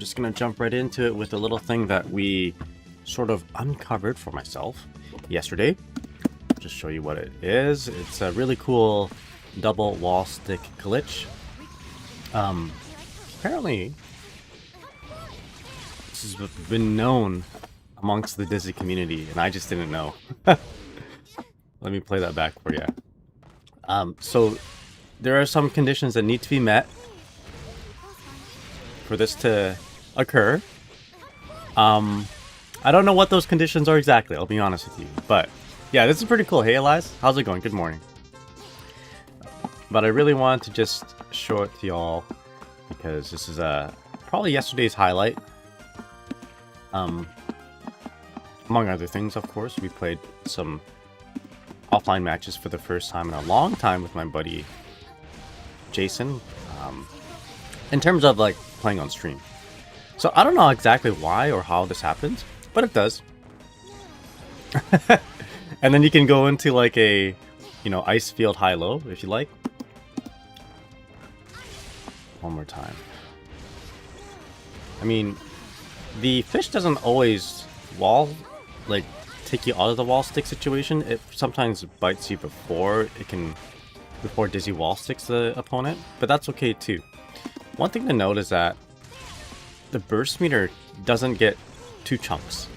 just gonna jump right into it with a little thing that we sort of uncovered for myself yesterday. Just show you what it is. It's a really cool double wall stick glitch. Apparently this has been known amongst the Dizzy community, and I just didn't know. Let me play that back for you. So there are some conditions that need to be met for this to occur. I don't know what those conditions are exactly, I'll be honest with you. But yeah, this is pretty cool. Hey Elias, how's it going? Good morning. But I really wanted to just show it to y'all because this is probably yesterday's highlight. Among other things, of course, we played some offline matches for the first time in a long time with my buddy Jason, in terms of like playing on stream. So I don't know exactly why or how this happens, but it does. And then you can go into like a, you know, ice field high-low if you like. One more time. I mean, the fish doesn't always take you out of the wall stick situation. It sometimes bites you before Dizzy wall sticks the opponent, but that's okay too. One thing to note is that the burst meter doesn't get 2 chunks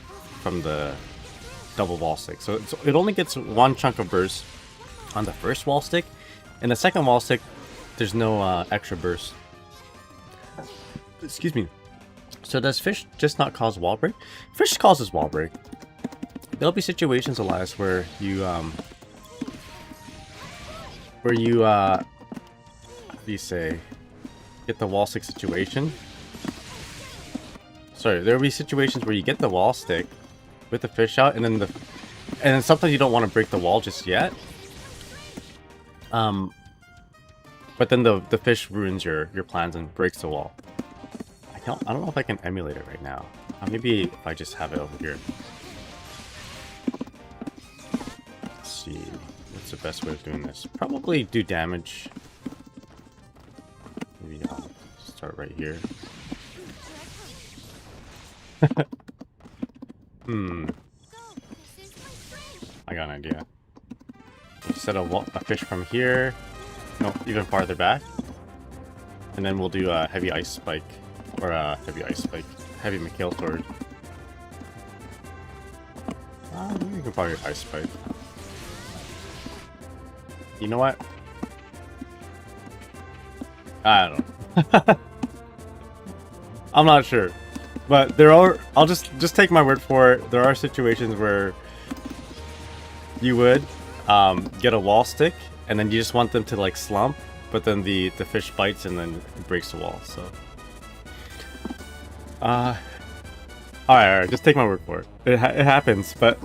from the double wall stick. So it only gets 1 chunk of burst on the first wall stick, and the second wall stick, there's no extra burst. Excuse me. So does fish just not cause wall break? Fish causes wall break. There'll be situations, Elias, where how do you say, get the wall stick situation? Sorry, there'll be situations where you get the wall stick with the fish out, and then sometimes you don't want to break the wall just yet. But then the fish ruins your plans and breaks the wall. I don't know if I can emulate it right now. Maybe if I just have it over here. Let's see, what's the best way of doing this? Probably do damage. Maybe I'll start right here. I got an idea. Set a fish from here, no, even farther back, and then we'll do a heavy ice spike, or heavy McHale sword. Maybe we can probably ice spike. You know what? I don't know. I'm not sure. But I'll just take my word for it. There are situations where you would get a wall stick, and then you just want them to like slump, but then the fish bites and then it breaks the wall. So, all right, just take my word for it. It happens, but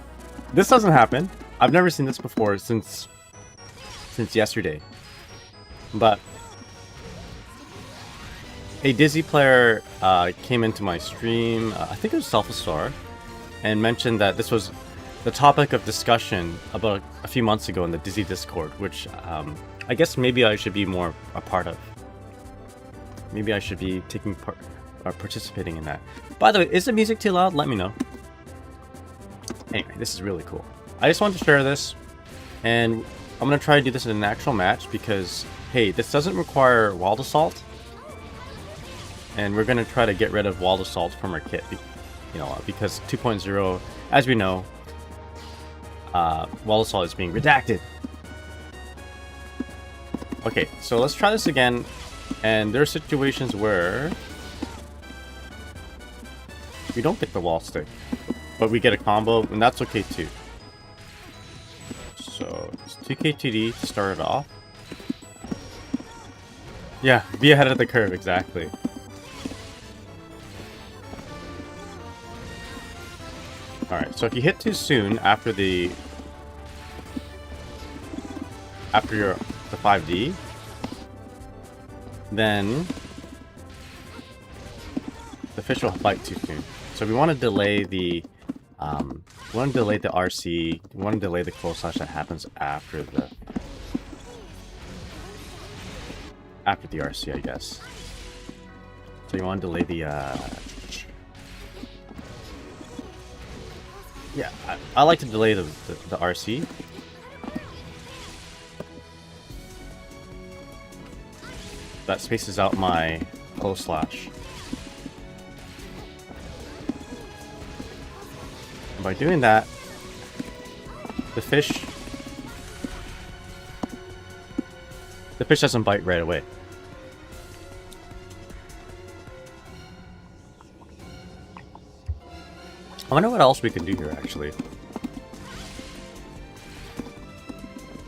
this doesn't happen. I've never seen this before since yesterday. But a Dizzy player came into my stream, I think it was Self-a-Star, and mentioned that this was the topic of discussion about a few months ago in the Dizzy Discord, which I guess maybe I should be more a part of. Maybe I should be taking part, or participating in that. By the way, is the music too loud? Let me know. Anyway, this is really cool. I just wanted to share this, and I'm going to try to do this in an actual match because, hey, this doesn't require wall assault. And we're going to try to get rid of wall assault from our kit, you know, because 2.0, as we know, wall assault is being redacted. Okay, so let's try this again. And there are situations where we don't get the wall stick, but we get a combo, and that's okay too. So it's 2k2d to start it off. Yeah, be ahead of the curve, exactly. Alright, so if you hit too soon after the 5D, then the fish will bite too soon. So we want to delay the RC, we want to delay the close slash that happens after the RC, I guess. So you want to delay the Yeah, I like to delay the RC. That spaces out my close slash. And by doing that, the fish doesn't bite right away. I wonder what else we can do here, actually.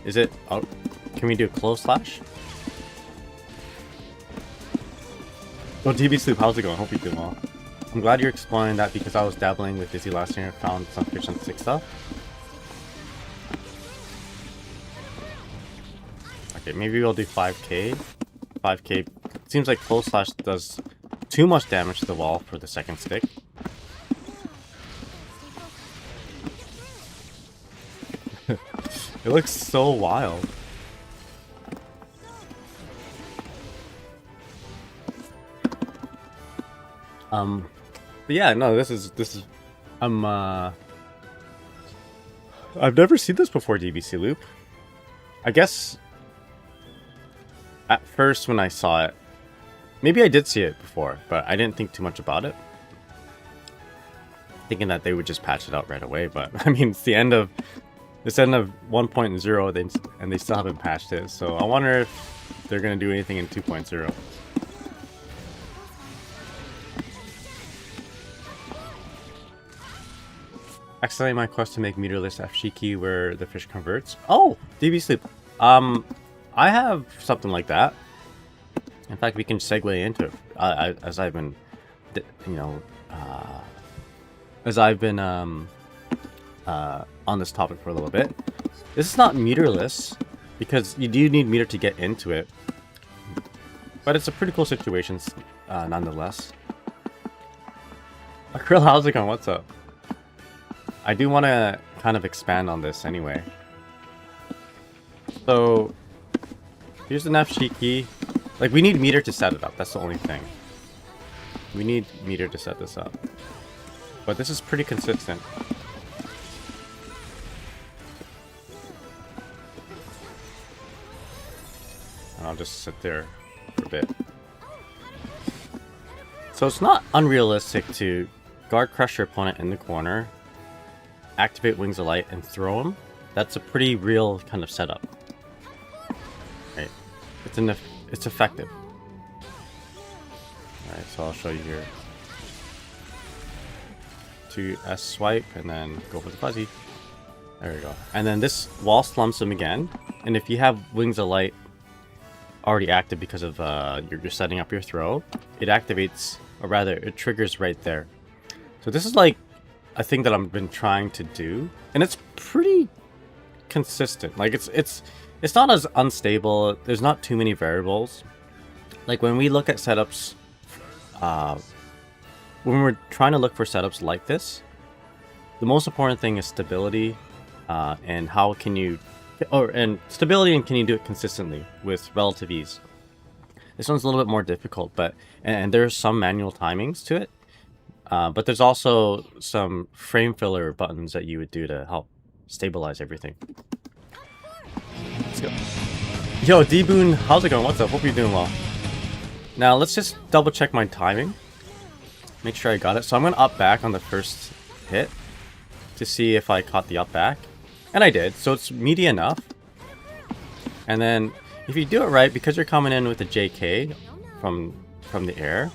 Is it... Oh, can we do a close slash? Oh, DB Sloop, how's it going? Hope you're doing well. I'm glad you're exploring that because I was dabbling with Dizzy last year and found some fish on sick stuff. Okay, maybe we'll do 5k. 5k. Seems like close slash does too much damage to the wall for the second stick. It looks so wild. But yeah, no, this is I've never seen this before, DBC Loop. I guess at first when I saw it, maybe I did see it before, but I didn't think too much about it. Thinking that they would just patch it out right away, but I mean, it's the end of 1.0, and they still haven't patched it, so I wonder if they're going to do anything in 2.0. Accidentally my quest to make meterless F-Shiki where the fish converts. Oh, DB Sleep. I have something like that. In fact, we can segue into it. As I've been, on this topic for a little bit. This is not meterless because you do need meter to get into it, but it's a pretty cool situation nonetheless. Krill, how's it going? What's up? I do want to kind of expand on this anyway. So here's an F-Shiki. Like, we need meter to set it up. That's the only thing. We need meter to set this up. But this is pretty consistent. And I'll just sit there for a bit. So it's not unrealistic to guard crush your opponent in the corner, activate Wings of Light, and throw him. That's a pretty real kind of setup. Right. It's effective. Alright, so I'll show you here. 2S swipe, and then go for the fuzzy. There we go. And then this wall slumps him again. And if you have Wings of Light already active because of you're setting up your throw, it activates, or rather, it triggers right there. So this is like a thing that I've been trying to do, and it's pretty consistent. Like it's not as unstable. There's not too many variables. Like when we look at setups, when we're trying to look for setups like this, the most important thing is stability, and how can you, and stability, and can you do it consistently with relative ease. This one's a little bit more difficult, but and there's some manual timings to it. But there's also some frame filler buttons that you would do to help stabilize everything. Let's go. Yo, D-Boon, how's it going? What's up? Hope you're doing well. Now, let's just double check my timing. Make sure I got it. So I'm going to up back on the first hit to see if I caught the up back. And I did, so it's meaty enough. And then, if you do it right, because you're coming in with a JK from the air,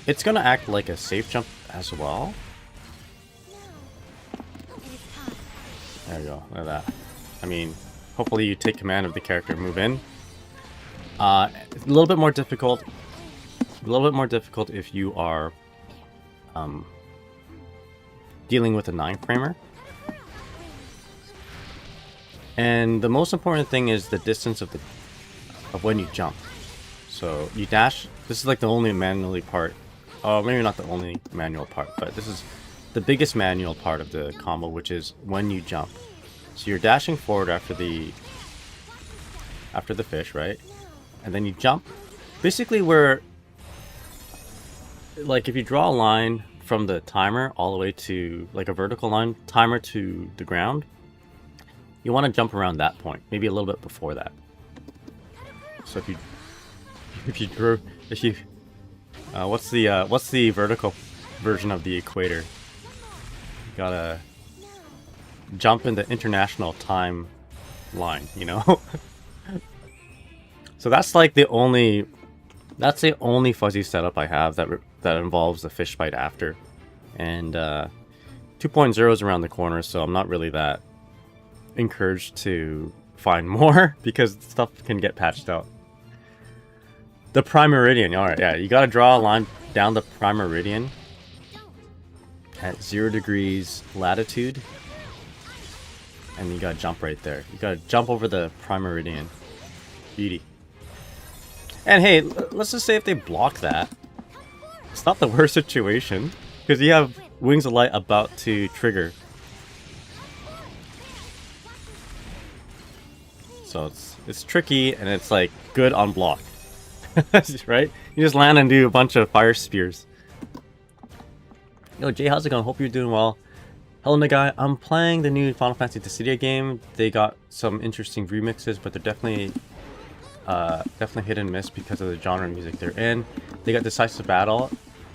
it's gonna act like a safe jump as well. There you go, look at that. I mean, hopefully you take command of the character and move in. It's a little bit more difficult. A little bit more difficult if you are dealing with a 9-framer. And the most important thing is the distance of when you jump. So you dash. This is like the only manually part. Oh, maybe not the only manual part, but this is the biggest manual part of the combo, which is when you jump. So you're dashing forward after the fish, right? And then you jump. Basically, like if you draw a line from the timer all the way to like a vertical line timer to the ground, you want to jump around that point, maybe a little bit before that. So what's the vertical version of the equator? You gotta jump in the international time line, you know. So that's like the only fuzzy setup I have that involves a fish bite after, and 2.0 is around the corner, so I'm not really that encouraged to find more because stuff can get patched out. The prime meridian, all right, yeah, you gotta draw a line down the prime meridian at 0 degrees latitude, and you gotta jump right there. You gotta jump over the prime meridian. Beauty. And hey, let's just say if they block that, it's not the worst situation, because you have Wings of Light about to trigger. So it's tricky, and it's like good on block. Right? You just land and do a bunch of fire spears. Yo, Jay, how's it going? Hope you're doing well. Hello, Nagai. I'm playing the new Final Fantasy Dissidia game. They got some interesting remixes, but they're definitely hit and miss because of the genre of music they're in. They got Decisive Battle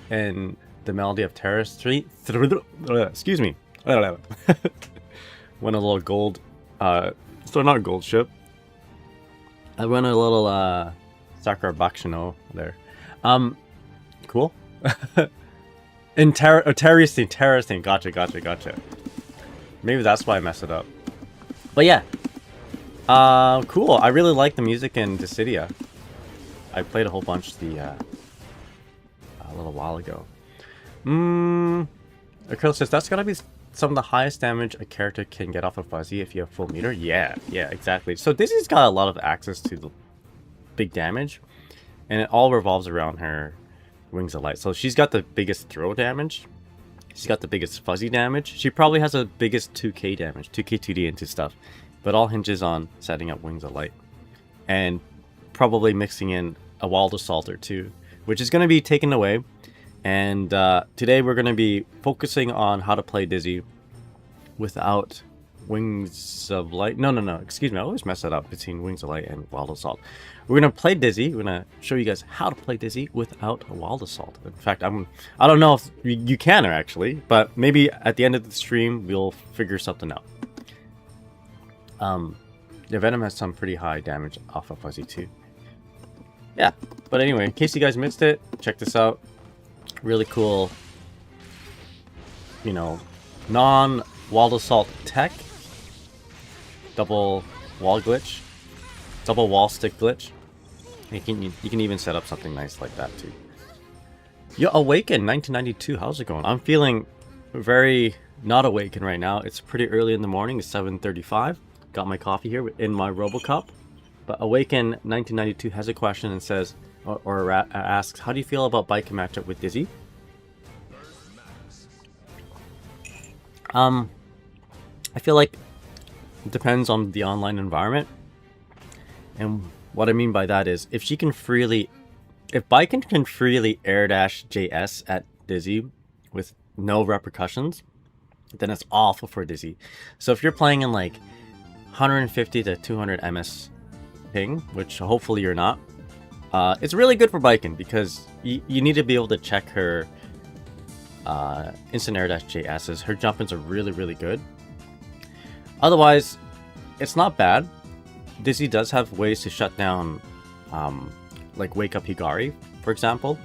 and the Melody of Terror 3. Excuse me. Went a little gold. So not gold ship. I went a little Sakura Bakshino there. Cool. In terrorist. Gotcha. Maybe that's why I messed it up. But yeah. Cool. I really like the music in Dissidia. I played a whole bunch a little while ago. Akil says that's gotta be some of the highest damage a character can get off a fuzzy if you have full meter. Yeah, exactly. So Dizzy's got a lot of access to the big damage, and it all revolves around her Wings of Light. So she's got the biggest throw damage. She's got the biggest fuzzy damage. She probably has the biggest 2k damage, 2k 2d into stuff. But all hinges on setting up Wings of Light. And probably mixing in a Wild Assault or two, which is going to be taken away. And today we're going to be focusing on how to play Dizzy without Wings of Light. No, excuse me, I always mess that up between Wings of Light and Wild Assault. We're going to play Dizzy. We're going to show you guys how to play Dizzy without a Wild Assault. In fact, I don't know if you can actually, but maybe at the end of the stream we'll figure something out. The Venom has some pretty high damage off of Fuzzy too. Yeah, but anyway, in case you guys missed it, check this out. Really cool, you know, non-Wild Assault tech. Double wall glitch. Double wall stick glitch. You can even set up something nice like that too. Yo, Awaken 1992, how's it going? I'm feeling very not awakened right now. It's pretty early in the morning, it's 7:35. Got my coffee here in my RoboCup. But Awaken 1992 has a question and says, or asks, how do you feel about Biking matchup with Dizzy? I feel like it depends on the online environment. And what I mean by that is, if Biking can freely air dash JS at Dizzy with no repercussions, then it's awful for Dizzy. So if you're playing in like 150 to 200 ms ping, which hopefully you're not, it's really good for Biking because you need to be able to check her instant air dash JS's. Her jump-ins are really good. Otherwise, it's not bad. Dizzy does have ways to shut down like Wake Up Higari, for example.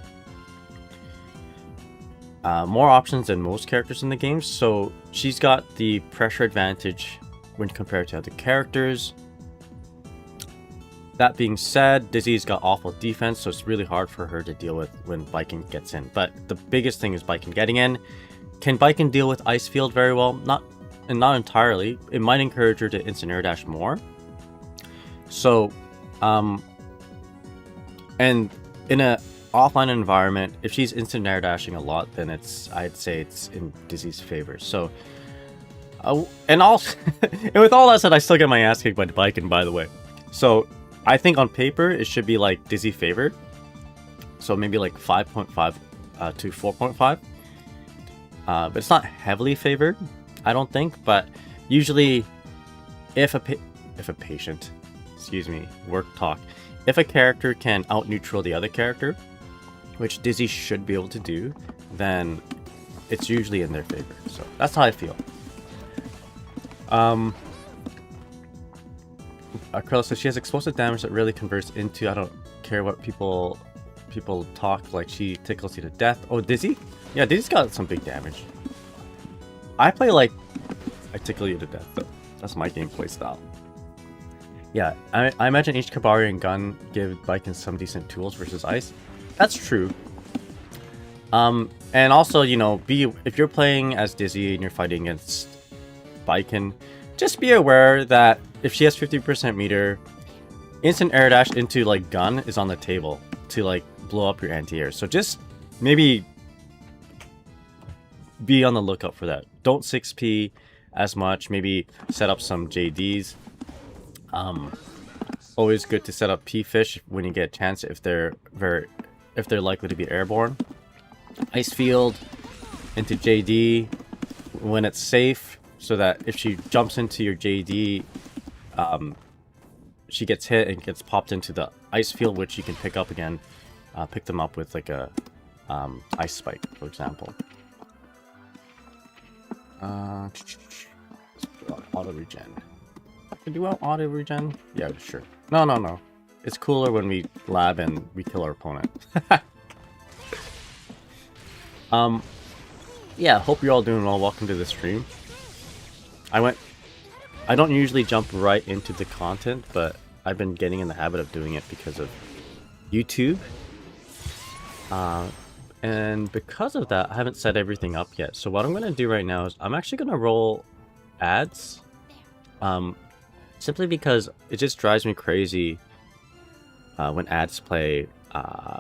More options than most characters in the game, so she's got the pressure advantage when compared to other characters. That being said, Dizzy's got awful defense, so it's really hard for her to deal with when Biking gets in. But the biggest thing is Biking getting in. Can Biking deal with Ice Field very well? Not entirely. It might encourage her to instant air dash more. So, and in a offline environment, if she's instant air dashing a lot, then I'd say it's in Dizzy's favor. So, and with all that said, I still get my ass kicked by Biking, by the way. So I think on paper it should be like Dizzy favored. So maybe like 5.5 to 4.5. but it's not heavily favored, I don't think. But usually, if a patient, excuse me, work talk, if a character can out neutral the other character, which Dizzy should be able to do, then it's usually in their favor. So that's how I feel. Acryla says she has explosive damage that really converts into, I don't care what people talk, like she tickles you to death. Oh, Dizzy? Yeah, Dizzy's got some big damage. I play like I tickle you to death, though. That's my gameplay style. Yeah, I imagine each Kabarian gun give Baiken some decent tools versus Ice. That's true. And also, you know, if you're playing as Dizzy and you're fighting against Baiken, just be aware that if she has 50% meter, instant air dash into like gun is on the table to like blow up your anti-air. So just maybe be on the lookout for that. Don't 6p as much. Maybe set up some JDs. Always good to set up P-fish when you get a chance if they're likely to be airborne. Ice field into JD when it's safe, so that if she jumps into your JD, she gets hit and gets popped into the ice field, which you can pick up again. Pick them up with like a ice spike, for example. Auto regen. I can do auto regen? Yeah, sure. No. It's cooler when we lab and we kill our opponent. Yeah, hope you're all doing well. Welcome to the stream. I don't usually jump right into the content, but I've been getting in the habit of doing it because of YouTube. And because of that, I haven't set everything up yet. So what I'm going to do right now is I'm actually going to roll ads. Simply because it just drives me crazy when ads play.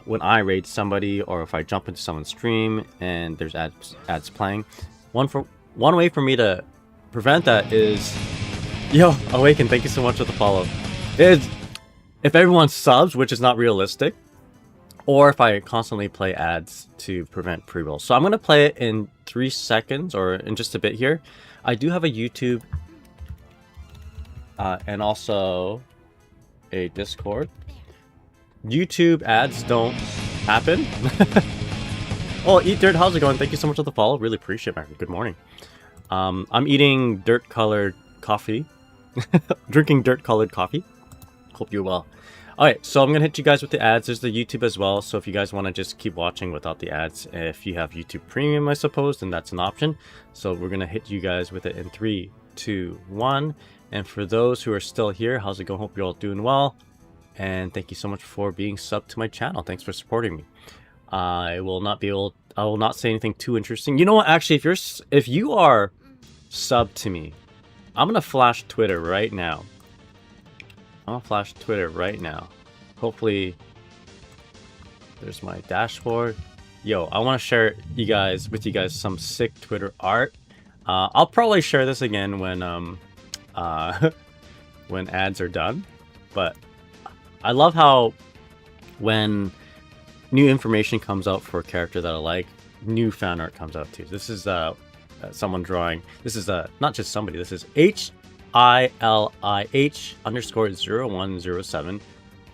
When I raid somebody, or if I jump into someone's stream and there's ads playing. One way for me to prevent that is, yo, Awaken, thank you so much for the follow, is if everyone subs, which is not realistic, or if I constantly play ads to prevent pre-rolls. So I'm going to play it in 3 seconds, or in just a bit here. I do have a YouTube and also a Discord. YouTube ads don't happen. Oh, Eat Dirt, how's it going? Thank you so much for the follow. Really appreciate it, man. Good morning. I'm eating dirt-colored coffee. Drinking dirt-colored coffee. Hope you're well. Alright, so I'm going to hit you guys with the ads. There's the YouTube as well, so if you guys want to just keep watching without the ads, if you have YouTube Premium, I suppose, then that's an option. So we're going to hit you guys with it in 3, 2, 1. And for those who are still here, how's it going? Hope you're all doing well. And thank you so much for being subbed to my channel. Thanks for supporting me. I will not say anything too interesting. You know what? Actually, if you are subbed to me, I'm gonna flash Twitter right now. Hopefully, there's my dashboard. Yo, I want to share with you guys some sick Twitter art. I'll probably share this again when when ads are done, but I love how when new information comes out for a character that I like, new fan art comes out too. This is someone drawing. This is not just somebody. This is HILIH_0107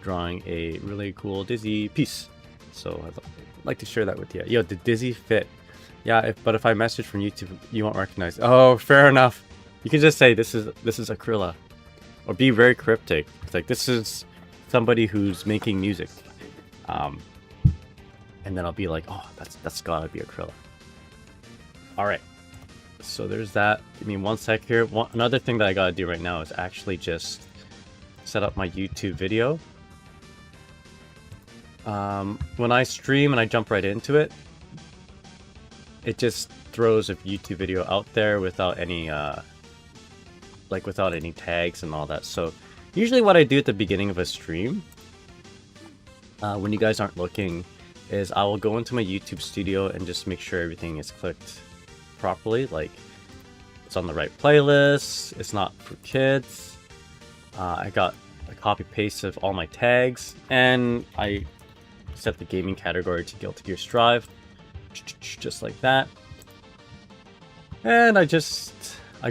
drawing a really cool Dizzy piece. So I'd like to share that with you. Yo, the Dizzy fit. Yeah, but if I message from YouTube, you won't recognize. Oh, fair enough. You can just say this is Acryla, or be very cryptic. It's like, this is somebody who's making music, and then I'll be like, oh, that's gotta be Acryla. All right, so there's that. Give me 1 sec here. Another thing that I gotta do right now is actually just set up my YouTube video. When I stream and I jump right into it, it just throws a YouTube video out there without any without any tags and all that. So usually what I do at the beginning of a stream, when you guys aren't looking, is I will go into my YouTube studio and just make sure everything is clicked properly, like it's on the right playlist, it's not for kids. I got a copy paste of all my tags, and I set the gaming category to Guilty Gear Strive, just like that. And I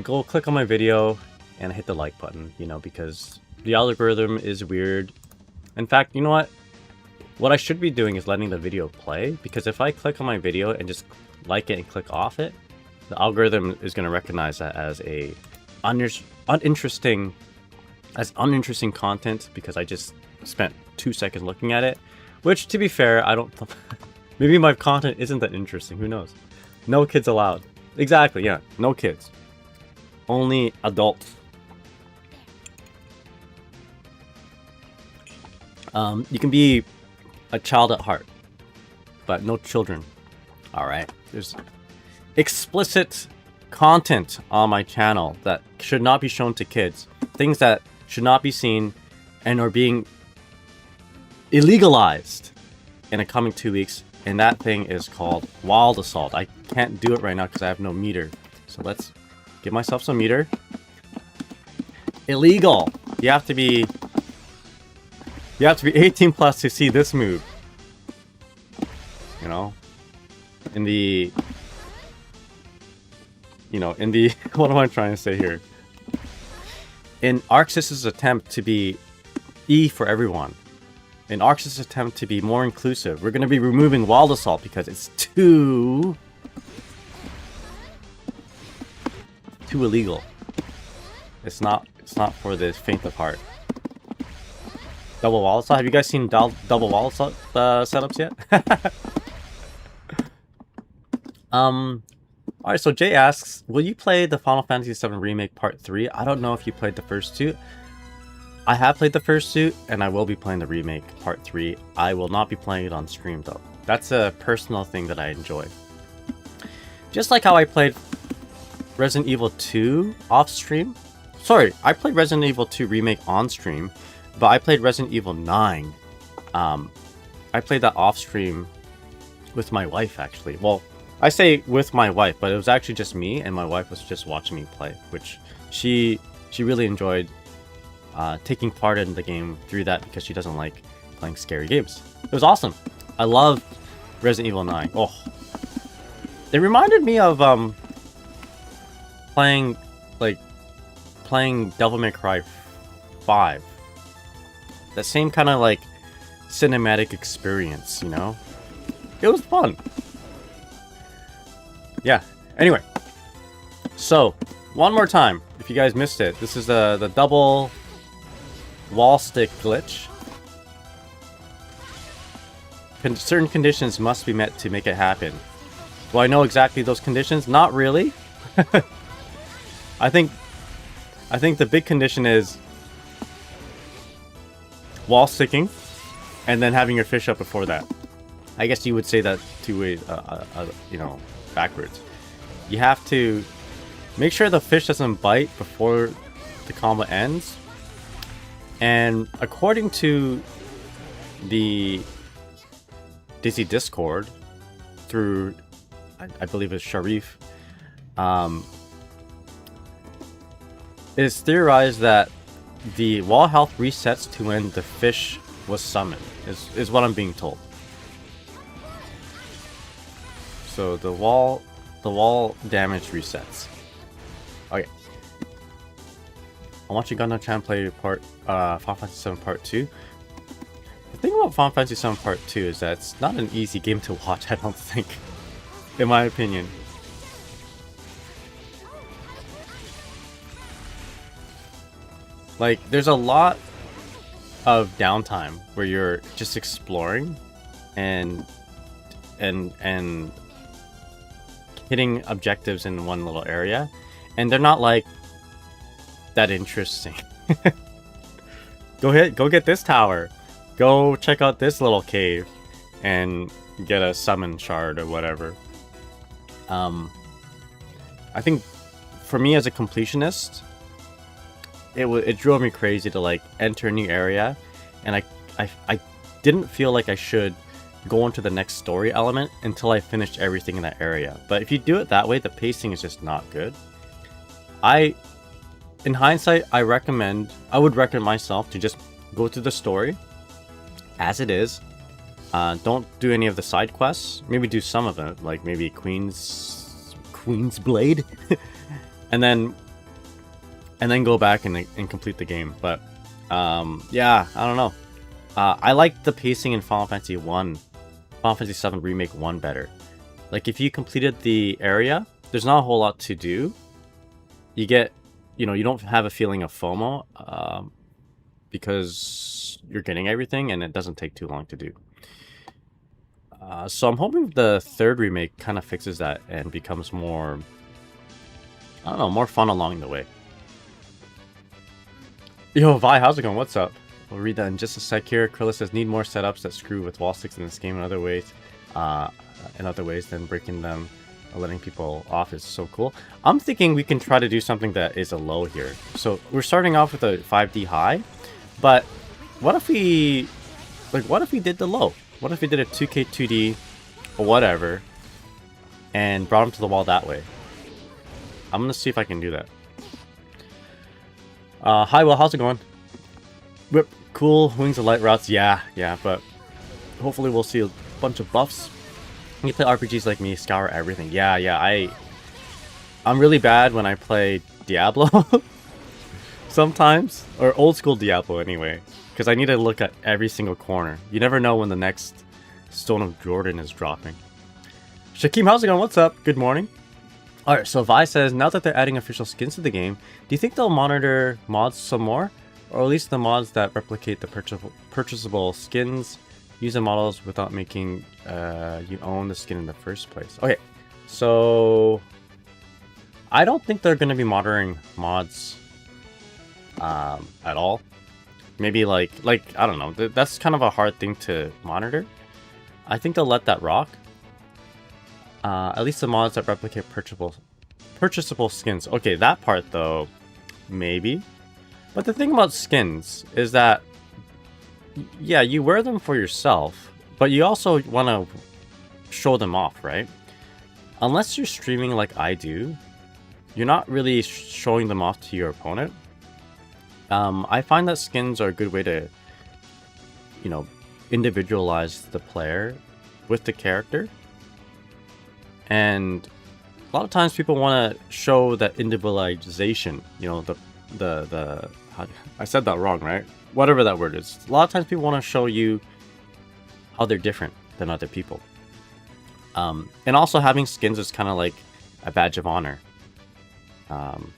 go click on my video and I hit the like button, you know, because the algorithm is weird. In fact, you know what? What I should be doing is letting the video play, because if I click on my video and just like it and click off it, the algorithm is going to recognize that as a uninteresting content, because I just spent 2 seconds looking at it. Which, to be fair, I don't... maybe my content isn't that interesting, who knows? No kids allowed. Exactly, yeah, no kids. Only adults. You can be a child at heart, but no children. Alright, there's explicit content on my channel that should not be shown to kids. Things that should not be seen and are being illegalized in the coming 2 weeks. And that thing is called Wild Assault. I can't do it right now because I have no meter. So let's give myself some meter. Illegal. You have to be 18 plus to see this move. You know? In the what am I trying to say here? In Arxis' attempt to be E for everyone. In Arxis' attempt to be more inclusive, we're going to be removing Wild Assault because it's too illegal. It's not for the faint of heart. Double Wild Assault? Have you guys seen double Wild Assault setups yet? Alright, so Jay asks, will you play the Final Fantasy VII Remake Part 3? I don't know if you played the first two. I have played the first two, and I will be playing the Remake Part 3. I will not be playing it on stream, though. That's a personal thing that I enjoy. Just like how I played Resident Evil 2 off stream. Sorry, I played Resident Evil 2 Remake on stream, but I played Resident Evil 9. I played that off stream with my wife, actually. Well, I say with my wife, but it was actually just me, and my wife was just watching me play, which she really enjoyed taking part in the game through that, because she doesn't like playing scary games. It was awesome. I love Resident Evil 9. Oh, it reminded me of playing Devil May Cry 5. That same kind of like cinematic experience, you know? It was fun. Yeah. Anyway, so one more time, if you guys missed it, this is the double wall stick glitch. Certain conditions must be met to make it happen. Do I know exactly those conditions? Not really. I think the big condition is wall sticking, and then having your fish up before that. I guess you would say that two ways, you know, backwards. You have to make sure the fish doesn't bite before the combo ends. And according to the Dizzy Discord, through I believe it's Sharif, it is theorized that the wall health resets to when the fish was summoned, is what I'm being told. So the wall damage resets. Okay. I want you gonna try and play Final Fantasy VII Part 2. The thing about Final Fantasy VII Part 2 is that it's not an easy game to watch, I don't think. In my opinion. Like, there's a lot of downtime where you're just exploring and hitting objectives in one little area, and they're not like that interesting. Go get this tower. Go check out this little cave and get a summon shard or whatever. I think for me as a completionist, it drove me crazy to like enter a new area, and I didn't feel like I should go into the next story element until I finished everything in that area. But if you do it that way, the pacing is just not good. In hindsight, I would recommend myself to just go through the story as it is. Don't do any of the side quests. Maybe do some of it, like maybe Queen's Queen's Blade, and then go back and complete the game. But yeah, I don't know. I like the pacing in Final Fantasy 1, Final Fantasy 7 Remake 1 better. Like, if you completed the area, there's not a whole lot to do. You get, you don't have a feeling of FOMO because you're getting everything and it doesn't take too long to do. So I'm hoping the third remake kind of fixes that and becomes more, I don't know, more fun along the way. Yo, Vi, how's it going? What's up? We'll read that in just a sec here. Krilla says, need more setups that screw with wall sticks in this game in other ways than breaking them or letting people off is so cool. I'm thinking we can try to do something that is a low here. So we're starting off with a 5D high, but what if we did the low? What if we did a 2K 2D or whatever and brought them to the wall that way? I'm gonna see if I can do that. Hi, Will, how's it going? Whip, cool, Wings of Light routes, yeah, but hopefully we'll see a bunch of buffs. You play RPGs like me, scour everything. Yeah, I'm really bad when I play Diablo. Sometimes, or old school Diablo anyway, because I need to look at every single corner. You never know when the next Stone of Jordan is dropping. Shakeem, how's it going? What's up? Good morning. Alright, so Vi says, now that they're adding official skins to the game, do you think they'll monitor mods some more? Or at least the mods that replicate the purchasable skins, use the models without making you own the skin in the first place. Okay, so I don't think they're going to be monitoring mods at all. Maybe like I don't know. That's kind of a hard thing to monitor. I think they'll let that rock. At least the mods that replicate purchasable skins. Okay, that part though, maybe. But the thing about skins is that, yeah, you wear them for yourself, but you also want to show them off, right? Unless you're streaming like I do, you're not really showing them off to your opponent. I find that skins are a good way to, individualize the player with the character. And a lot of times people want to show that individualization, I said that wrong, right? Whatever that word is. A lot of times people want to show you how they're different than other people. And also having skins is kind of like a badge of honor.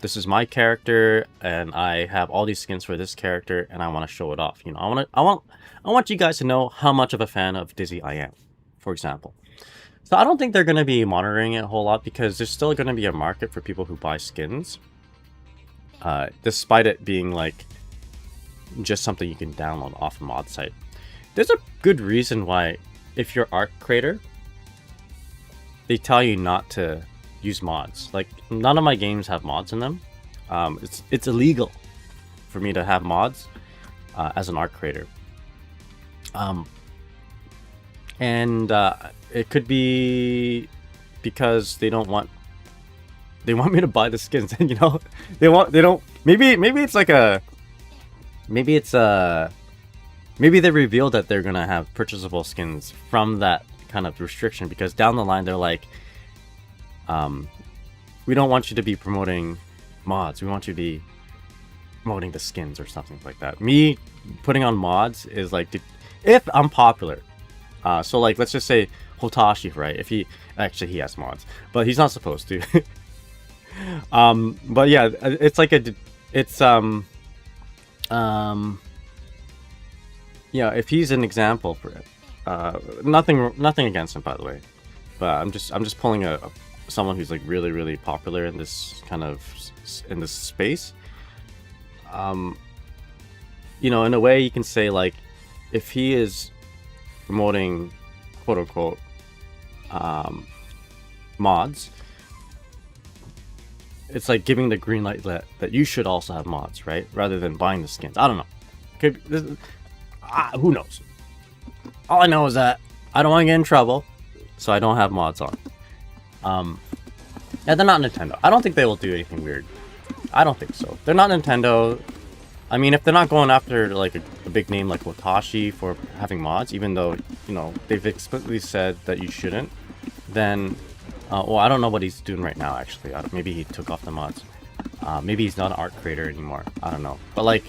This is my character, and I have all these skins for this character, and I want to show it off. I want you guys to know how much of a fan of Dizzy I am, for example. So I don't think they're going to be monitoring it a whole lot because there's still going to be a market for people who buy skins. Despite it being like just something you can download off a mod site. There's a good reason why, if you're art creator, they tell you not to use mods. Like, none of my games have mods in them. It's illegal for me to have mods as an art creator. It could be because they don't want. They want me to buy the skins, and maybe they reveal that they're gonna have purchasable skins from that kind of restriction, because down the line they're like, we don't want you to be promoting mods, we want you to be promoting the skins or something like that. Me putting on mods is like, if I'm popular, so like let's just say Hotashi, right? If he has mods, but he's not supposed to. But yeah, it's like yeah, if he's an example for it, nothing against him, by the way, but I'm just pulling someone who's like really popular in this space. In a way you can say, like, if he is promoting quote unquote mods, it's like giving the green light that you should also have mods, right? Rather than buying the skins. I don't know. Who knows? All I know is that I don't want to get in trouble, so I don't have mods on. Yeah, they're not Nintendo. I don't think they will do anything weird. I don't think so. They're not Nintendo. I mean, if they're not going after like a big name like Watashi for having mods, even though they've explicitly said that you shouldn't, then Well, I don't know what he's doing right now, actually. Maybe he took off the mods. Maybe he's not an art creator anymore. I don't know. But, like,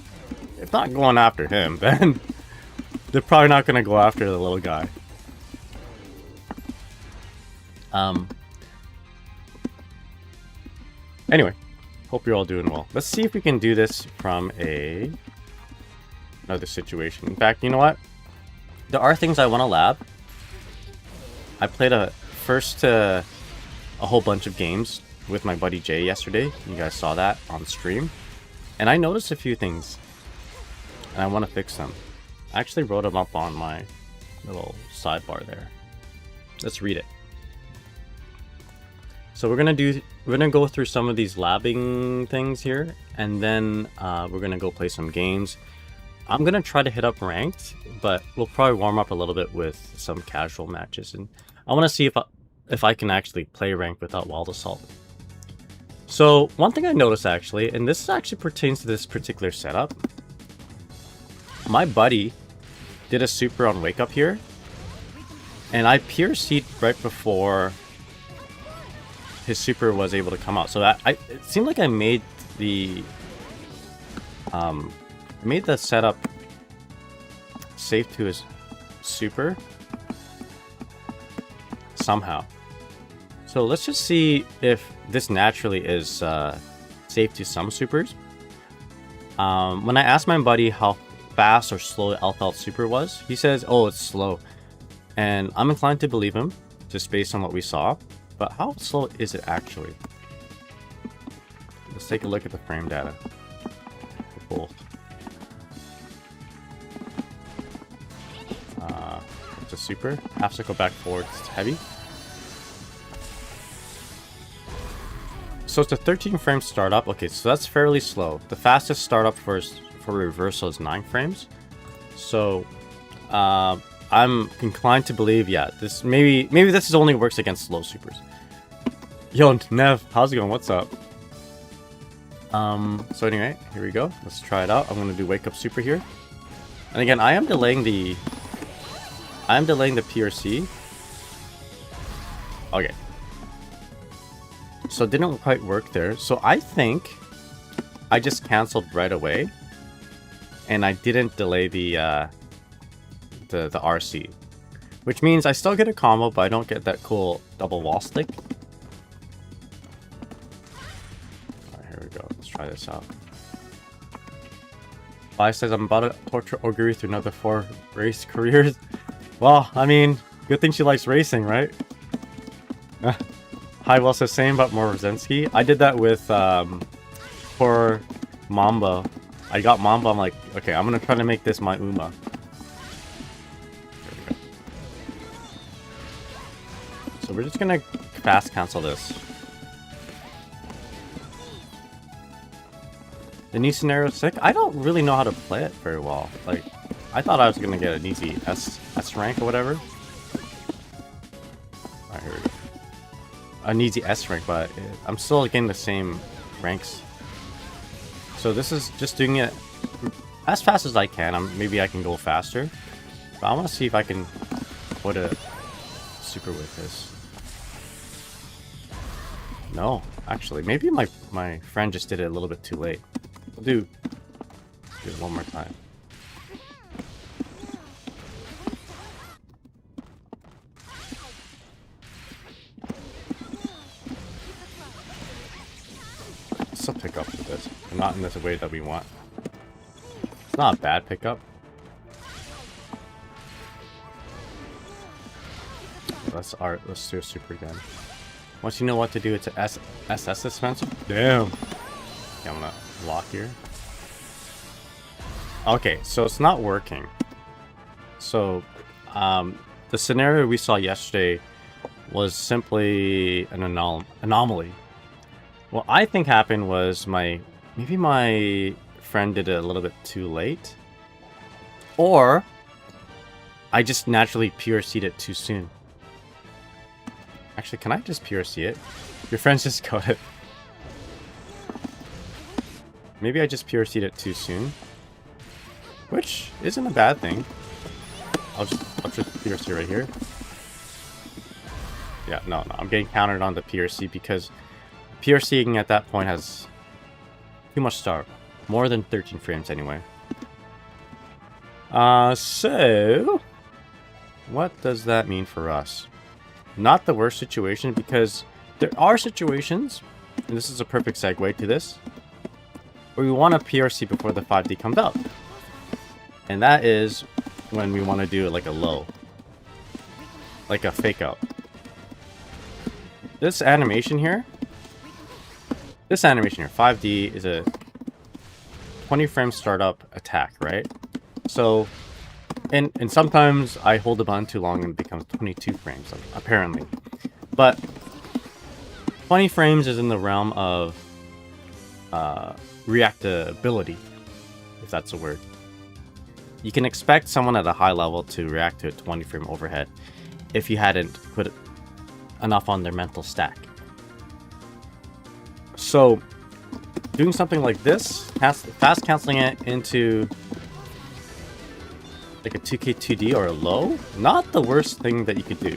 if not going after him, then they're probably not going to go after the little guy. Anyway, hope you're all doing well. Let's see if we can do this from another situation. In fact, you know what? There are things I want to lab. I played a whole bunch of games with my buddy Jay yesterday. You guys saw that on stream. And I noticed a few things. And I want to fix them. I actually wrote them up on my little sidebar there. Let's read it. So we're gonna go through some of these labbing things here, and then we're gonna go play some games. I'm gonna try to hit up ranked, but we'll probably warm up a little bit with some casual matches, and I want to see if I can actually play ranked without wild assault. So one thing I noticed actually, and this actually pertains to this particular setup. My buddy did a super on wake up here, and I PRC'd right before his super was able to come out. So it seemed like I made the setup safe to his super somehow. So let's just see if this naturally is safe to some supers. When I asked my buddy how fast or slow Alpha super was, he says, oh, it's slow. And I'm inclined to believe him, just based on what we saw. But how slow is it actually? Let's take a look at the frame data for both. It's a super. Half circle back forward. It's heavy. So it's a 13 frame startup. Okay, so that's fairly slow. The fastest startup for reversal is 9 frames. So I'm inclined to believe, yeah, this maybe this only works against slow supers. Yo, Nev, how's it going? What's up? So anyway, here we go. Let's try it out. I'm gonna do wake up super here. And again, I am delaying the PRC. Okay. So it didn't quite work there. So I think I just canceled right away. And I didn't delay the RC. Which means I still get a combo, but I don't get that cool double wall stick. Alright, here we go. Let's try this out. Vi says, I'm about to torture Oguri through another 4 race careers. Well, I mean, good thing she likes racing, right? Hi, well says same, but more Rozensky. I did that with, for Mamba. I got Mamba, I'm like, okay, I'm gonna try to make this my Uma. So we're just gonna fast cancel this. The new scenario is sick. I don't really know how to play it very well. Like, I thought I was gonna get an easy S rank or whatever. Alright, here we go. An easy S rank, but I'm still getting the same ranks. So this is just doing it as fast as I can. Maybe I can go faster. But I want to see if I can put a super with this. No, actually, maybe my friend just did it a little bit too late. We'll do it one more time. Still pick up with this, but not in this way that we want. It's not a bad pickup. Let's do a super again. Once you know what to do, it's an SS dispenser. Damn. Okay, I'm gonna lock here. Okay, so it's not working. So the scenario we saw yesterday was simply an anomaly. What I think happened was maybe my friend did it a little bit too late, or I just naturally PRC'd it too soon. Actually, can I just PRC it? Your friends just got it. Maybe I just PRC'd it too soon, which isn't a bad thing. I'll just PRC right here. Yeah, no, I'm getting countered on the PRC because PRCing at that point has too much star. More than 13 frames anyway. So what does that mean for us? Not the worst situation, because there are situations, and this is a perfect segue to this, where we want a PRC before the 5D comes out. And that is when we want to do it like a low. Like a fake out. This animation here, 5D, is a 20 frame startup attack, right? So, and sometimes I hold the button too long and it becomes 22 frames, apparently. But 20 frames is in the realm of reactability, if that's a word. You can expect someone at a high level to react to a 20 frame overhead if you hadn't put enough on their mental stack. So, doing something like this, fast canceling it into like a 2K2D or a low, not the worst thing that you could do.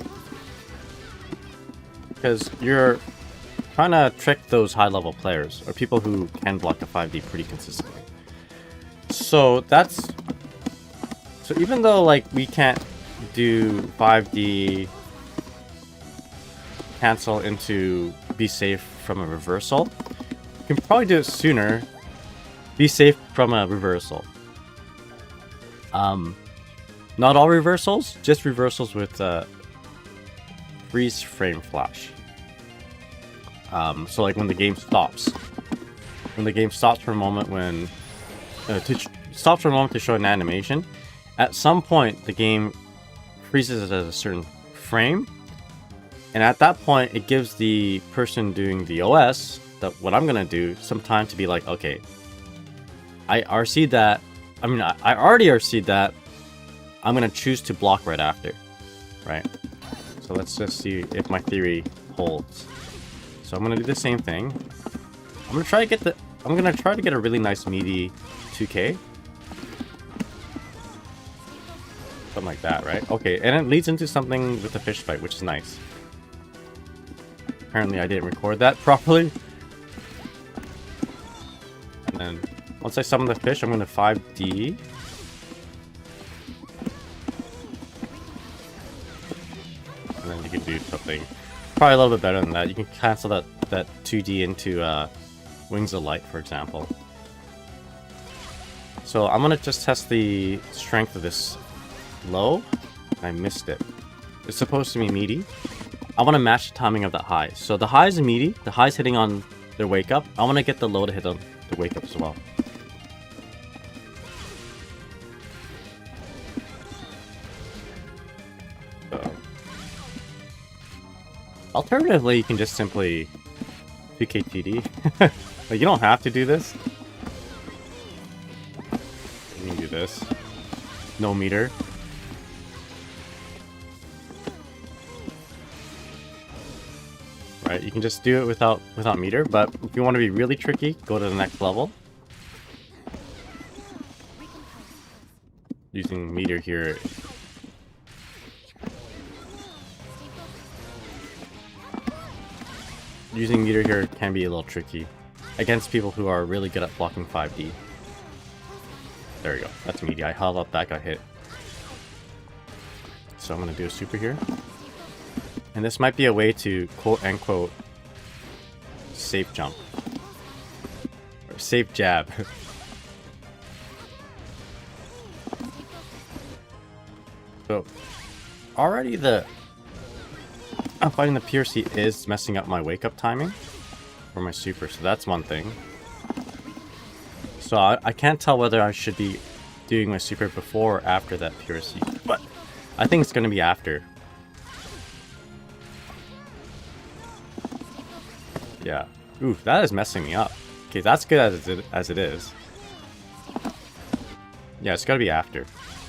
Because you're trying to trick those high-level players, or people who can block a 5D pretty consistently. So that's... So even though, like, we can't do 5D cancel into be safe from a reversal, you can probably do it sooner. Be safe from a reversal. Not all reversals, just reversals with freeze frame flash. So like when the game stops. When the game stops for a moment stops for a moment to show an animation, at some point the game freezes at a certain frame, and at that point it gives the person doing the OS, what I'm gonna do, some time to be like, okay, I RC'd that, I already RC'd that, I'm gonna choose to block right after, right? So let's just see if my theory holds. So I'm gonna do the same thing. I'm gonna try to get a really nice meaty 2K. Something like that, right? Okay, and it leads into something with the fish fight, which is nice. Apparently I didn't record that properly. And then once I summon the fish, I'm gonna 5D. And then you can do something probably a little bit better than that. You can cancel that 2D into Wings of Light, for example. So I'm gonna just test the strength of this low. I missed it. It's supposed to be meaty. I want to match the timing of that high. So the high is meaty. The high's hitting on their wake up. I want to get the low to hit on the wake up as well. Alternatively, you can just simply 2KTD. Like, you don't have to do this. You can do this. No meter. Right, you can just do it without meter, but if you want to be really tricky, go to the next level. Using meter here. Using meter here can be a little tricky against people who are really good at blocking 5D. There we go. That's meaty. I held up, that got hit. So I'm going to do a super here. And this might be a way to quote-unquote safe jump. Or safe jab. So, already I'm finding the PRC is messing up my wake-up timing for my super, so that's one thing. So I can't tell whether I should be doing my super before or after that PRC, but I think it's going to be after. Yeah. Ooh, that is messing me up. Okay, that's good as it is. Yeah, it's gotta be after.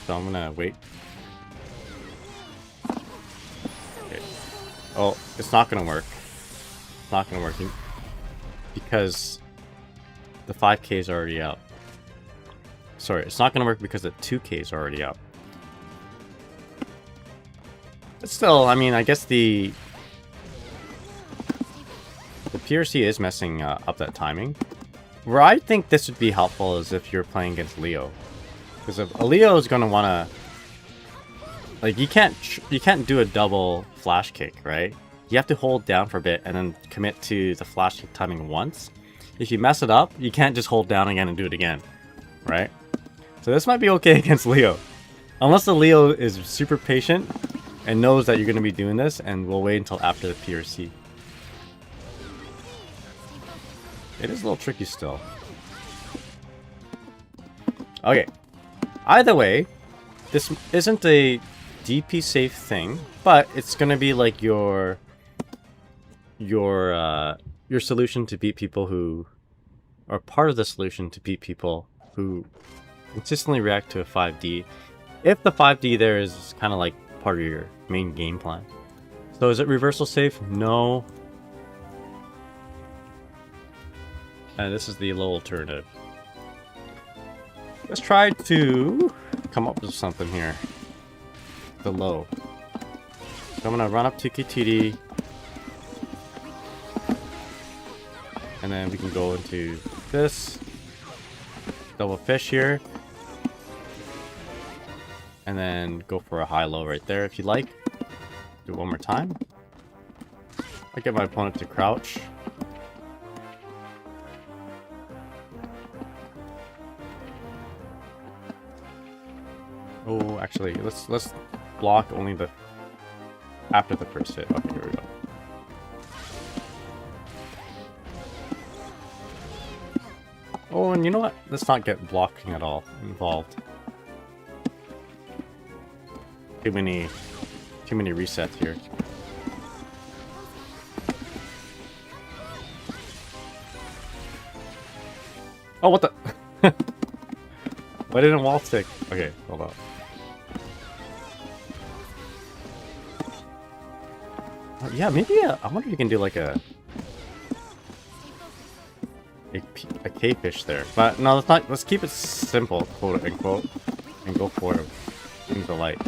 So I'm gonna wait. Okay. Oh, it's not gonna work. It's not gonna work because the 5K is already out. Sorry, it's not gonna work because the 2K is already out. But still, I mean, I guess the PRC is messing up that timing. Where I think this would be helpful is if you're playing against Leo. Because if Leo is going to want to... Like, you can't do a double flash kick, right? You have to hold down for a bit and then commit to the flash kick timing once. If you mess it up, you can't just hold down again and do it again, right? So this might be okay against Leo. Unless the Leo is super patient and knows that you're going to be doing this and will wait until after the PRC. It is a little tricky still. Okay. Either way, this isn't a DP safe thing, but it's going to be like your solution to beat people who are part of the solution to beat people who consistently react to a 5D. If the 5D there is kind of like part of your main game plan. So is it reversal safe? No. And this is the low alternative. Let's try to come up with something here. The low. So I'm gonna run up to KTD. And then we can go into this. Double fish here. And then go for a high-low right there if you like. Do it one more time. I get my opponent to crouch. Oh, actually, let's block only the after the first hit. Okay, here we go. Oh, and you know what? Let's not get blocking at all involved. Too many resets here. Oh, what the? Why didn't wall stick? Okay, hold on. Yeah, maybe I wonder if you can do like a K-fish there. But no, let's not. Let's keep it simple, quote unquote, and go for it. Things are light.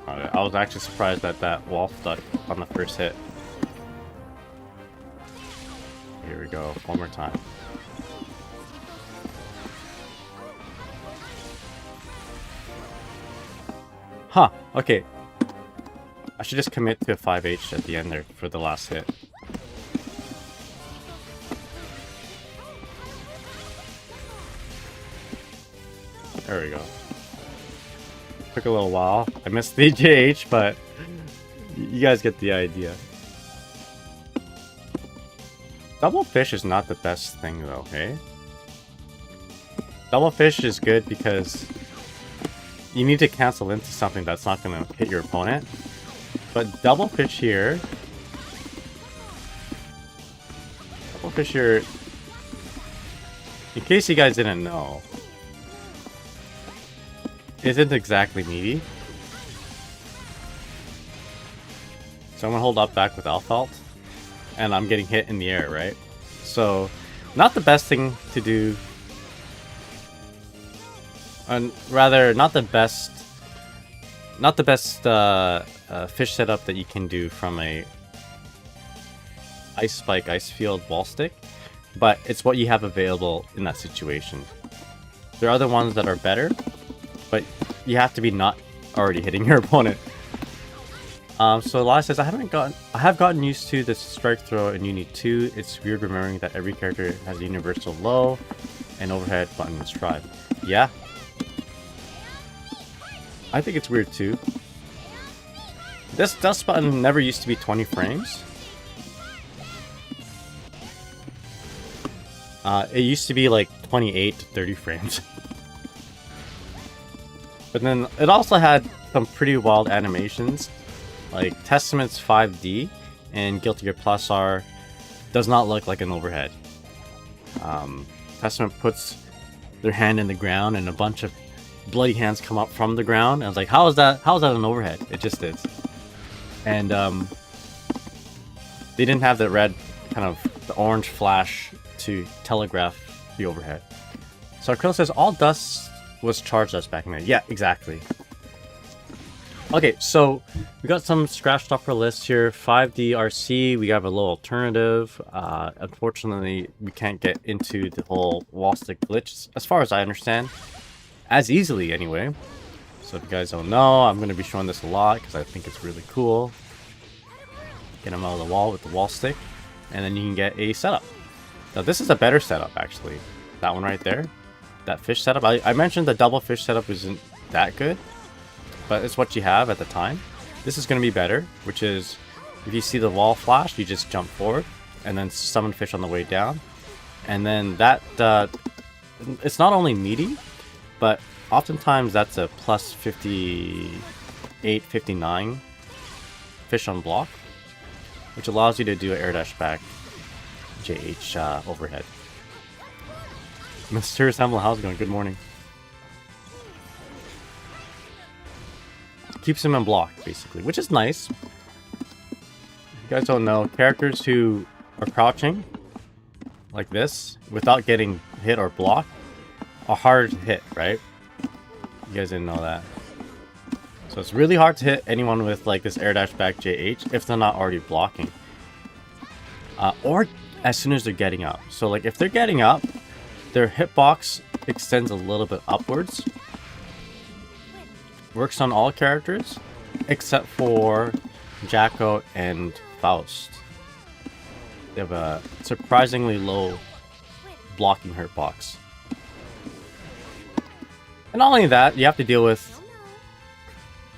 I was actually surprised that that wall stuck on the first hit. Here we go, one more time. Huh, okay. I should just commit to a 5H at the end there for the last hit. There we go. Took a little while. I missed the JH, but you guys get the idea. Double fish is not the best thing though, okay? Double fish is good because you need to cancel into something that's not going to hit your opponent. But double fish here... Double fish here... In case you guys didn't know... isn't exactly meaty. So I'm going to hold up back with Alphalt. And I'm getting hit in the air, right? So, not the best thing to do. And rather, not the best fish setup that you can do from a Ice Spike, Ice Field wall stick. But it's what you have available in that situation. There are other ones that are better, but you have to be not already hitting your opponent. So Lala says, I have gotten used to the strike throw in Uni 2. It's weird remembering that every character has a universal low and overhead button in Strive. Yeah. I think it's weird too. This dust button never used to be 20 frames. It used to be like 28 to 30 frames. But then it also had some pretty wild animations. Like Testament's 5D and Guilty Gear Plus R does not look like an overhead. Testament puts their hand in the ground and a bunch of bloody hands come up from the ground. And I was like, how is that an overhead? It just is. And they didn't have the red, kind of the orange flash to telegraph the overhead. So Krill says all dust was charged us back in there. Yeah, exactly. Okay, so we got some scratched off our list here. 5DRC, we have a little alternative. Unfortunately, we can't get into the whole wall stick glitch, as far as I understand, as easily anyway. So if you guys don't know, I'm going to be showing this a lot because I think it's really cool. Get them out of the wall with the wall stick, and then you can get a setup. Now this is a better setup actually. That one right there, that fish setup. I mentioned the double fish setup isn't that good, but it's what you have at the time. This is going to be better, which is if you see the wall flash, you just jump forward and then summon fish on the way down. And then that, it's not only meaty, but oftentimes that's a plus 58, 59 fish on block, which allows you to do an air dash back JH overhead. Mr. Assemble, how's it going? Good morning. Keeps him in block, basically, which is nice. If you guys don't know, characters who are crouching like this without getting hit or blocked are hard to hit, right? You guys didn't know that. So it's really hard to hit anyone with like this air dash back JH if they're not already blocking. Or as soon as they're getting up. So like if they're getting up, their hitbox extends a little bit upwards. Works on all characters except for Jacko and Faust. They have a surprisingly low blocking hitbox. And not only that, you have to deal with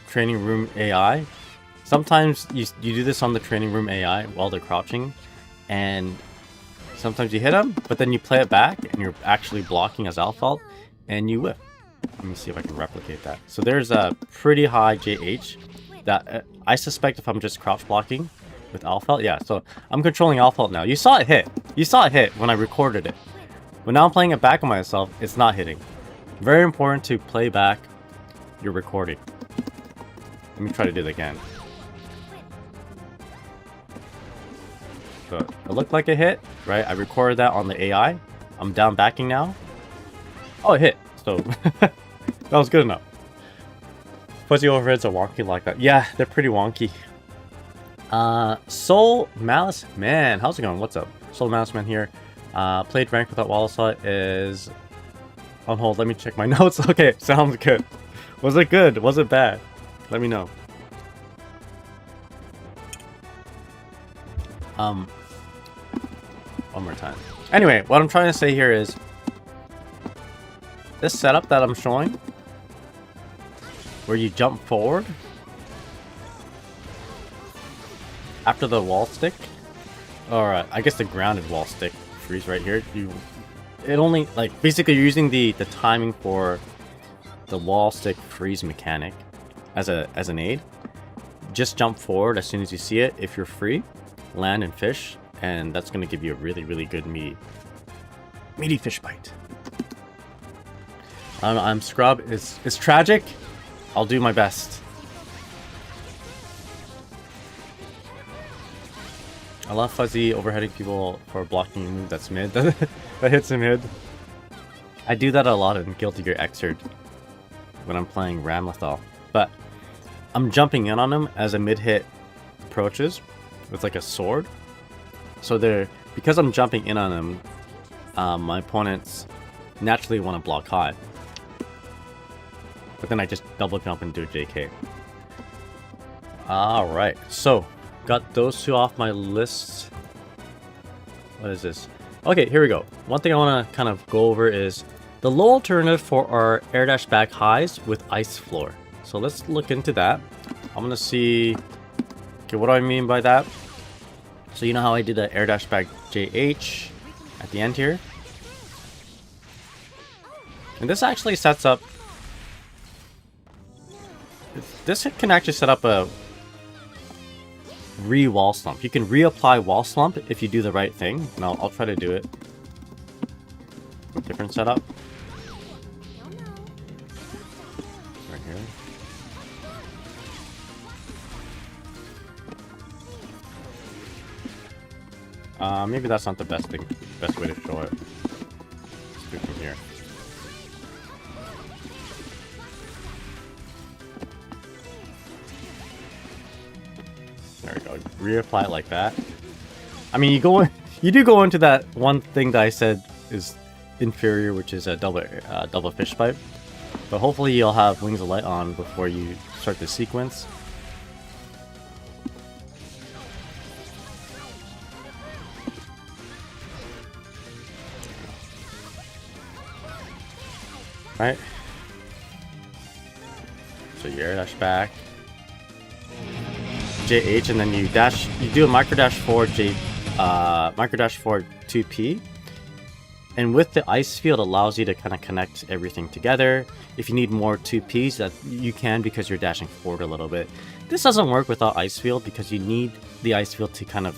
training room AI. Sometimes you do this on the training room AI while they're crouching, and sometimes you hit them, but then you play it back and you're actually blocking as Alphalt and you whiff. Let me see if I can replicate that. So there's a pretty high JH that I suspect if I'm just crouch blocking with Alphalt. Yeah, so I'm controlling Alphalt now. You saw it hit. You saw it hit when I recorded it. But now I'm playing it back on myself. It's not hitting. Very important to play back your recording. Let me try to do it again. So it looked like it hit, right? I recorded that on the AI. I'm down backing now. Oh, it hit. So that was good enough. Fuzzy overheads are wonky like that. Yeah, they're pretty wonky. Soul Malice Man, how's it going? What's up? Soul Malice Man here. Played rank without wall slot is on hold. Let me check my notes. Okay, sounds good. Was it good? Was it bad? Let me know. One more time. Anyway, what I'm trying to say here is this setup that I'm showing, where you jump forward after the wall stick, or I guess the grounded wall stick freeze right here. It only, like, basically you're using the timing for the wall stick freeze mechanic as an aid. Just jump forward as soon as you see it. If you're free, land and fish, and that's going to give you a really good meaty fish bite. I'm scrub. It's tragic. I'll do my best. I love fuzzy overheading people for blocking a move that's mid. that hits him mid. I do that a lot in Guilty Gear Xrd when I'm playing Ramlethal. But I'm jumping in on him as a mid hit approaches with like a sword. So because I'm jumping in on him, my opponents naturally want to block high. But then I just double jump and do a JK. Alright, so got those two off my list. What is this? Okay, here we go. One thing I want to kind of go over is the low alternative for our air dash back highs with ice floor. So let's look into that. I'm going to see... Okay, what do I mean by that? So you know how I did the air dash back JH at the end here? And this actually sets up... This can actually set up a re-wall slump. You can reapply wall slump if you do the right thing. And I'll try to do it with different setup. Right here. Maybe that's not the best way to show it. Let's do it from here. There we go. Reapply it like that. I mean, you do go into that one thing that I said is inferior, which is a double fish pipe. But hopefully you'll have Wings of Light on before you start the sequence. Right. So you air dash back, JH, and then you do a micro dash forward micro dash forward 2P. And with the ice field, allows you to kind of connect everything together. If you need more 2Ps, that you can because you're dashing forward a little bit. This doesn't work without ice field because you need the ice field to kind of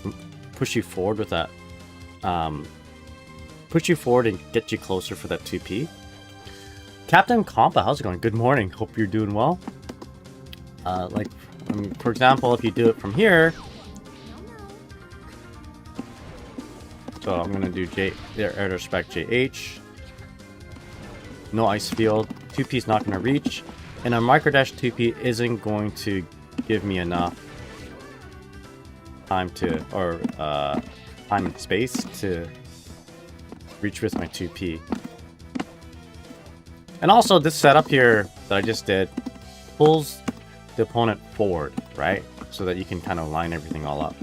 push you forward with that, push you forward and get you closer for that 2P. Captain Compa, how's it going? Good morning. Hope you're doing well. Like, I mean, for example, if you do it from here, so I'm gonna do air respect JH. No ice field. 2P is not gonna reach, and a micro dash 2P isn't going to give me enough time to, or time and space to reach with my 2P. And also, this setup here that I just did pulls the opponent forward, right? So that you can kind of line everything all up.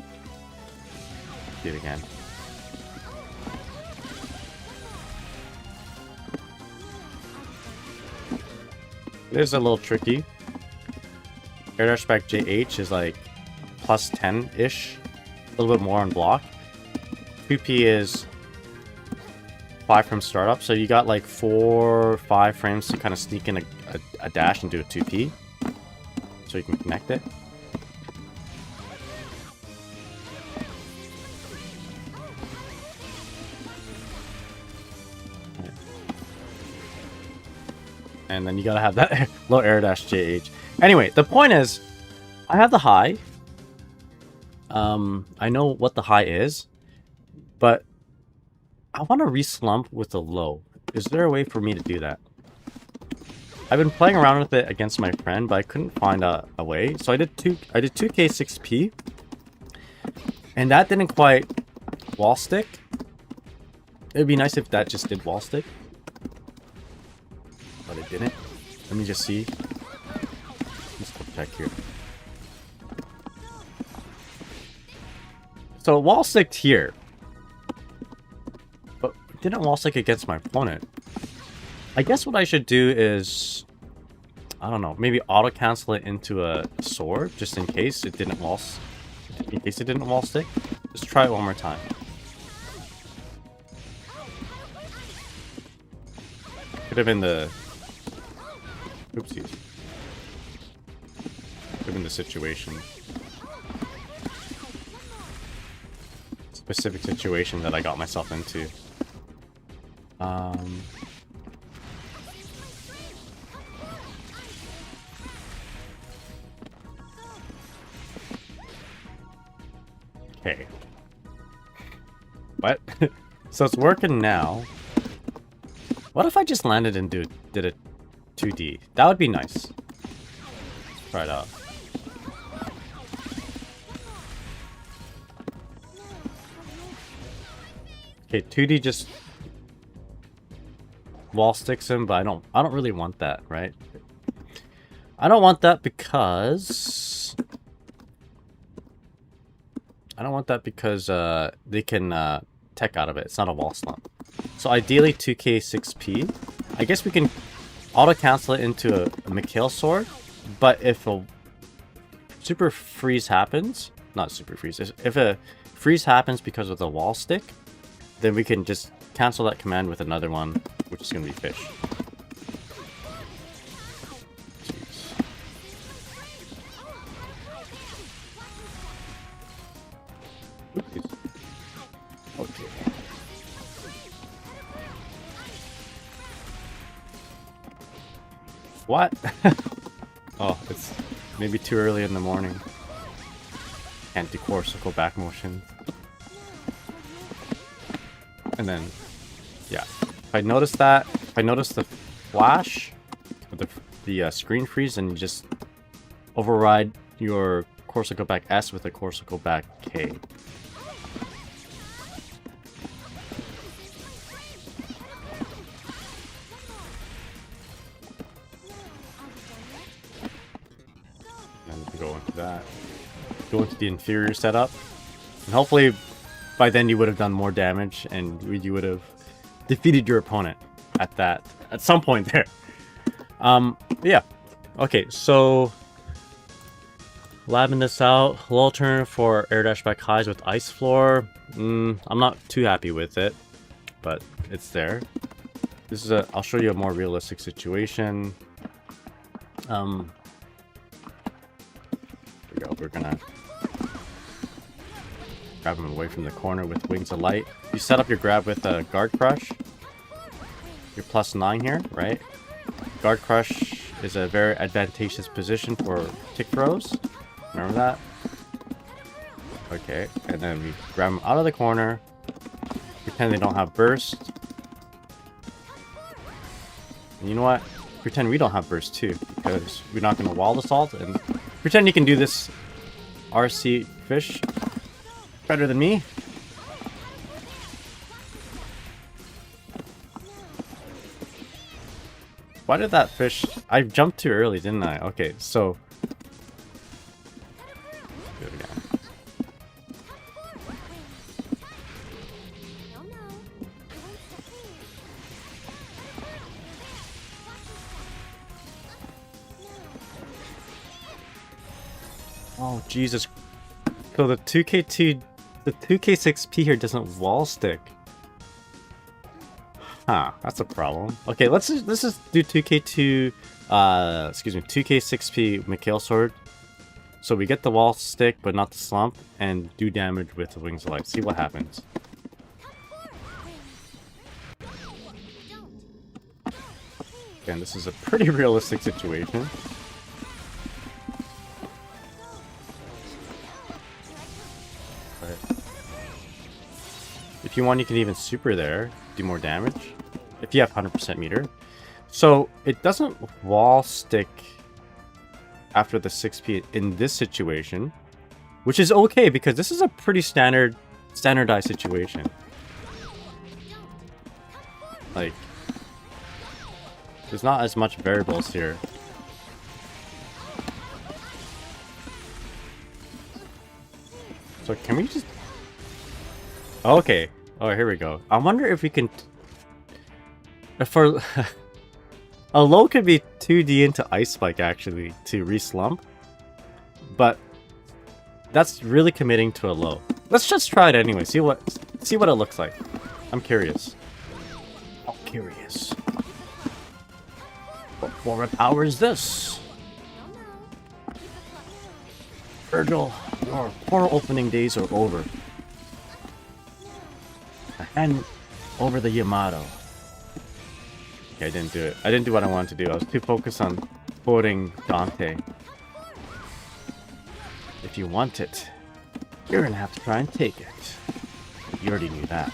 Do it again. It is a little tricky. Air dash back JH is like plus 10-ish. A little bit more on block. 2P is 5 from startup, so you got like 4 or 5 frames to kind of sneak in a dash and do a 2P, so you can connect it. And then you gotta have that low air dash JH. Anyway, the point is, I have the high. I know what the high is, but I want to reslump with the low. Is there a way for me to do that? I've been playing around with it against my friend, but I couldn't find a way. So I did 2K6P, and that didn't quite wall stick. It'd be nice if that just did wall stick, but it didn't. Let me just see. Let's go check here. So wall sticked here, but didn't wall stick against my opponent. I guess what I should do is, I don't know, maybe auto cancel it into a sword just in case it didn't wall stick. Just try it one more time. Could have been the oopsies. Could have been the situation. Specific situation that I got myself into. Okay. What? So it's working now. What if I just landed and did a 2D? That would be nice. Let's try it out. Okay, 2D just wall sticks him, but I don't really want that, right? I don't want that because they can tech out of it. It's not a wall slump. So ideally 2K6P. I guess we can auto cancel it into a Mikhail sword, but if a super freeze happens, not super freeze, if a freeze happens because of the wall stick, then we can just cancel that command with another one, which is going to be fish. Jeez. Okay. What? Oh, it's maybe too early in the morning. Can't do core circle back motion. And then, yeah. If I notice the flash, the screen freeze, and you just override your Corsical back S with a Corsical back K. And go into that. Go into the inferior setup. And hopefully by then you would have done more damage and you would have defeated your opponent at some point there. Yeah. Okay, so labbing this out. Low turn for air dash back highs with ice floor. I'm not too happy with it, but it's there. This is I'll show you a more realistic situation. Here we go. We're gonna grab him away from the corner with Wings of Light. You set up your grab with a Guard Crush. You're +9 here, right? Guard Crush is a very advantageous position for tick throws. Remember that? Okay, and then we grab them out of the corner. Pretend they don't have burst. And you know what? Pretend we don't have burst too, because we're not going to wall assault. And pretend you can do this RC fish better than me. Why did that fish... I jumped too early, didn't I? Okay, so... do it again. Oh, Jesus. So the 2K2... the 2K6P here doesn't wall stick. Huh, that's a problem. Okay, let's just do 2K2, excuse me, 2K6P Mikhail Sword. So we get the wall stick, but not the slump, and do damage with the Wings of Light. See what happens. Again, this is a pretty realistic situation. But if you want, you can even super there, do more damage. If you have 100% meter. So it doesn't wall stick after the 6P in this situation, which is okay because this is a pretty standardized situation. Like, there's not as much variables here. So can we just... Okay. Oh, here we go. I wonder if we can... For... a low could be 2D into Ice Spike, actually, to re-slump. But... that's really committing to a low. Let's just try it anyway. See what it looks like. I'm curious. I'm curious. What power is this? Virgil, your portal opening days are over. And over the Yamato. Okay, I didn't do it. I didn't do what I wanted to do. I was too focused on quoting Dante. If you want it, you're gonna have to try and take it. You already knew that.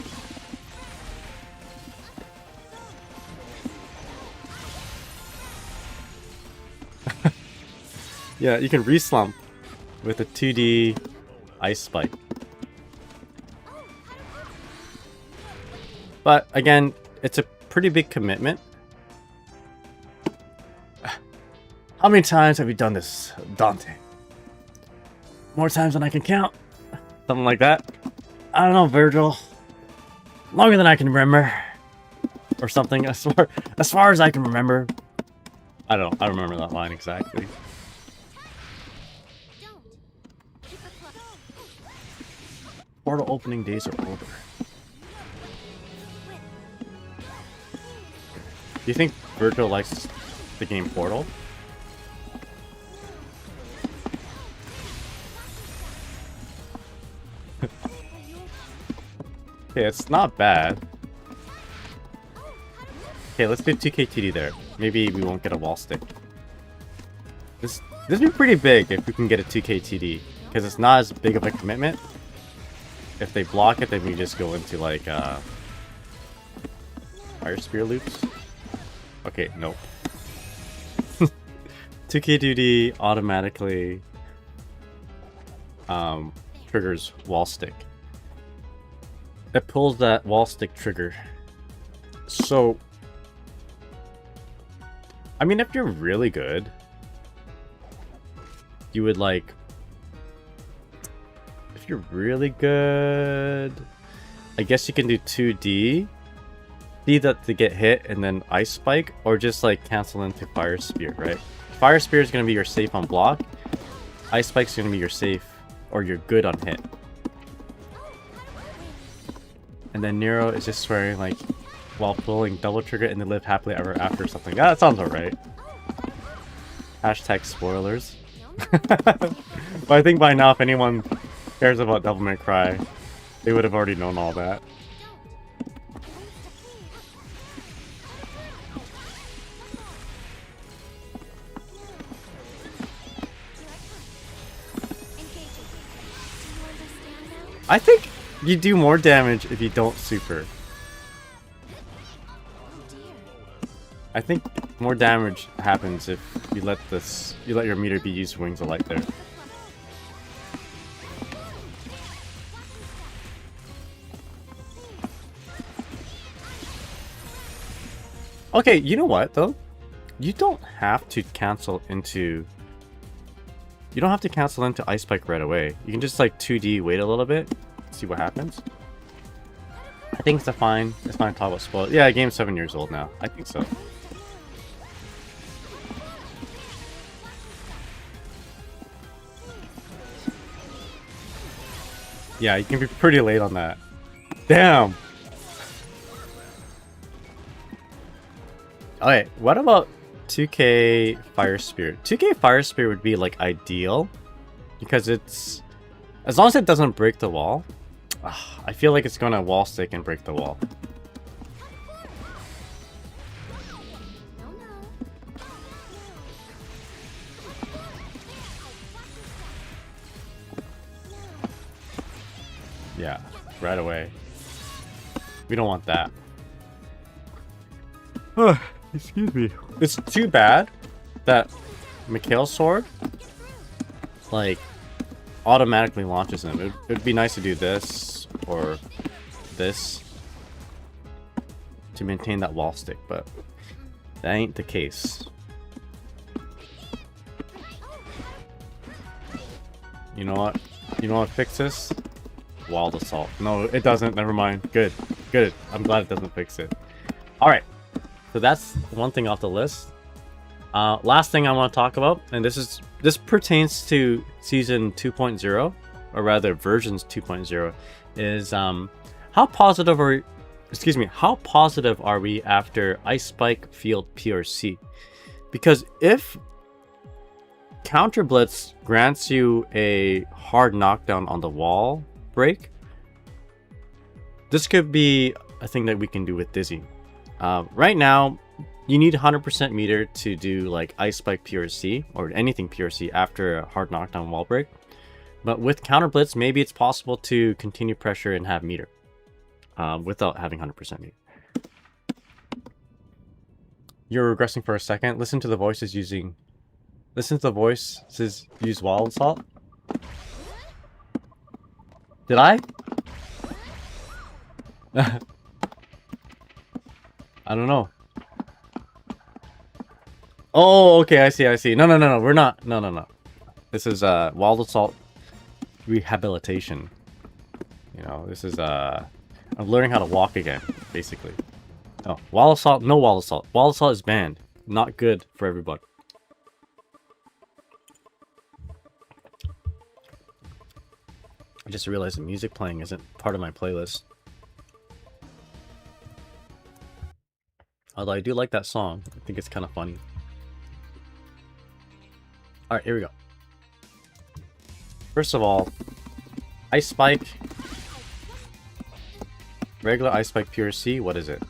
Yeah, you can re-slump with a 2D Ice Spike. But again, it's a pretty big commitment. How many times have you done this, Dante? More times than I can count. Something like that. I don't know, Virgil. Longer than I can remember. Or something, as far as I can remember. I don't remember that line exactly. Portal opening days are over. Do you think Virgil likes the game Portal? Okay, it's not bad. Okay, let's do 2KTD there. Maybe we won't get a wall stick. This would be pretty big if we can get a 2KTD, because it's not as big of a commitment. If they block it, then we just go into like fire spear loops. Okay, nope. 2K duty automatically. triggers wall stick. It pulls that wall stick trigger. So, I mean, if you're really good, you would like... If you're really good, I guess you can do 2D. See that to get hit and then ice spike, or just like cancel into fire spear, right? Fire spear is going to be your safe on block. Ice spike's going to be your safe or your good on hit. And then Nero is just swearing like while pulling double trigger and then live happily ever after or something. That sounds alright. Hashtag spoilers. But I think by now if anyone cares about Devil May Cry, they would have already known all that. I think you do more damage if you don't super. I think more damage happens if you let your meter be used Wings of Light there. Okay, you know what though? You don't have to cancel into... You don't have to cancel into Ice Spike right away. You can just like 2D wait a little bit, see what happens. I think it's fine to talk about spoil. Yeah, game's 7 years old now. I think so. Yeah, you can be pretty late on that. Damn! Okay, what about 2K Fire Spirit? 2K Fire Spirit would be like ideal because it's... As long as it doesn't break the wall, I feel like it's gonna wall stick and break the wall. Yeah, right away. We don't want that. Excuse me. It's too bad that Mikhail's sword, like, automatically launches him. It'd be nice to do this or this to maintain that wall stick, but that ain't the case. You know what? You know what fix this? Wild Assault. No, it doesn't. Never mind. Good. Good. I'm glad it doesn't fix it. Alright. So that's one thing off the list. Last thing I want to talk about, and this pertains to season 2.0, or rather versions 2.0, is how positive are we after Ice Spike Field PRC? Because if Counter Blitz grants you a hard knockdown on the wall break, this could be a thing that we can do with Dizzy. Right now, you need 100% meter to do like Ice Spike PRC or anything PRC after a hard knockdown wall break. But with Counter Blitz, maybe it's possible to continue pressure and have meter without having 100% meter. You're regressing for a second. Listen to the voices using... Listen to the voices use Wild Assault. Did I? I don't know. Oh, okay, I see. No, we're not. No. This is Wild Assault rehabilitation. You know, this is I'm learning how to walk again, basically. Oh, Wild Assault, no Wild Assault. Wild Assault is banned. Not good for everybody. I just realized the music playing isn't part of my playlist. Although I do like that song. I think it's kind of funny. Alright, here we go. First of all, Ice Spike. Regular Ice Spike PRC, what is it?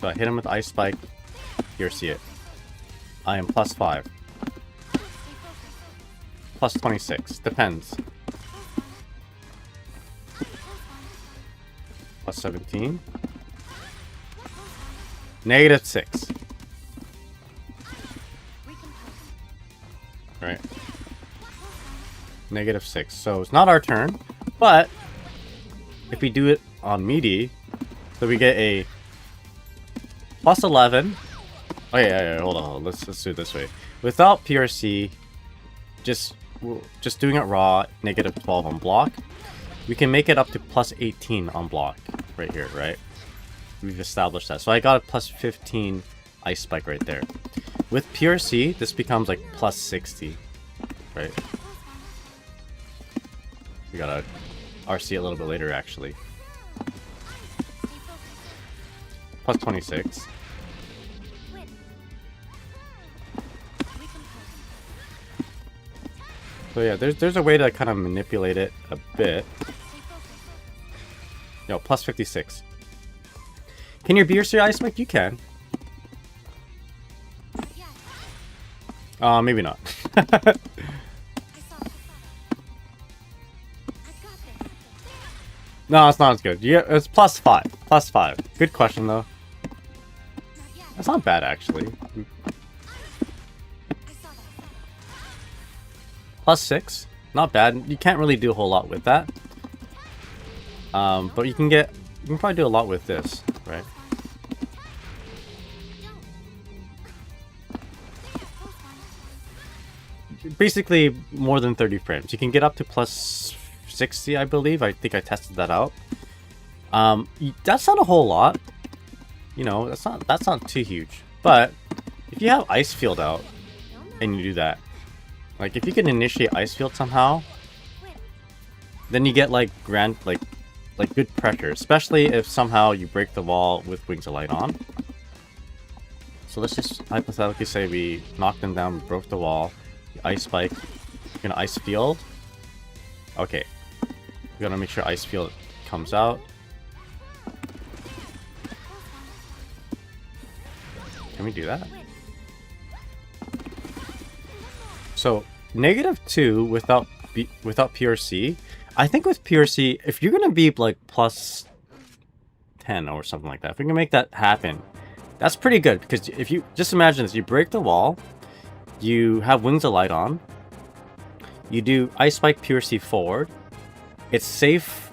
So I hit him with Ice Spike, PRC it. I am +5. +26, depends. +17. -6. right? -6. So it's not our turn, but if we do it on meaty, so we get a +11. Oh yeah, hold on. Let's do it this way. Without PRC, just doing it raw, -12 on block, we can make it up to +18 on block right here, right? We've established that. So I got a +15 ice spike right there. With PRC, this becomes like +60, right? We gotta RC a little bit later, actually. +26. So yeah, there's a way to kind of manipulate it a bit. Yo, +56. Can your BRC ice spike? You can. Maybe not. No, it's not as good. Yeah, it's +5. +5. Good question though. That's not bad actually. +6. Not bad. You can't really do a whole lot with that. But you can probably do a lot with this, right? Basically more than 30 frames. You can get up to +60, I believe. I think I tested that out. That's not a whole lot. You know, that's not too huge. But if you have ice field out and you do that, like if you can initiate ice field somehow, then you get like good pressure, especially if somehow you break the wall with Wings of Light on. So let's just hypothetically say we knocked them down, we broke the wall, the ice spike, you're gonna ice field. Okay, we gotta make sure ice field comes out. Can we do that? So -2 without PRC. I think with PRC, if you're gonna be like +10 or something like that, if we can make that happen, that's pretty good. Because if you just imagine this, you break the wall, you have Wings of Light on, you do Ice Spike PRC forward, it's safe,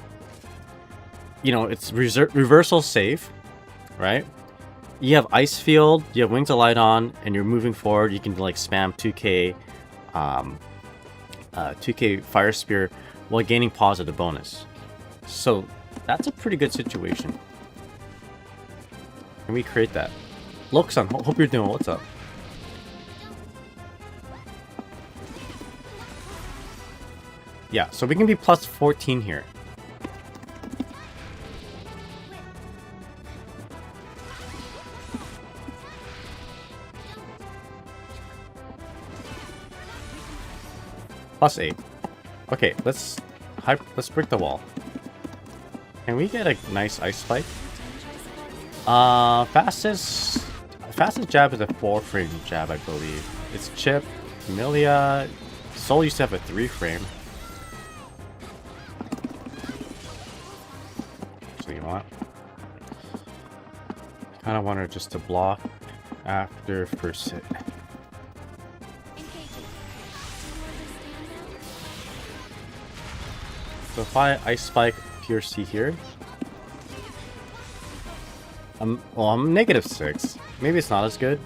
you know, it's reversal safe, right? You have Ice Field, you have Wings of Light on, and you're moving forward. You can like spam 2k, 2k Fire Spear while gaining positive bonus. So that's a pretty good situation. Can we create that? Look-san, hope you're doing well. What's up? Yeah, so we can be +14 here. +8. Okay, let's break the wall. Can we get a nice ice spike? Fastest jab is a 4-frame jab, I believe. It's Chip, Emilia, Soul used to have a 3-frame. So you want? Kind of want her just to block after first hit. So if I Ice Spike PRC here, I'm -6. Maybe it's not as good.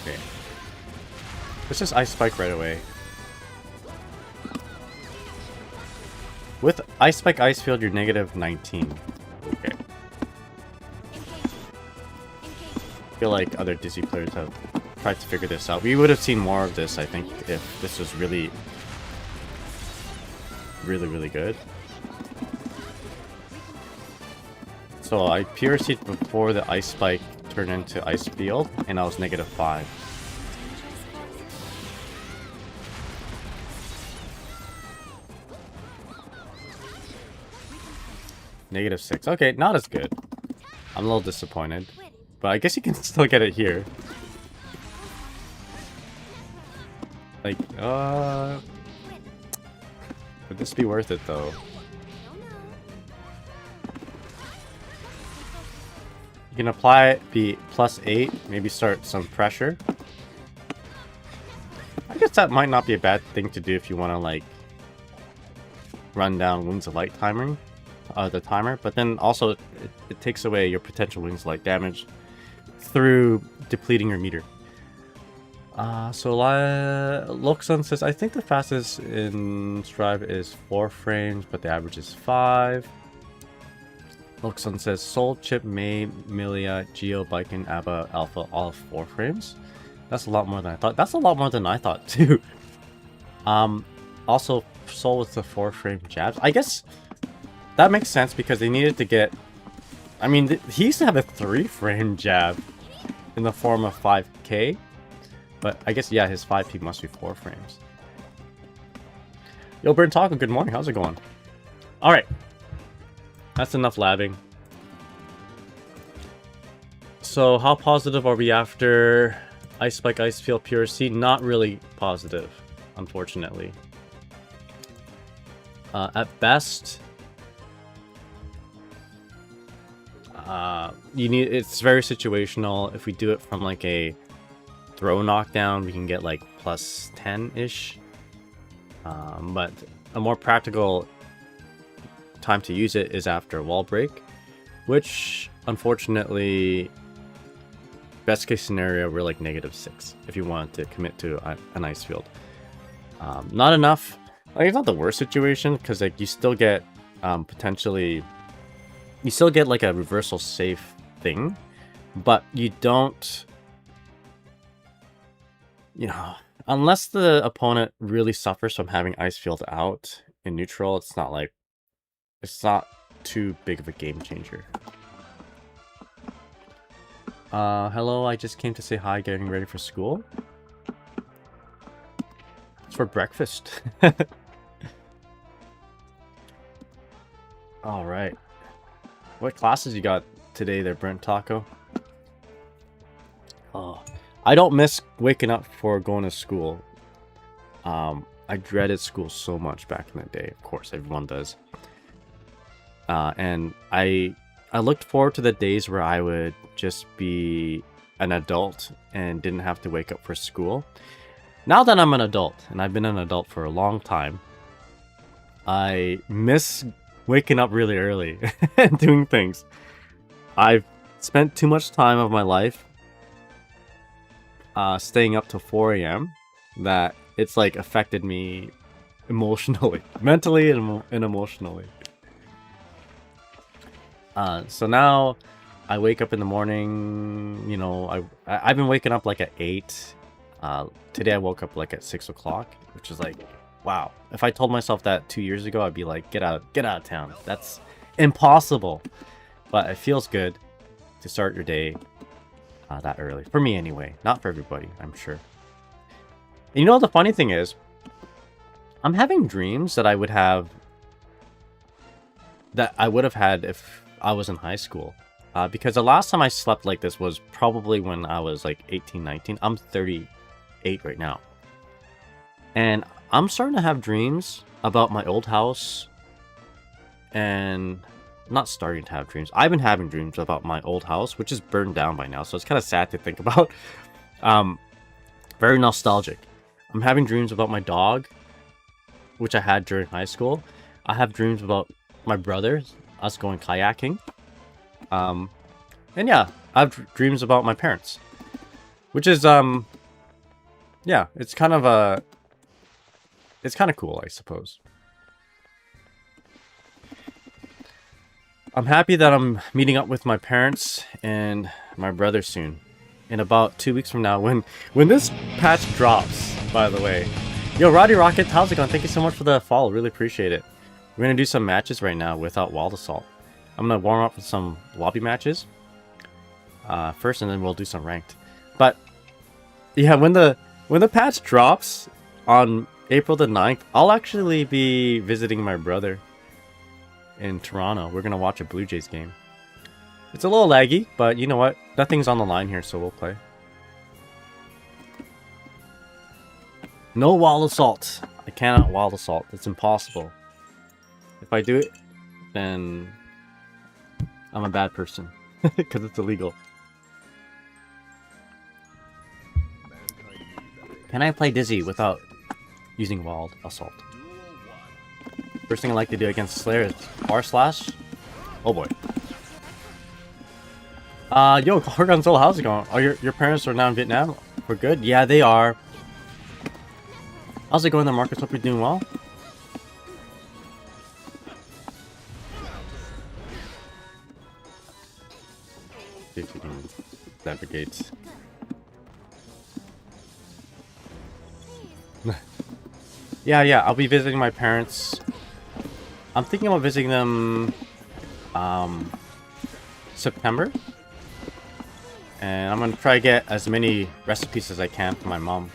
Okay. Let's just Ice Spike right away. With Ice Spike Ice Field, you're -19. Okay. I feel like other Dizzy players have tried to figure this out. We would have seen more of this, I think, if this was really good. So I PRC'd before the Ice Spike turned into Ice Field, and I was -5. -6. Okay, not as good. I'm a little disappointed. But I guess you can still get it here. Like, would this be worth it though? You can apply it, be +8, maybe start some pressure. I guess that might not be a bad thing to do if you want to, like, run down Wings of Light timing, the timer, but then also it takes away your potential Wings of Light damage through depleting your meter. So Loxon says, I think the fastest in Strive is 4 frames, but the average is 5. Loxon says, Soul, Chip, May, Milia, Geo, Biken, Abba, Alpha, all 4 frames. That's a lot more than I thought. That's a lot more than I thought, too. Also, Soul with the 4-frame jabs. I guess that makes sense because they needed to get... I mean, he used to have a 3-frame jab in the form of 5k. But I guess, yeah, his 5p must be 4 frames. Yo, Burn Taco, good morning. How's it going? Alright. That's enough labbing. So, how positive are we after Ice Spike, Ice Field, Pure C? Not really positive, unfortunately. At best, it's very situational. If we do it from like a throw knockdown, we can get like +10-ish. But a more practical time to use it is after wall break, which unfortunately, best case scenario, we're like -6 if you want to commit to an ice field. Not enough. Like, it's not the worst situation because like you still get potentially, you still get like a reversal safe thing, but you don't, you know, unless the opponent really suffers from having ice field out in neutral, it's not too big of a game changer. Hello, I just came to say hi, getting ready for school. It's for breakfast. Alright. What classes you got today there, Brent Taco? Oh, I don't miss waking up for going to school. I dreaded school so much back in the day. Of course, everyone does. And I looked forward to the days where I would just be an adult and didn't have to wake up for school. Now that I'm an adult, and I've been an adult for a long time, I miss waking up really early and doing things. I've spent too much time of my life staying up till 4 a.m. that it's like affected me emotionally, mentally and emotionally. So now I wake up in the morning, you know, I've been waking up like at 8. Today I woke up like at 6 o'clock, which is like, wow. If I told myself that 2 years ago, I'd be like, get out of town. That's impossible. But it feels good to start your day that early. For me anyway. Not for everybody, I'm sure. And you know, the funny thing is, I'm having dreams that I would have had if I was in high school. Because the last time I slept like this was probably when I was like 18, 19. I'm 38 right now. And I'm starting to have dreams about my old house. And not starting to have dreams. I've been having dreams about my old house, which is burned down by now. So it's kind of sad to think about. Very nostalgic. I'm having dreams about my dog, which I had during high school. I have dreams about my brother, us going kayaking. And yeah, I have dreams about my parents, which is yeah, it's kind of cool, I suppose. I'm happy that I'm meeting up with my parents and my brother soon, in about 2 weeks from now, when this patch drops, by the way. Yo, Roddy Rocket, how's it going? Thank you so much for the follow, really appreciate it. We're gonna do some matches right now without Wild Assault. I'm gonna warm up with some lobby matches first, and then we'll do some ranked. But yeah, when the patch drops on April the 9th, I'll actually be visiting my brother in Toronto. We're gonna watch a Blue Jays game. It's a little laggy, but you know what? Nothing's on the line here, so we'll play. No Wild Assault. I cannot Wild Assault. It's impossible. If I do it, then I'm a bad person. because it's illegal. Can I play Dizzy without using wild assault? First thing I like to do against Slayer is R/slash. Oh boy. Yo, Gorgonzola, how's it going? Oh, your parents are now in Vietnam? We're good? Yeah, they are. How's it going there, Marcus? Hope you're doing well. See if we can navigate. Yeah, I'll be visiting my parents. I'm thinking about visiting them September. And I'm gonna try to get as many recipes as I can for my mom.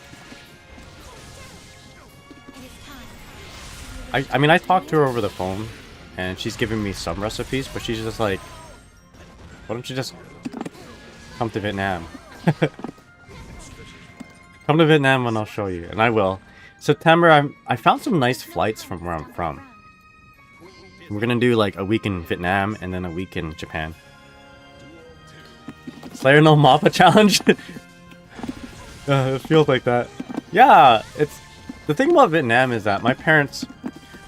I mean, I talked to her over the phone, and she's giving me some recipes, but she's just like, why don't you just come to Vietnam? Come to Vietnam and I'll show you, and I will. September, I found some nice flights from where I'm from. We're gonna do like a week in Vietnam and then a week in Japan. Slayer no Mappa challenge? It feels like that. Yeah, it's... The thing about Vietnam is that my parents...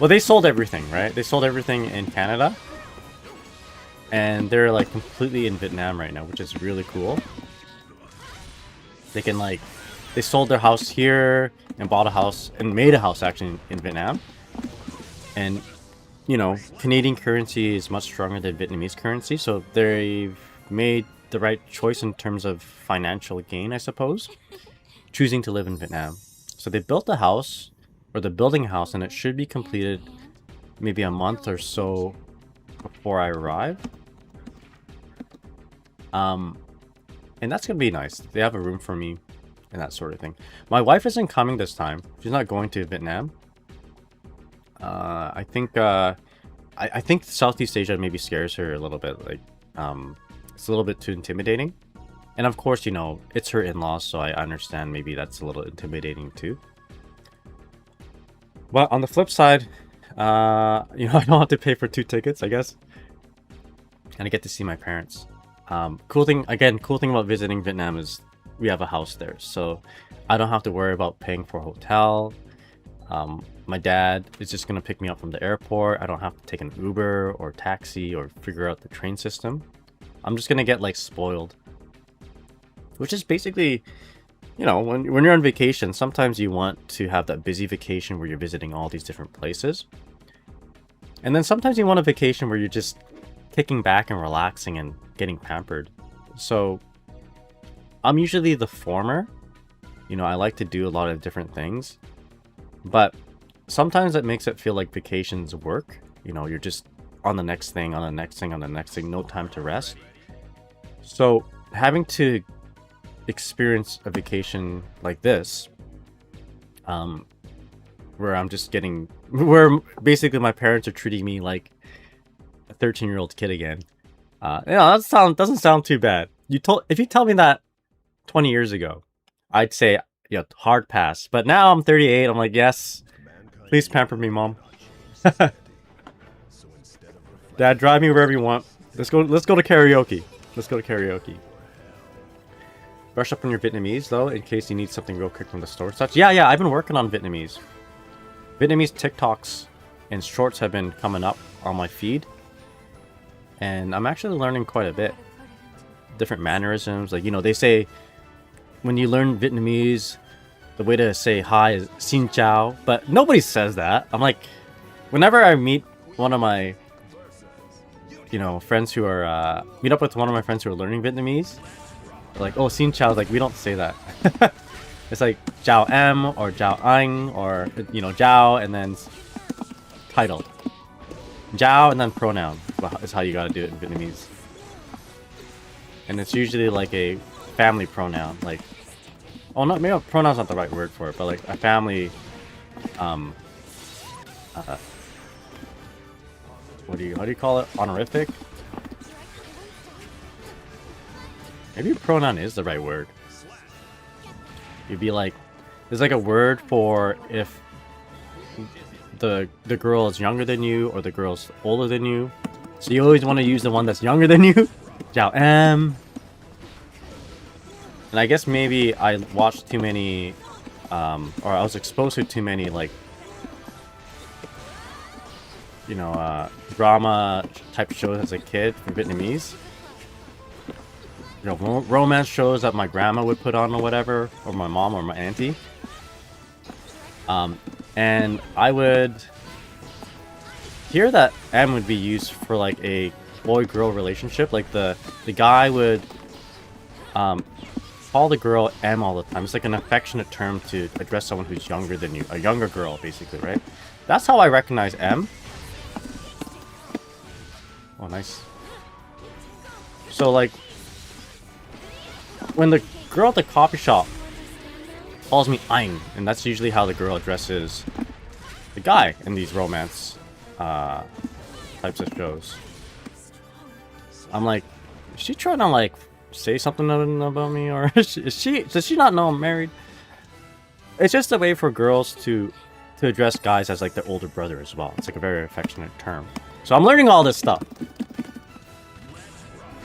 Well, they sold everything, right? They sold everything in Canada. And they're like completely in Vietnam right now, which is really cool. They can like... They sold their house here and bought a house and made a house actually in Vietnam. And, you know, Canadian currency is much stronger than Vietnamese currency, so they've made the right choice in terms of financial gain, I suppose, choosing to live in Vietnam. So they built a house, or they're building a house, and it should be completed maybe a month or so before I arrive. And that's gonna be nice. They have a room for me and that sort of thing. My wife isn't coming this time. She's not going to Vietnam. I think Southeast Asia maybe scares her a little bit. Like, it's a little bit too intimidating. And of course, you know, it's her in-laws, so I understand maybe that's a little intimidating too. But on the flip side, you know, I don't have to pay for 2 tickets, I guess. And I get to see my parents. Cool thing about visiting Vietnam is we have a house there, so I don't have to worry about paying for a hotel. My dad is just gonna pick me up from the airport. I don't have to take an Uber or taxi or figure out the train system. I'm just gonna get like spoiled. Which is basically, you know, when you're on vacation, sometimes you want to have that busy vacation where you're visiting all these different places. And then sometimes you want a vacation where you're just kicking back and relaxing and getting pampered. So I'm usually the former. You know, I like to do a lot of different things. But sometimes it makes it feel like vacations work. You know, you're just on the next thing, on the next thing, on the next thing, no time to rest. So having to experience a vacation like this, where I'm just getting, where basically my parents are treating me like a 13-year-old kid again. You know, that doesn't sound too bad. If you tell me that 20 years ago, I'd say, yeah, hard pass. But now I'm 38. I'm like, yes, please pamper me, mom. Dad, drive me wherever you want. Let's go to karaoke. Let's go to karaoke. Brush up on your Vietnamese though, in case you need something real quick from the store. Such. Yeah, I've been working on Vietnamese. Vietnamese TikToks and shorts have been coming up on my feed, and I'm actually learning quite a bit. Different mannerisms, like, you know, they say when you learn Vietnamese, the way to say hi is xin chào, but nobody says that. I'm like, whenever I meet one of my, you know, friends who are meet up with one of my friends who are learning Vietnamese, they're like, oh, xin chào, like, we don't say that. It's like chào em or chào anh, or, you know, chào and then title. Chào and then pronoun is how you gotta do it in Vietnamese. And it's usually like a family pronoun, like, oh, not, maybe pronoun's not the right word for it, but like a family, how do you call it? Honorific? Maybe pronoun is the right word. You'd be like, there's like a word for if the girl is younger than you or the girl's older than you. So you always want to use the one that's younger than you. Jiao M. And I guess maybe I watched too many, or I was exposed to too many, like, you know, drama type shows as a kid from Vietnamese. You know, romance shows that my grandma would put on or whatever, or my mom or my auntie. And I would hear that M would be used for like a boy-girl relationship. Like the guy would call the girl M all the time. It's like an affectionate term to address someone who's younger than you, a younger girl, basically, right? That's how I recognize M. Oh, nice. So like, when the girl at the coffee shop calls me Ein, and that's usually how the girl addresses the guy in these romance types of shows. I'm like, is she trying to like say something about me, or does she not know I'm married? It's just a way for girls to address guys as like their older brother as well. It's like a very affectionate term. So I'm learning all this stuff.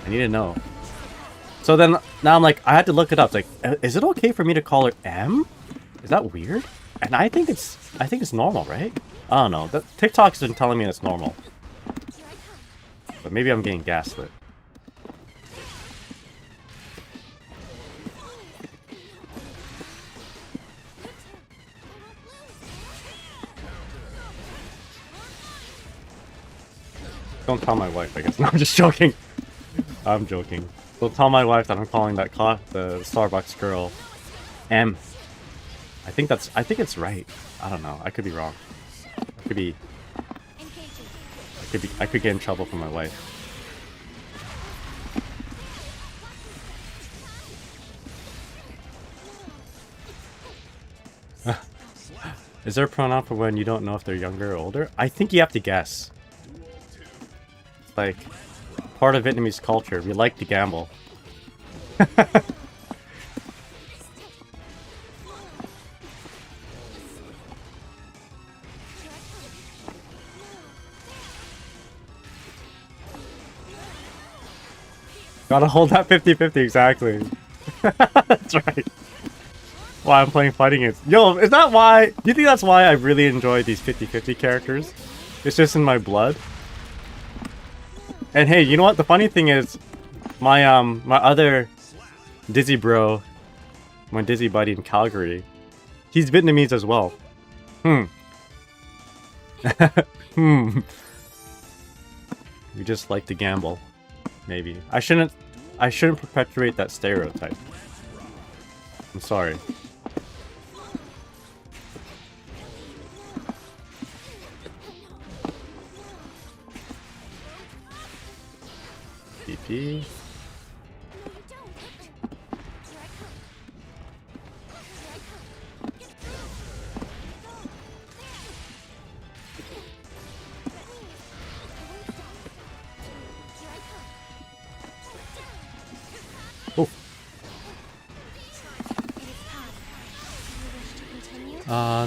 I need to know. So then now I'm like, I had to look it up. It's like, is it okay for me to call her M? Is that weird? And I think it's normal, right? I don't know. TikTok's been telling me it's normal. But maybe I'm getting gaslit. Don't tell my wife, I guess. No, I'm just joking. I'm joking. Don't tell my wife that I'm calling that the Starbucks girl M. I think it's right. I don't know. I could be wrong. I could get in trouble from my wife. Is there a pronoun for when you don't know if they're younger or older? I think you have to guess. It's like part of Vietnamese culture. We like to gamble. Gotta hold that 50-50 exactly. That's right. Why I'm playing fighting games. Yo, is that why? Do you think that's why I really enjoy these 50-50 characters? It's just in my blood. And hey, you know what? The funny thing is, my other Dizzy bro, my Dizzy buddy in Calgary, he's Vietnamese as well. We just like to gamble. Maybe. I shouldn't perpetuate that stereotype. I'm sorry. PP.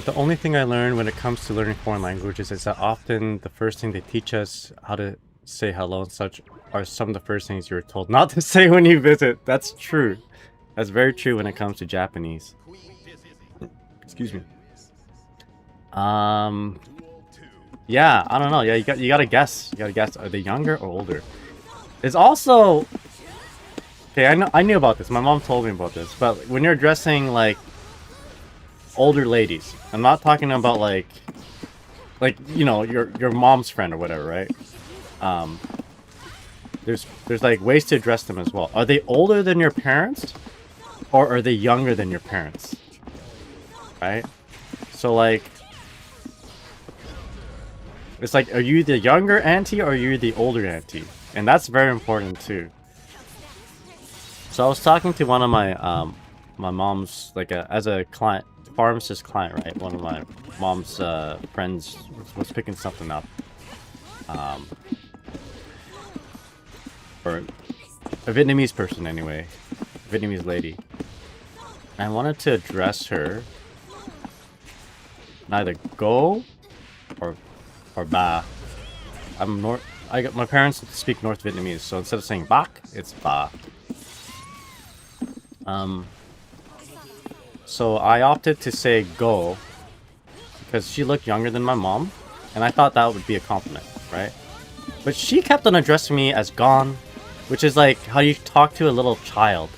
The only thing I learned when it comes to learning foreign languages is that often the first thing they teach us how to say hello and such are some of the first things you're told not to say when you visit. That's true. That's very true when it comes to Japanese. Excuse me. Yeah, I don't know. Yeah, you gotta guess. You gotta guess. Are they younger or older? It's also... Okay, I knew about this. My mom told me about this. But when you're addressing, like, older ladies, I'm not talking about, like, you know, your mom's friend or whatever, right? There's like ways to address them as well. Are they older than your parents, or are they younger than your parents? Right? So like, it's like, are you the younger auntie or are you the older auntie? And that's very important too. So I was talking to one of my my mom's, like, as a client, pharmacist client, right? One of my mom's friends was picking something up. Or a Vietnamese person anyway. A Vietnamese lady. And I wanted to address her neither go or ba. I'm my parents speak North Vietnamese, so instead of saying bak, it's ba. So I opted to say go because she looked younger than my mom, and I thought that would be a compliment, right? But she kept on addressing me as gone, which is like how you talk to a little child,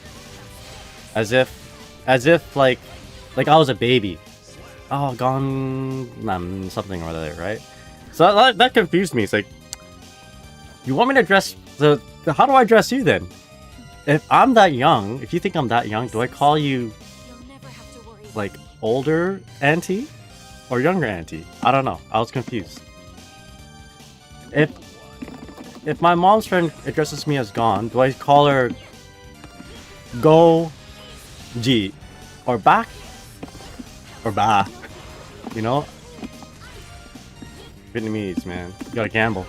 as if like I was a baby. Oh, gone, something or other, right? So that confused me. It's like, you want me to address how do I address you then? If I'm that young, if you think I'm that young, do I call you like older auntie or younger auntie? I don't know. I was confused. If my mom's friend addresses me as gone, do I call her go ji or back or ba? You know? Vietnamese, man. You gotta gamble.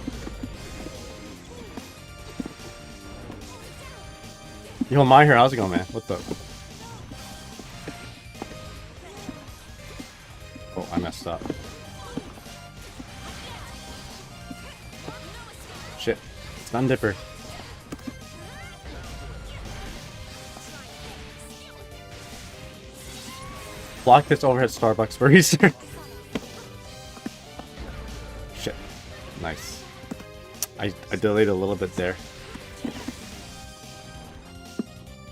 Yo, my here, how's it going, man? What's up? Oh, I messed up. Shit. Stun dipper. Block this overhead Starbucks barista. Shit. Nice. I delayed a little bit there.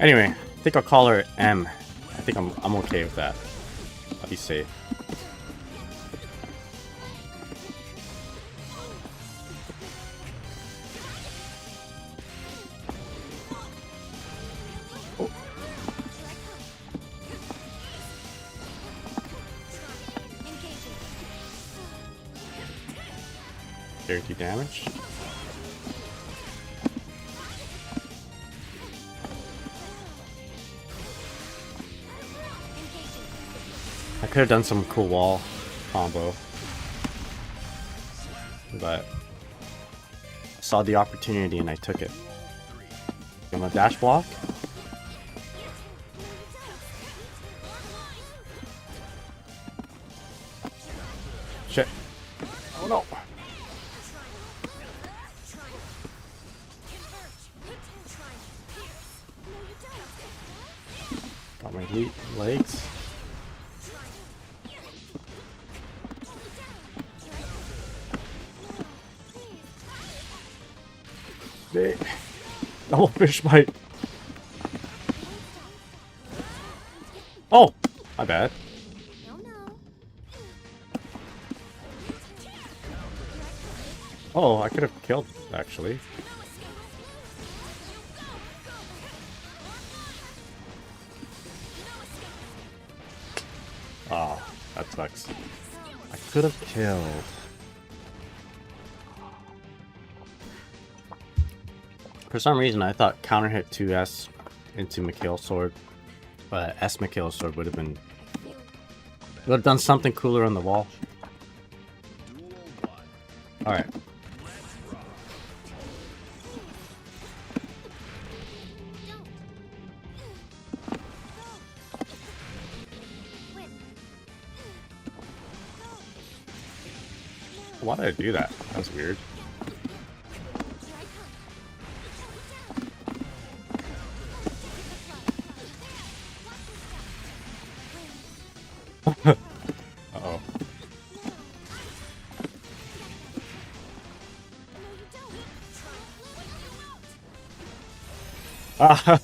Anyway, I think I'll call her M. I think I'm okay with that. I'll be safe. Oh. Guaranteed damage. I could have done some cool wall combo, but I saw the opportunity and I took it. I'm gonna dash block. Shit. Oh no. Got my legs. Double fish bite. Oh, my bad. Oh, I could have killed actually. Oh, that sucks. I could have killed. For some reason, I thought counter hit 2S into Mikhail's sword, but S Mikhail's sword would have done something cooler on the wall. All right. Why did I do that? That was weird. Uh-oh. I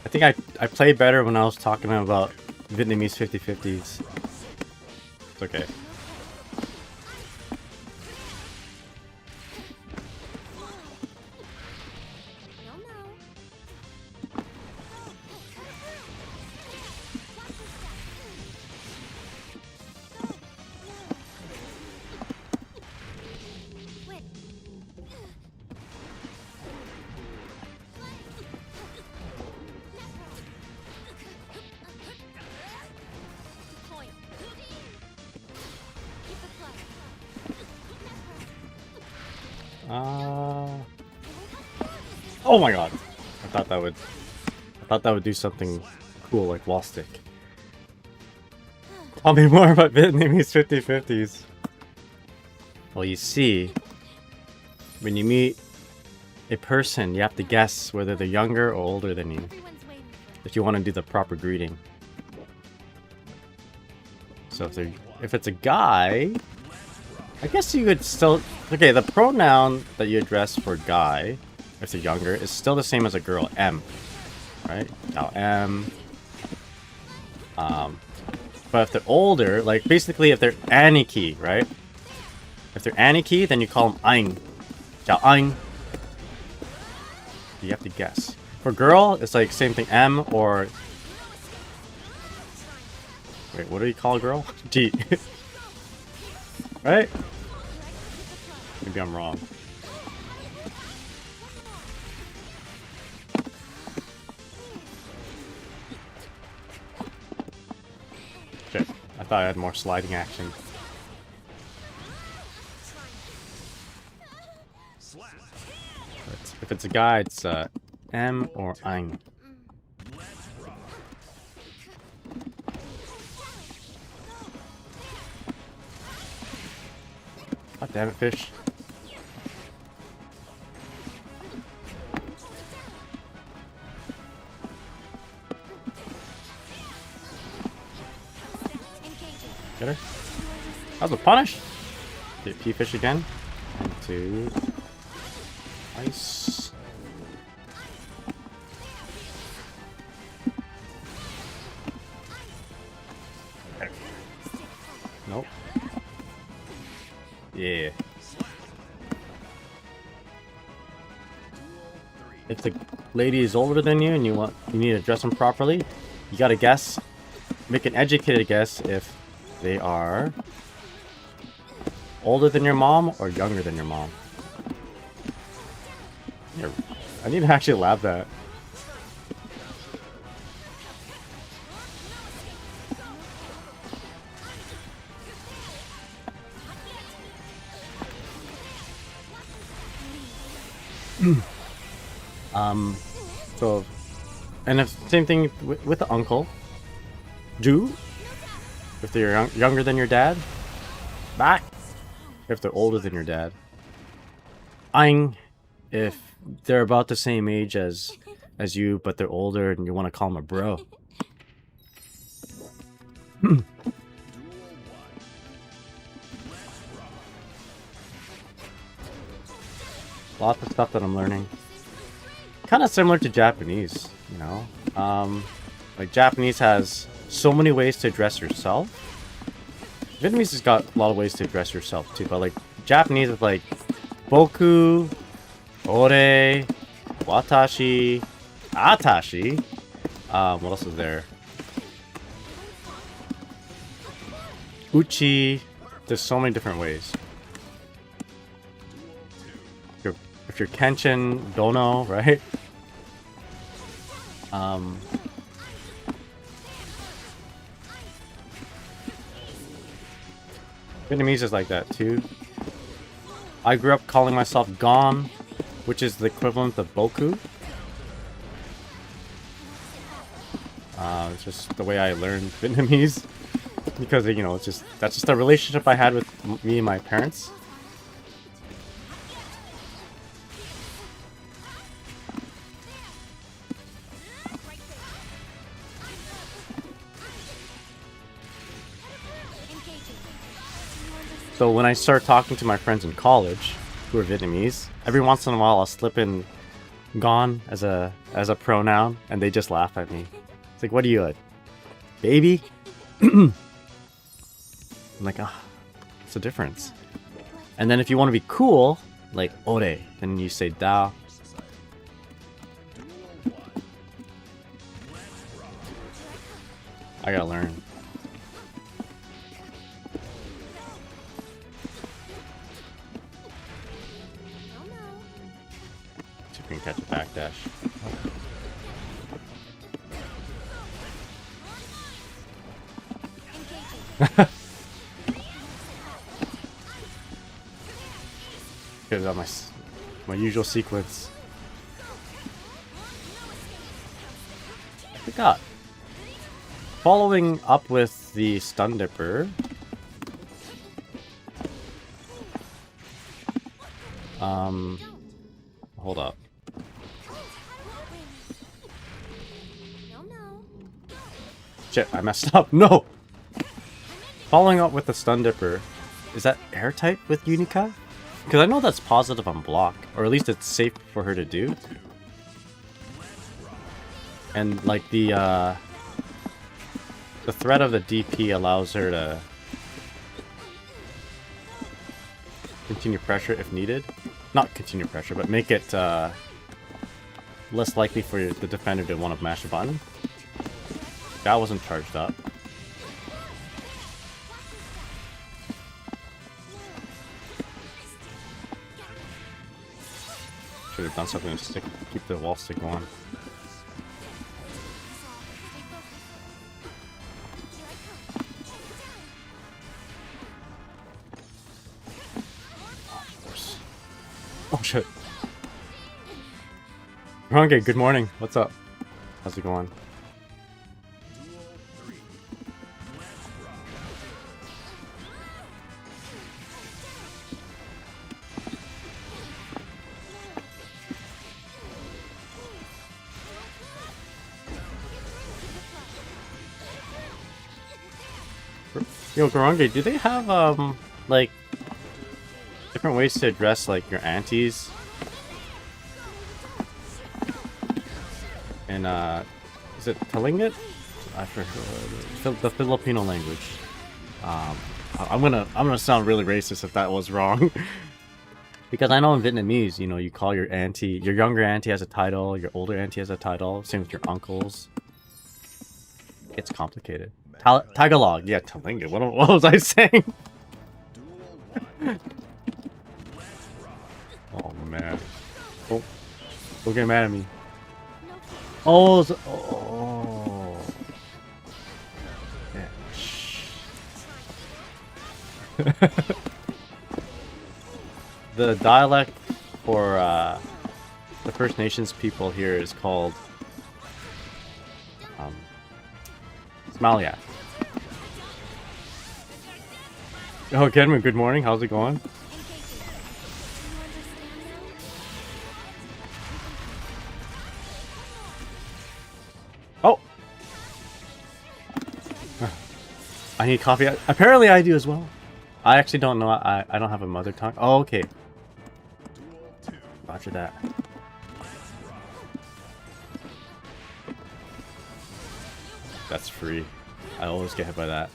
think I played better when I was talking about Vietnamese 50-50s. It's okay. Oh my god! I thought that would do something cool like wall stick. Tell me more about Vietnamese 50-50s. Well, you see, When you meet a person, you have to guess whether they're younger or older than you, if you want to do the proper greeting. So if it's a guy, I guess you could still... Okay, the pronoun that you address for guy, if they're younger, is still the same as a girl, M. Right? Now, M. But if they're older, like basically if they're Aniki, right? If they're Aniki, then you call them Aing. Jiao Aing. You have to guess. For girl, it's like same thing, M or... Wait, what do you call a girl? G. Right? Maybe I'm wrong. Shit. I thought I had more sliding action. If it's a guy, it's M or Aing. God damn it, fish. Get her. That was a punish. Get P-fish again. And two. Nice. Okay. Nope. Yeah. If the lady is older than you and you need to dress them properly, you gotta guess. Make an educated guess if they are older than your mom or younger than your mom. Here, I need to actually lab that. So, and if same thing with the uncle. Do if they're younger than your dad. Back if they're older than your dad. Aing if they're about the same age as you, but they're older and you want to call them a bro. Lots of stuff that I'm learning. Kind of similar to Japanese, you know? Like Japanese has so many ways to address yourself. Vietnamese has got a lot of ways to address yourself too, but like Japanese is like boku, ore, watashi, atashi. What else is there? Uchi. There's so many different ways. If you're Kenshin, Dono, right? Vietnamese is like that too. I grew up calling myself Gon, which is the equivalent of Boku. It's just the way I learned Vietnamese because, you know, that's just a relationship I had with me and my parents. So when I start talking to my friends in college who are Vietnamese, every once in a while I'll slip in "gon" as a pronoun, and they just laugh at me. It's like, what are you, a baby? I'm like, ah, what's the difference? And then if you want to be cool, like ore, then you say da. I gotta learn. See if we can catch a backdash. Get out my usual sequence. I forgot. Following up with the Stun Dipper, Hold up. Shit, I messed up. No! Following up with the stun dipper. Is that airtight with Unica? Because I know that's positive on block. Or at least it's safe for her to do. And like the threat of the DP allows her to continue pressure if needed. Not continue pressure, but make it less likely for the defender to want to mash a button. That wasn't charged up. Should have done something to keep the wall stick going. Oh shit. Ronge, good morning. What's up? How's it going? Yo, Garange, do they have, like, different ways to address, like, your aunties? And, is it Talingat? I forget. The Filipino language. I'm gonna sound really racist if that was wrong. Because I know in Vietnamese, you know, you call your auntie, your younger auntie has a title, your older auntie has a title, same with your uncles. It's complicated. Tagalog, yeah, Talinga. What was I saying? Oh man! Oh, don't get mad at me. Oh, oh. Yeah. The dialect for the First Nations people here is called Smaliak. Oh, Kenman, good morning. How's it going? Oh! I need coffee. Apparently I do as well. I actually don't know. I don't have a mother tongue. Oh, okay. Roger that. That's free. I always get hit by that.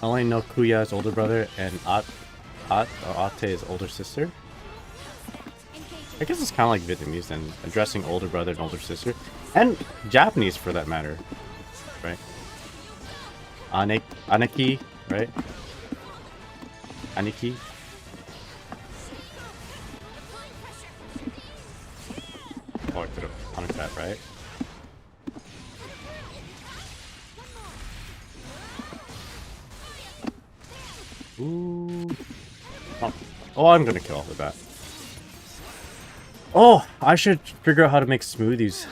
I only know Kuya's older brother and Ate's older sister. I guess it's kind of like Vietnamese then, addressing older brother and older sister. And Japanese for that matter. Right? Aneki, right? Aniki. Oh, I could have punished that, right? Ooh. Oh, I'm gonna kill with that. Oh, I should figure out how to make smoothies.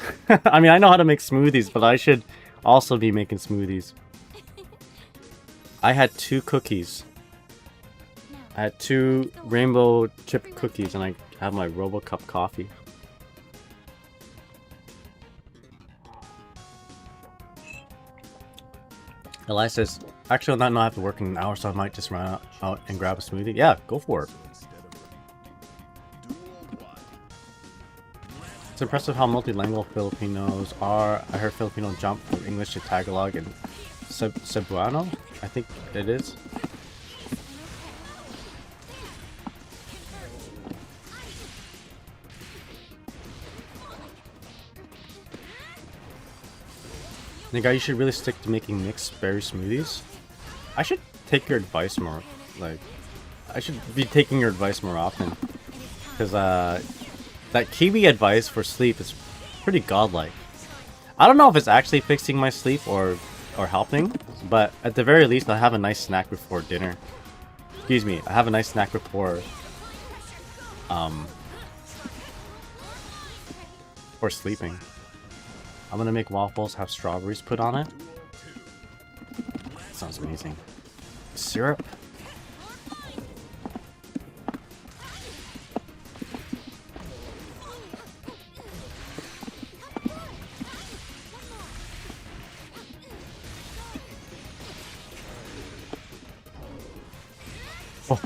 I mean, I know how to make smoothies, but I should also be making smoothies. I had 2 cookies. I had 2 rainbow chip cookies, and I have my RoboCup coffee. Eli says, actually, on that note, I have to work in an hour, so I might just run out and grab a smoothie. Yeah, go for it. It's impressive how multilingual Filipinos are. I heard Filipino jump from English to Tagalog and Cebuano, I think it is. Nigga, you should really stick to making mixed berry smoothies. I should take your advice more. Like, I should be taking your advice more often. Because, that kiwi advice for sleep is pretty godlike. I don't know if it's actually fixing my sleep or helping, but at the very least, I have a nice snack before dinner. Excuse me, I have a nice snack before, for sleeping. I'm gonna make waffles, have strawberries put on it. Sounds amazing. Syrup. Oh.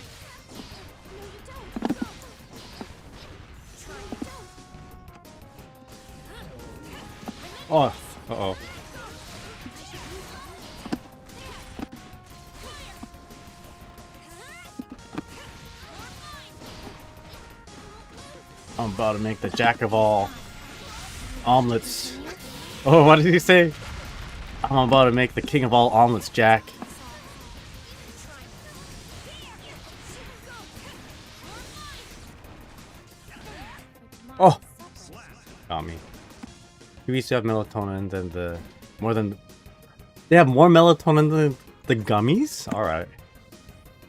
Oh. Uh-oh. I'm about to make the jack of all omelets. Oh, what did he say? I'm about to make the king of all omelets, Jack. Oh! Got me. We used to have melatonin than the... They have more melatonin than the gummies? Alright.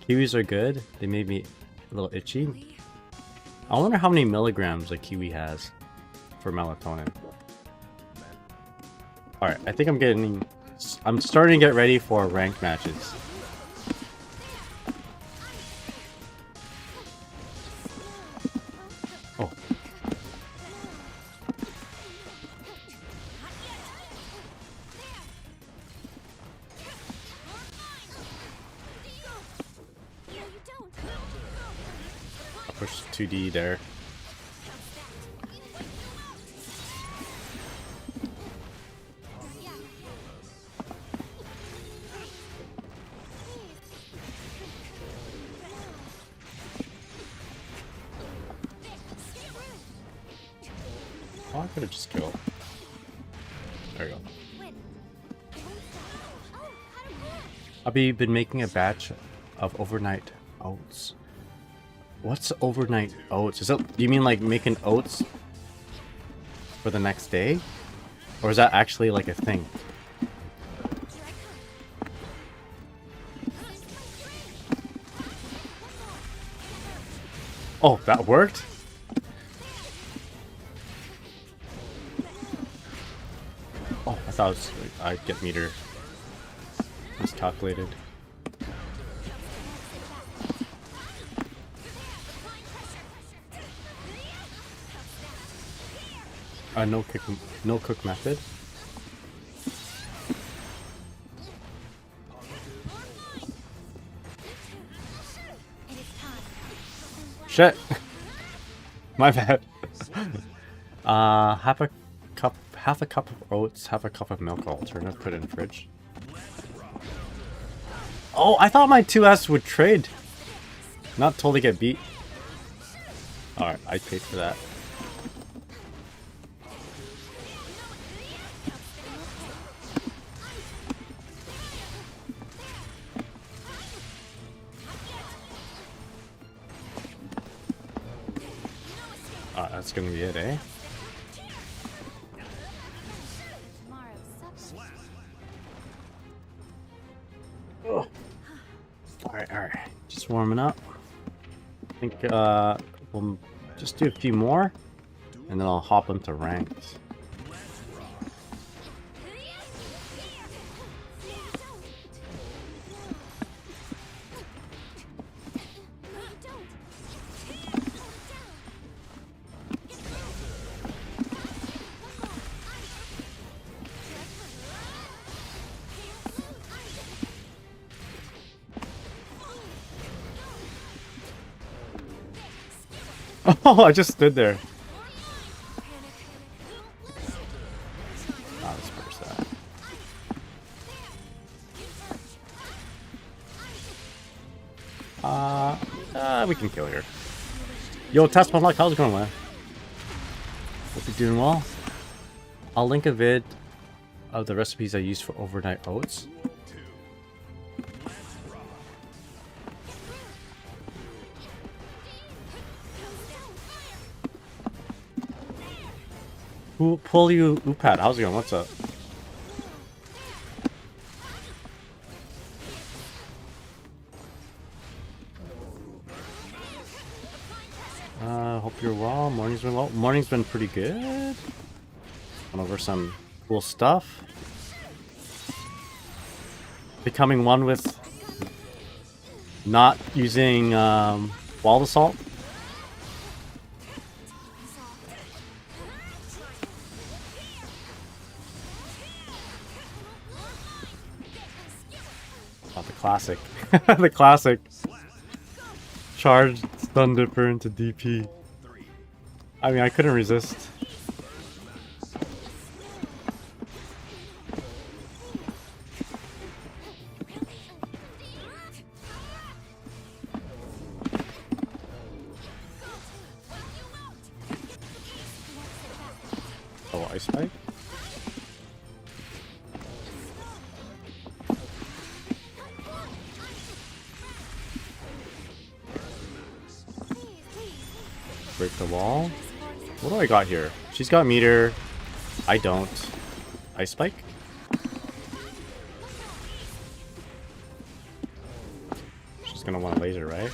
Kiwis are good. They made me a little itchy. I wonder how many milligrams a kiwi has for melatonin. Alright, I think I'm starting to get ready for ranked matches. Oh. I'll push 2D there. Oh, I could have just killed. There we go. I've been making a batch of overnight oats. What's overnight oats? Is that, do you mean like making oats for the next day? Or is that actually like a thing? Oh, that worked? Oh, I thought it was, I'd get meter miscalculated. No cook method. Shit. My bad. Half a cup of oats, half a cup of milk alternative, put in fridge. Oh, I thought my 2S would trade. Not totally get beat. Alright, I paid for that. That's gonna be it, eh? Oh. Alright. Just warming up. I think we'll just do a few more, and then I'll hop into ranked. Oh, I just stood there. Oh, let's burst that. We can kill here. Yo, Test One Luck, how's it going, man? Hope you're doing well. I'll link a vid of the recipes I use for overnight oats. Who pull you, Upat? How's it going? What's up? Hope you're well. Morning's been well. Morning's been pretty good. Went over some Cool stuff. Becoming one with not using wall assault. Oh, the classic. The classic. Charge stun dipper into DP. I mean, I couldn't resist. Oh, ice pipe. Break the wall. What do I got here? She's got meter. I don't. Ice spike? She's gonna want a laser, right?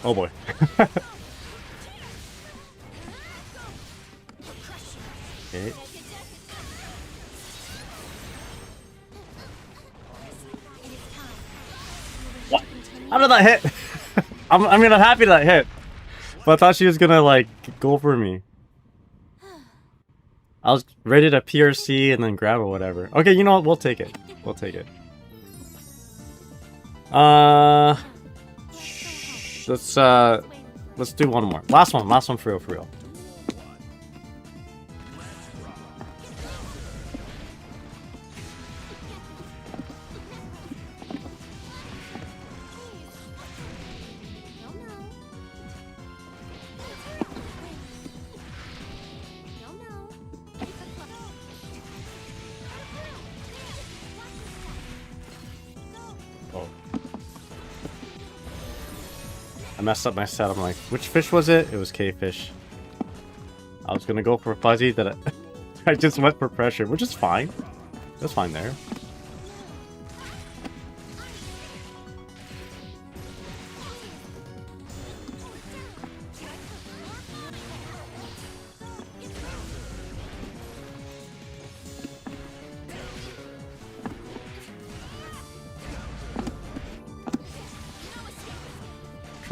Oh boy. Okay. What? How did that hit? I mean, I'm happy that hit. But I thought she was gonna, like, go for me. I was ready to PRC and then grab or whatever. Okay, you know what? We'll take it. We'll take it. Let's do one more. Last one for real, for real. I messed up my set. I'm like, which fish was it? It was K-fish. I was gonna go for fuzzy, that I just went for pressure, which is fine. That's fine there.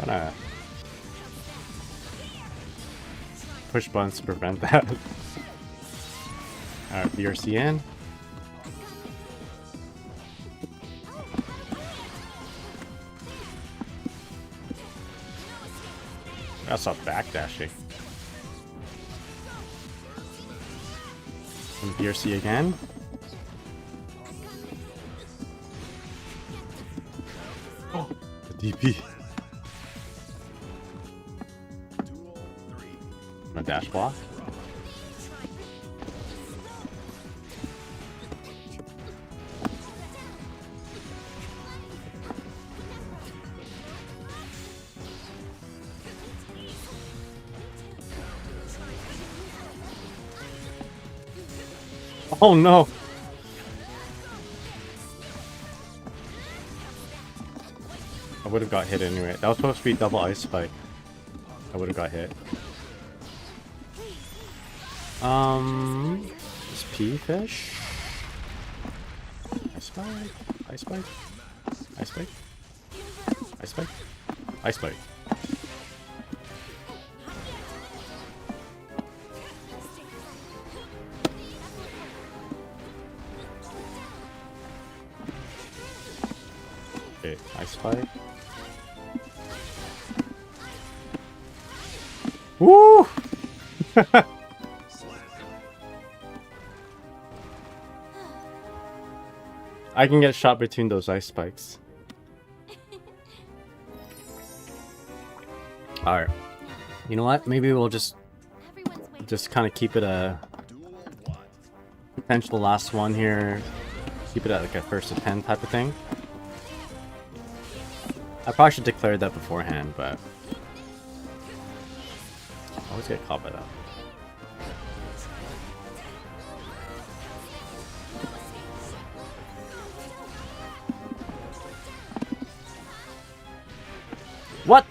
Trying to push buttons to prevent that. Alright, BRC in. That's not backdashing. And BRC again. Oh, the DP. A dash block. Oh no! I would have got hit anyway. That was supposed to be double ice spike. I would have got hit. Is P-fish? Ice spike? Ice spike? Ice spike? Ice spike? Ice spike. Okay, ice spike. Woo! I can get shot between those ice spikes. Alright. You know what? Maybe we'll just kind of keep it a potential last one here. Keep it at like a first to 10 type of thing. I probably should declare that beforehand, but I always get caught by that. What?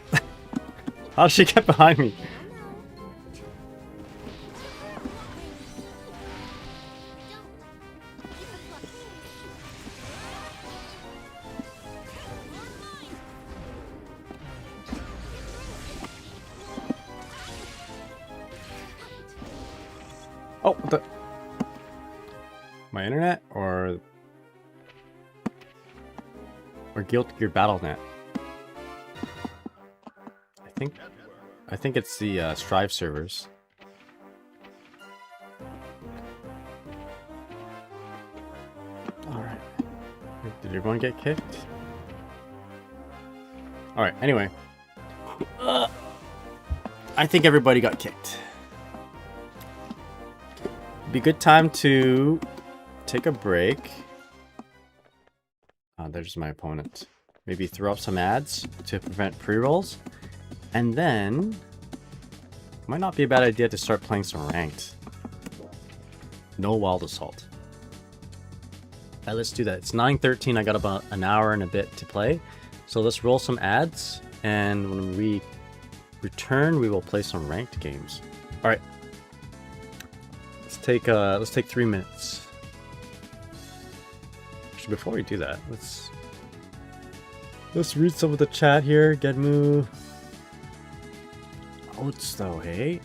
How did she get behind me? Oh, what the? My internet or Guild Gear BattleNet? I think it's the Strive servers. All right. Did everyone get kicked? All right. Anyway, I think everybody got kicked. Be a good time to take a break. There's my opponent. Maybe throw up some ads to prevent pre-rolls. And then, might not be a bad idea to start playing some ranked. No wild assault. Alright, let's do that. It's 9:13. I got about an hour and a bit to play. So let's roll some ads. And when we return, we will play some ranked games. Alright. Let's take 3 minutes. Actually, before we do that, let's read some of the chat here. Gedmu. Oats though, hey?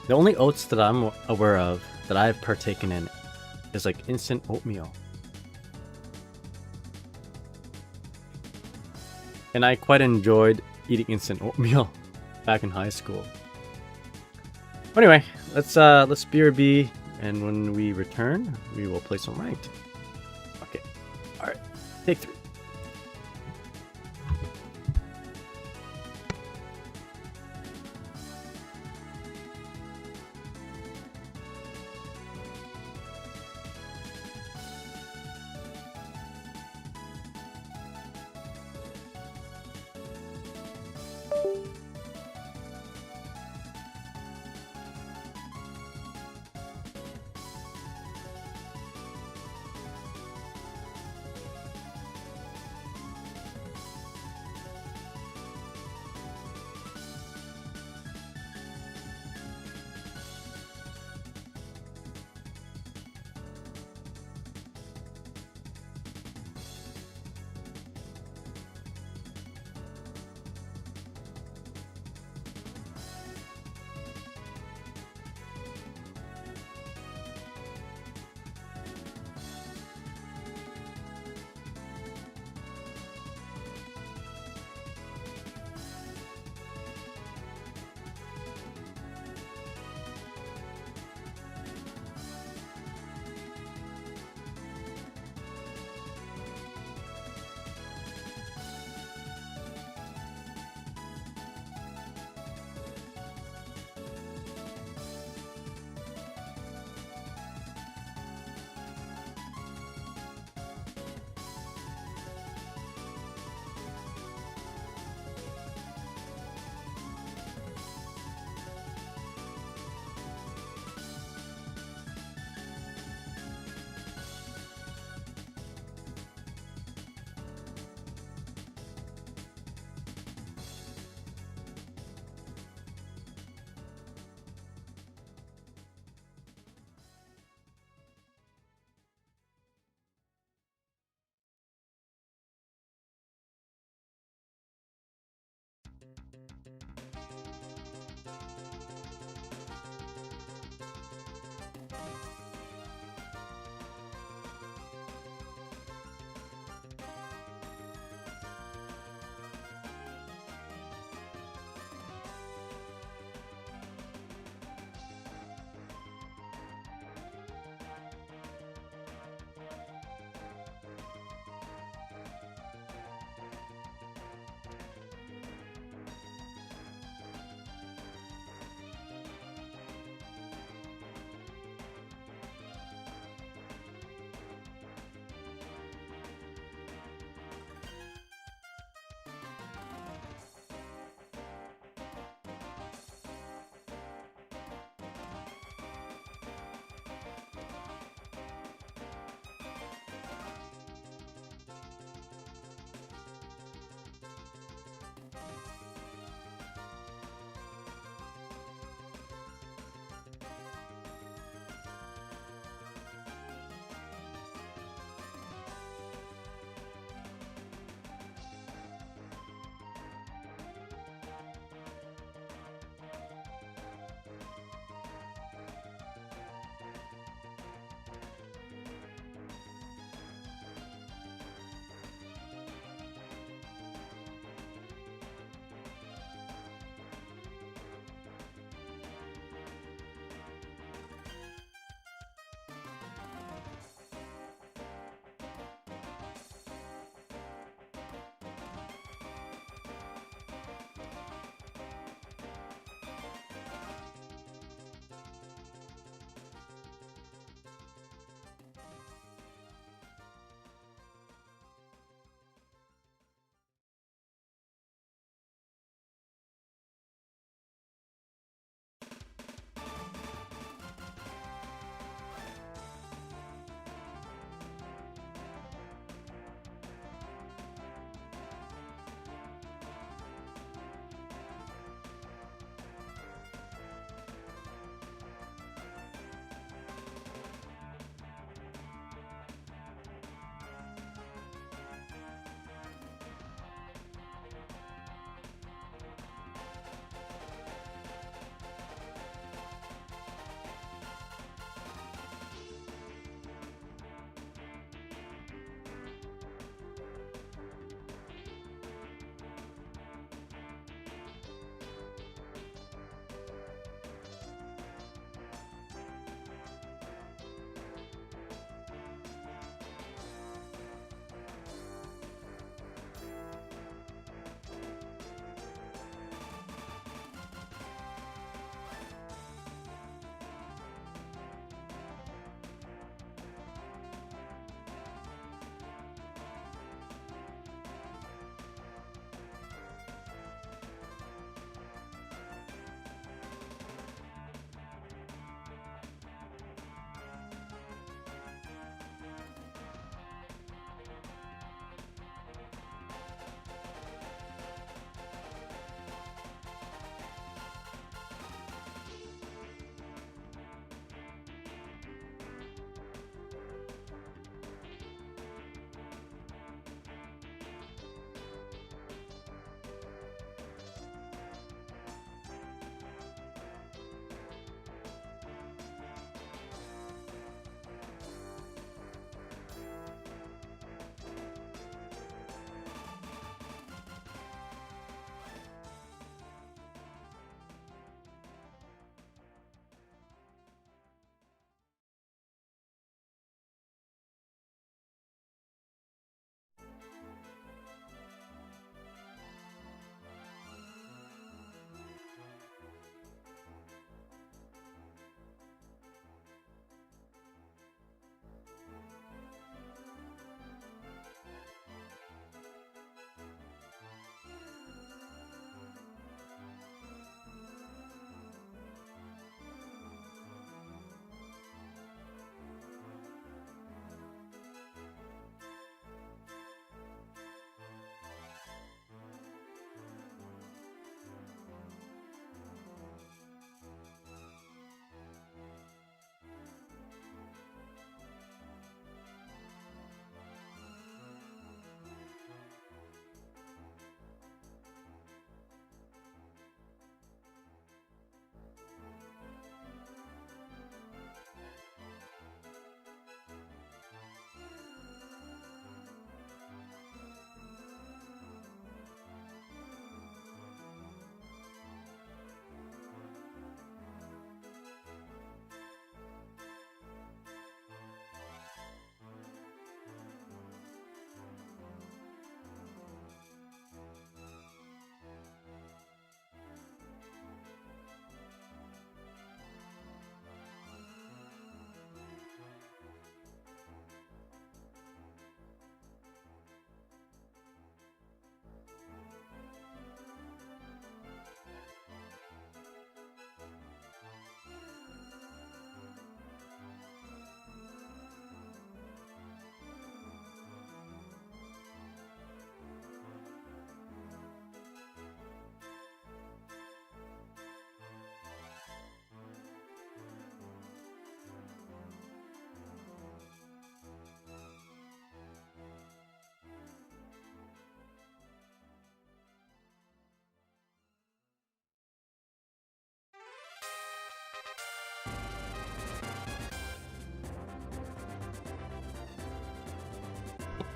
The only oats that I'm aware of that I've partaken in is like instant oatmeal. And I quite enjoyed eating instant oatmeal back in high school. Anyway, let's BRB, and when we return, we will play some ranked. Okay. Alright. Take 3.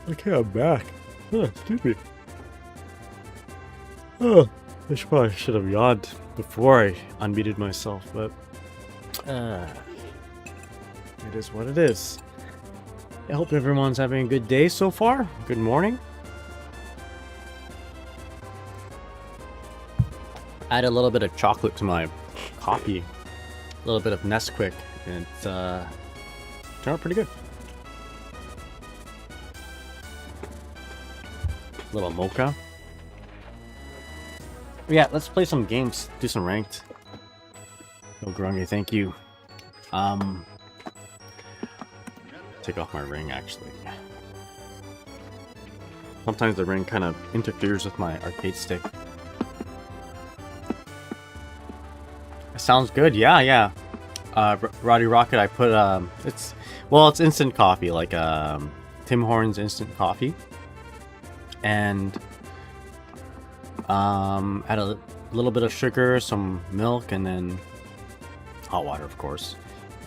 Okay, I'm back. Oh, excuse me. Oh, I probably should have yawned before I unmuted myself, but it is what it is. I hope everyone's having a good day so far. Good morning. Add a little bit of chocolate to my coffee, a little bit of Nesquik, and it's turned out pretty good. Little mocha. Yeah, let's play some games. Do some ranked. No grungy, thank you. Take off my ring actually. Sometimes the ring kind of interferes with my arcade stick. It sounds good, yeah. Roddy Rocket, I put it's instant coffee, like Tim Hortons instant coffee. And add a little bit of sugar, some milk, and then hot water, of course,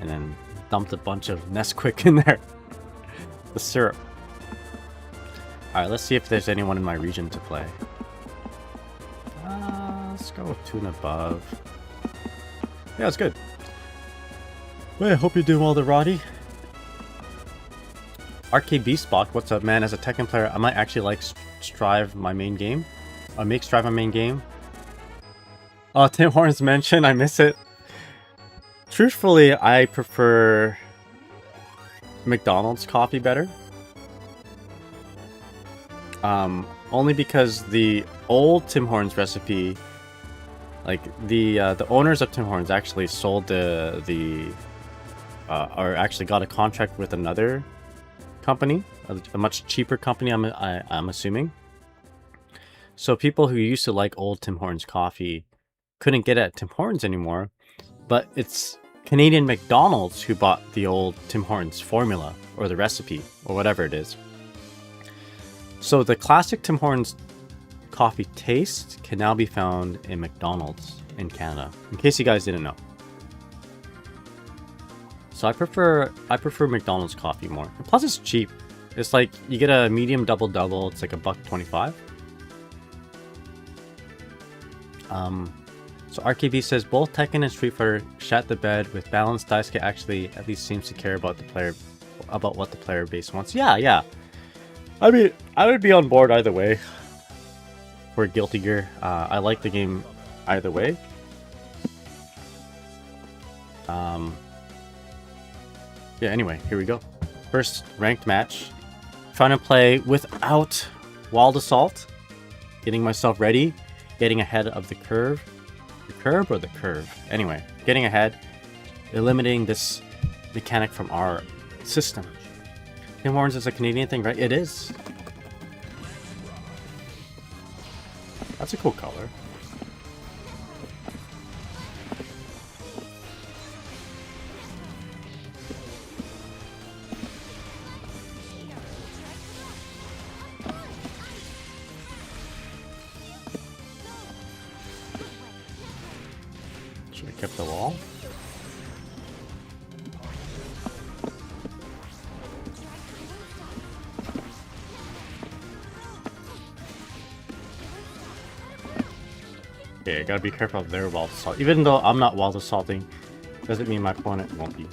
and then dumped a bunch of Nesquik in there. The syrup. Alright, let's see if there's anyone in my region to play. Let's go with 2 and above. Yeah, it's good. Well, I hope you're doing well there, Roddy. RKB Spock, what's up, man? As a Tekken player, I might actually like Strive my main game. Make Strive my main game. Oh, Tim Hortons mentioned, I miss it. Truthfully, I prefer McDonald's coffee better. Only because the old Tim Hortons recipe, like the owners of Tim Hortons actually sold or actually got a contract with another company, a much cheaper company, I'm assuming. So people who used to like old Tim Hortons coffee couldn't get it at Tim Hortons anymore, but it's Canadian McDonald's who bought the old Tim Hortons formula or the recipe or whatever it is. So the classic Tim Hortons coffee taste can now be found in McDonald's in Canada, in case you guys didn't know. So I prefer McDonald's coffee more. And plus it's cheap. It's like you get a medium double, it's like $1.25. So RKB says both Tekken and Street Fighter shat the bed with balanced. Daisuke actually at least seems to care about what the player base wants. Yeah. I mean, I would be on board either way. For Guilty Gear, I like the game either way. Yeah. Anyway, here we go. First ranked match. Trying to play without Wild Assault. Getting myself ready. Getting ahead of the curve. The curve or the curve? Anyway, getting ahead. Eliminating this mechanic from our system. Tim Hortons is a Canadian thing, right? It is. That's a cool color. Should have kept the wall. Okay, I gotta be careful of their wild assault. Even though I'm not wild assaulting, doesn't mean my opponent won't be.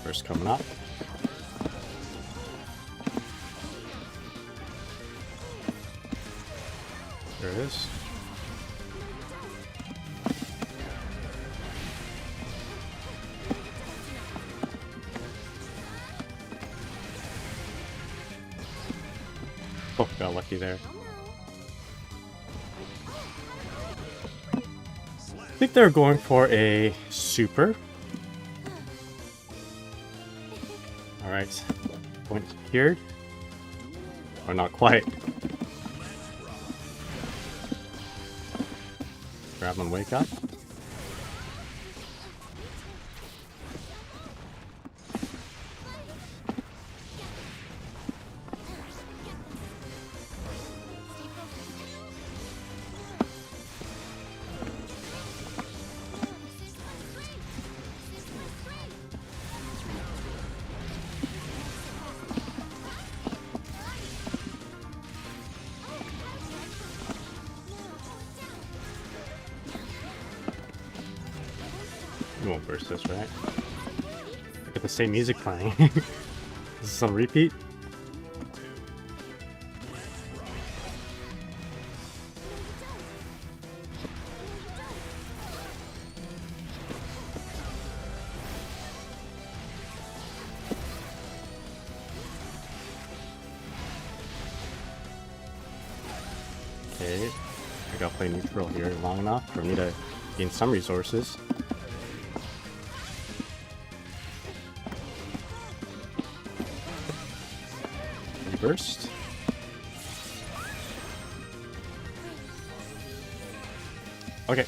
First coming up. There it is. Oh, got lucky there. I think they're going for a super. Alright. Point secured. Or not quite. Grab and wake up. You won't burst this, right? Get the same music playing. This is some repeat. Okay, I gotta play neutral here long enough for me to gain some resources. Burst. Okay.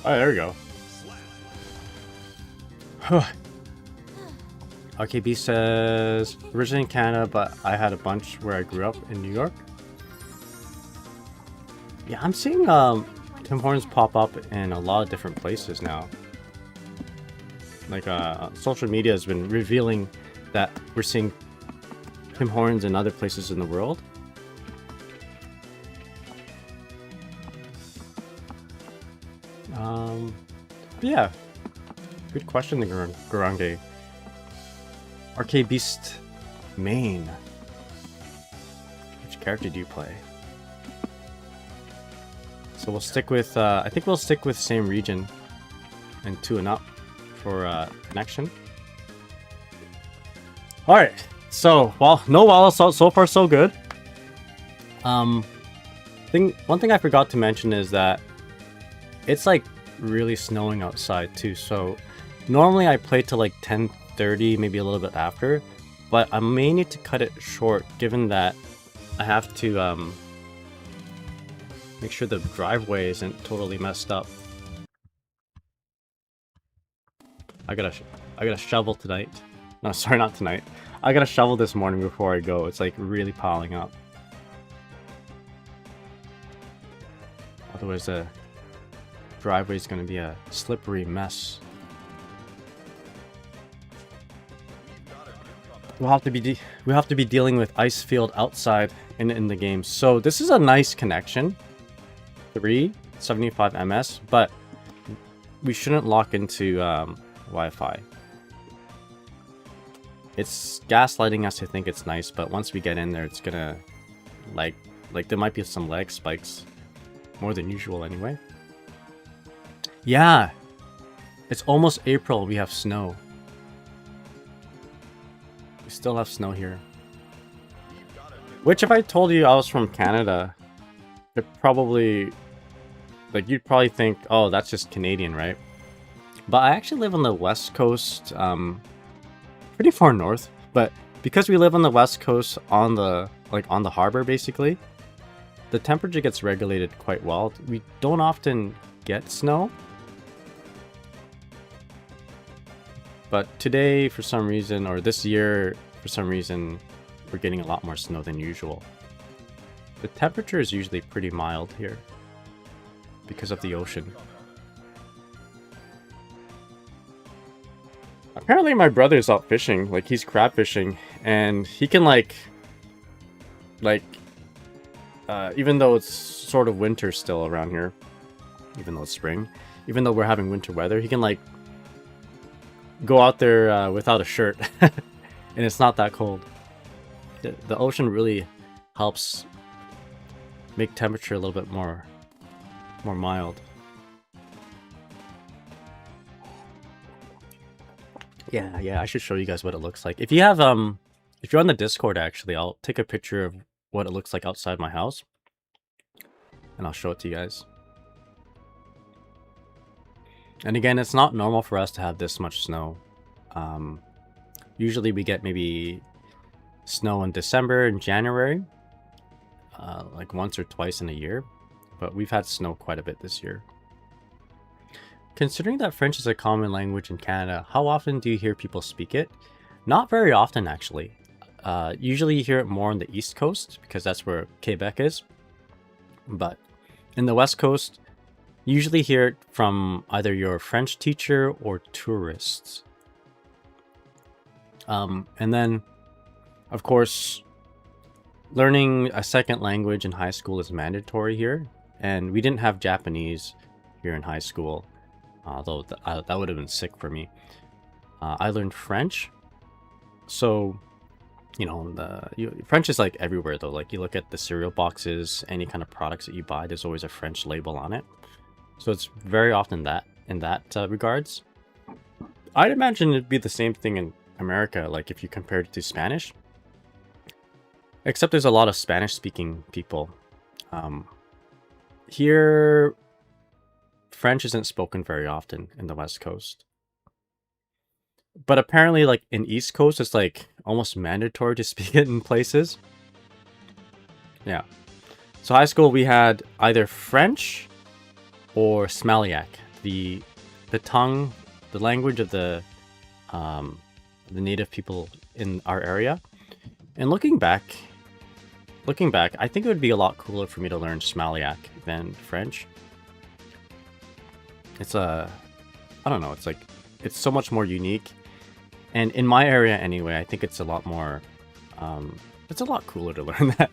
Oh, there we go. RKB says, originally in Canada, but I had a bunch where I grew up in New York. Yeah, I'm seeing Tim Hortons pop up in a lot of different places now. Like, social media has been revealing that we're seeing Tim Hortons in other places in the world. Yeah. Good question, the Garange. Arcade Beast main. Which character do you play? So we'll stick with, I think we'll stick with same region and 2 and up for connection. Alright, so, well, no wild assault, so far so good. One thing I forgot to mention is that it's like really snowing outside too, so normally I play till like 10:30, maybe a little bit after, but I may need to cut it short given that I have to make sure the driveway isn't totally messed up. I gotta shovel tonight. No, sorry, not tonight. I gotta shovel this morning before I go. It's like really piling up. Otherwise the driveway is gonna be a slippery mess. We'll have to be dealing with ice field outside in the game. So this is a nice connection. 375 ms, but we shouldn't lock into Wi-Fi. It's gaslighting us to think it's nice, but once we get in there, it's gonna like there might be some lag spikes, more than usual anyway. Yeah, it's almost April. We have snow. We still have snow here. Which, if I told you I was from Canada, it probably, like, you'd probably think, oh, that's just Canadian, right? But I actually live on the west coast, pretty far north. But because we live on the west coast, on the harbor, basically, the temperature gets regulated quite well. We don't often get snow. But today, for some reason, or this year, for some reason, we're getting a lot more snow than usual. The temperature is usually pretty mild here because of the ocean. Apparently my brother's out fishing, like he's crab fishing, and he can even though it's sort of winter still around here, even though it's spring, even though we're having winter weather, he can like go out there without a shirt and it's not that cold. The ocean really helps make temperature a little bit more mild. Yeah, I should show you guys what it looks like. If you have if you're on the Discord, actually, I'll take a picture of what it looks like outside my house. and I'll show it to you guys. And again, it's not normal for us to have this much snow. Usually we get maybe snow in December and January, like once or twice in a year, but we've had snow quite a bit this year. Considering that French is a common language in Canada, how often do you hear people speak it? Not very often, actually. Usually you hear it more on the East Coast, because that's where Quebec is. But in the West Coast, you usually hear it from either your French teacher or tourists. And then, of course, learning a second language in high school is mandatory here. And we didn't have Japanese here in high school, although that would have been sick for me. I learned French. So, you know, French is like everywhere though. Like you look at the cereal boxes, any kind of products that you buy, there's always a French label on it. So it's very often that in that regards. I'd imagine it'd be the same thing in America, like if you compared it to Spanish. Except there's a lot of Spanish-speaking people. Here, French isn't spoken very often in the West Coast. But apparently, like in East Coast, it's like almost mandatory to speak it in places. Yeah. So high school, we had either French or Smaliak, the tongue, the language of the native people in our area. And looking back, I think it would be a lot cooler for me to learn Smaliak than French. It's I don't know, it's so much more unique. And in my area anyway, I think it's a lot more, it's a lot cooler to learn that.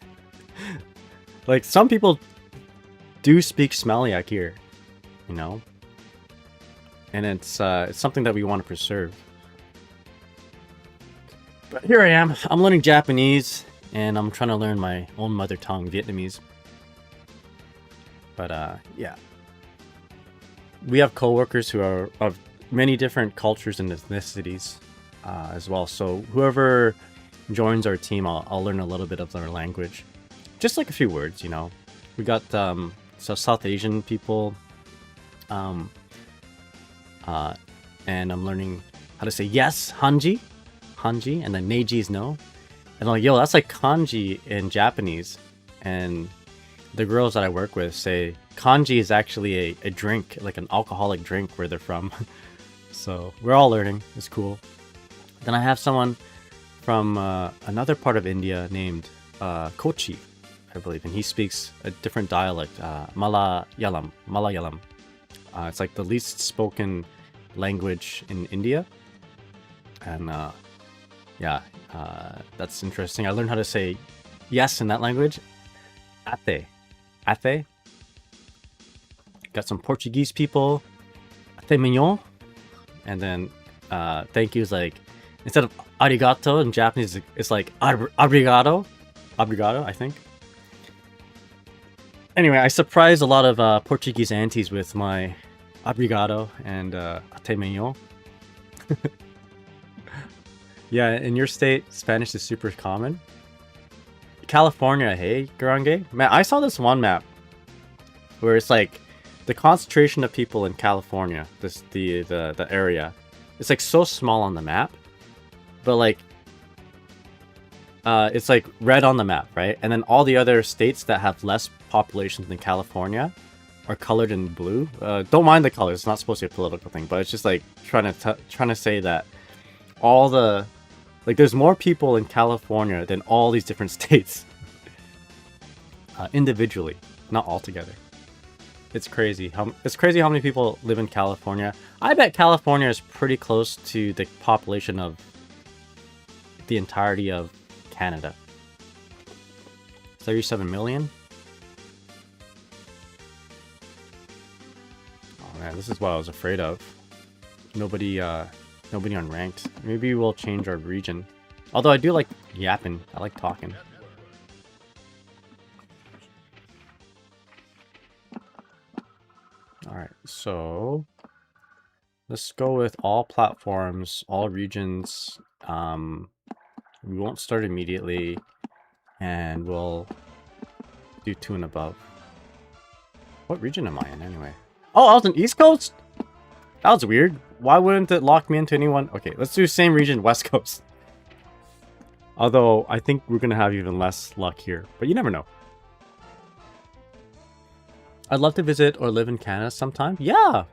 Like some people do speak Smaliak here, you know? And it's something that we want to preserve. But here I am, I'm learning Japanese, and I'm trying to learn my own mother tongue, Vietnamese. But yeah. We have coworkers who are of many different cultures and ethnicities as well. So whoever joins our team, I'll learn a little bit of their language. Just like a few words, you know. We got so South Asian people. And I'm learning how to say yes, Hanji, and then Neiji is no. And I'm like, yo, that's like kanji in Japanese. And the girls that I work with say kanji is actually a drink, like an alcoholic drink where they're from. So we're all learning. It's cool. Then I have someone from another part of India named Kochi, I believe, and he speaks a different dialect, Malayalam. It's like the least spoken language in India. And yeah, that's interesting. I learned how to say yes in that language. Ate. Got some Portuguese people. Ate mignon. And then thank you is like, instead of arigato in Japanese, it's like obrigado. Obrigado, I think. Anyway, I surprised a lot of Portuguese aunties with my obrigado and ate mignon. Yeah, in your state, Spanish is super common. California, hey, Garange? Man, I saw this one map where it's like the concentration of people in California, the area, it's like so small on the map, but like it's like red on the map, right? And then all the other states that have less population than California are colored in blue. Don't mind the colors; it's not supposed to be a political thing, but it's just like trying to say that all the there's more people in California than all these different states individually, not all together. It's crazy. It's crazy how many people live in California. I bet California is pretty close to the population of the entirety of Canada. 37 million? Oh man, this is what I was afraid of. Nobody unranked. Maybe we'll change our region. Although I do like yapping. I like talking. Alright, so let's go with all platforms, all regions. We won't start immediately, and we'll do 2 and above. What region am I in anyway? Oh, I was in East Coast? That was weird. Why wouldn't it lock me into anyone? Okay, let's do same region, West Coast. Although, I think we're gonna have even less luck here. But you never know. I'd love to visit or live in Canada sometime. Yeah!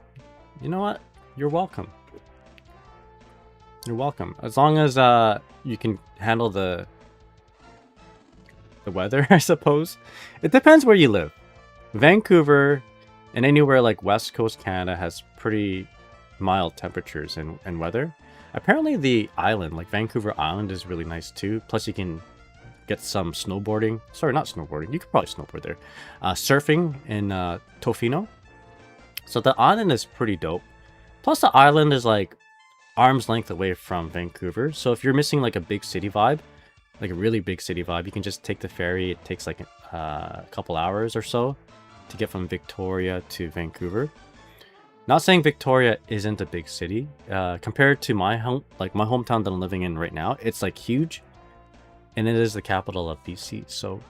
You know what? You're welcome. You're welcome. As long as you can handle the weather, I suppose. It depends where you live. Vancouver and anywhere like West Coast Canada has pretty mild temperatures and weather. Apparently the island, like Vancouver Island, is really nice too. Plus you can get some snowboarding. Sorry, not snowboarding. You could probably snowboard there. Surfing in Tofino. So the island is pretty dope. Plus the island is like arm's length away from Vancouver. So if you're missing like a big city vibe, like a really big city vibe, you can just take the ferry. It takes like a couple hours or so to get from Victoria to Vancouver. Not saying Victoria isn't a big city. Compared to my hometown that I'm living in right now, it's like huge. And it is the capital of BC. So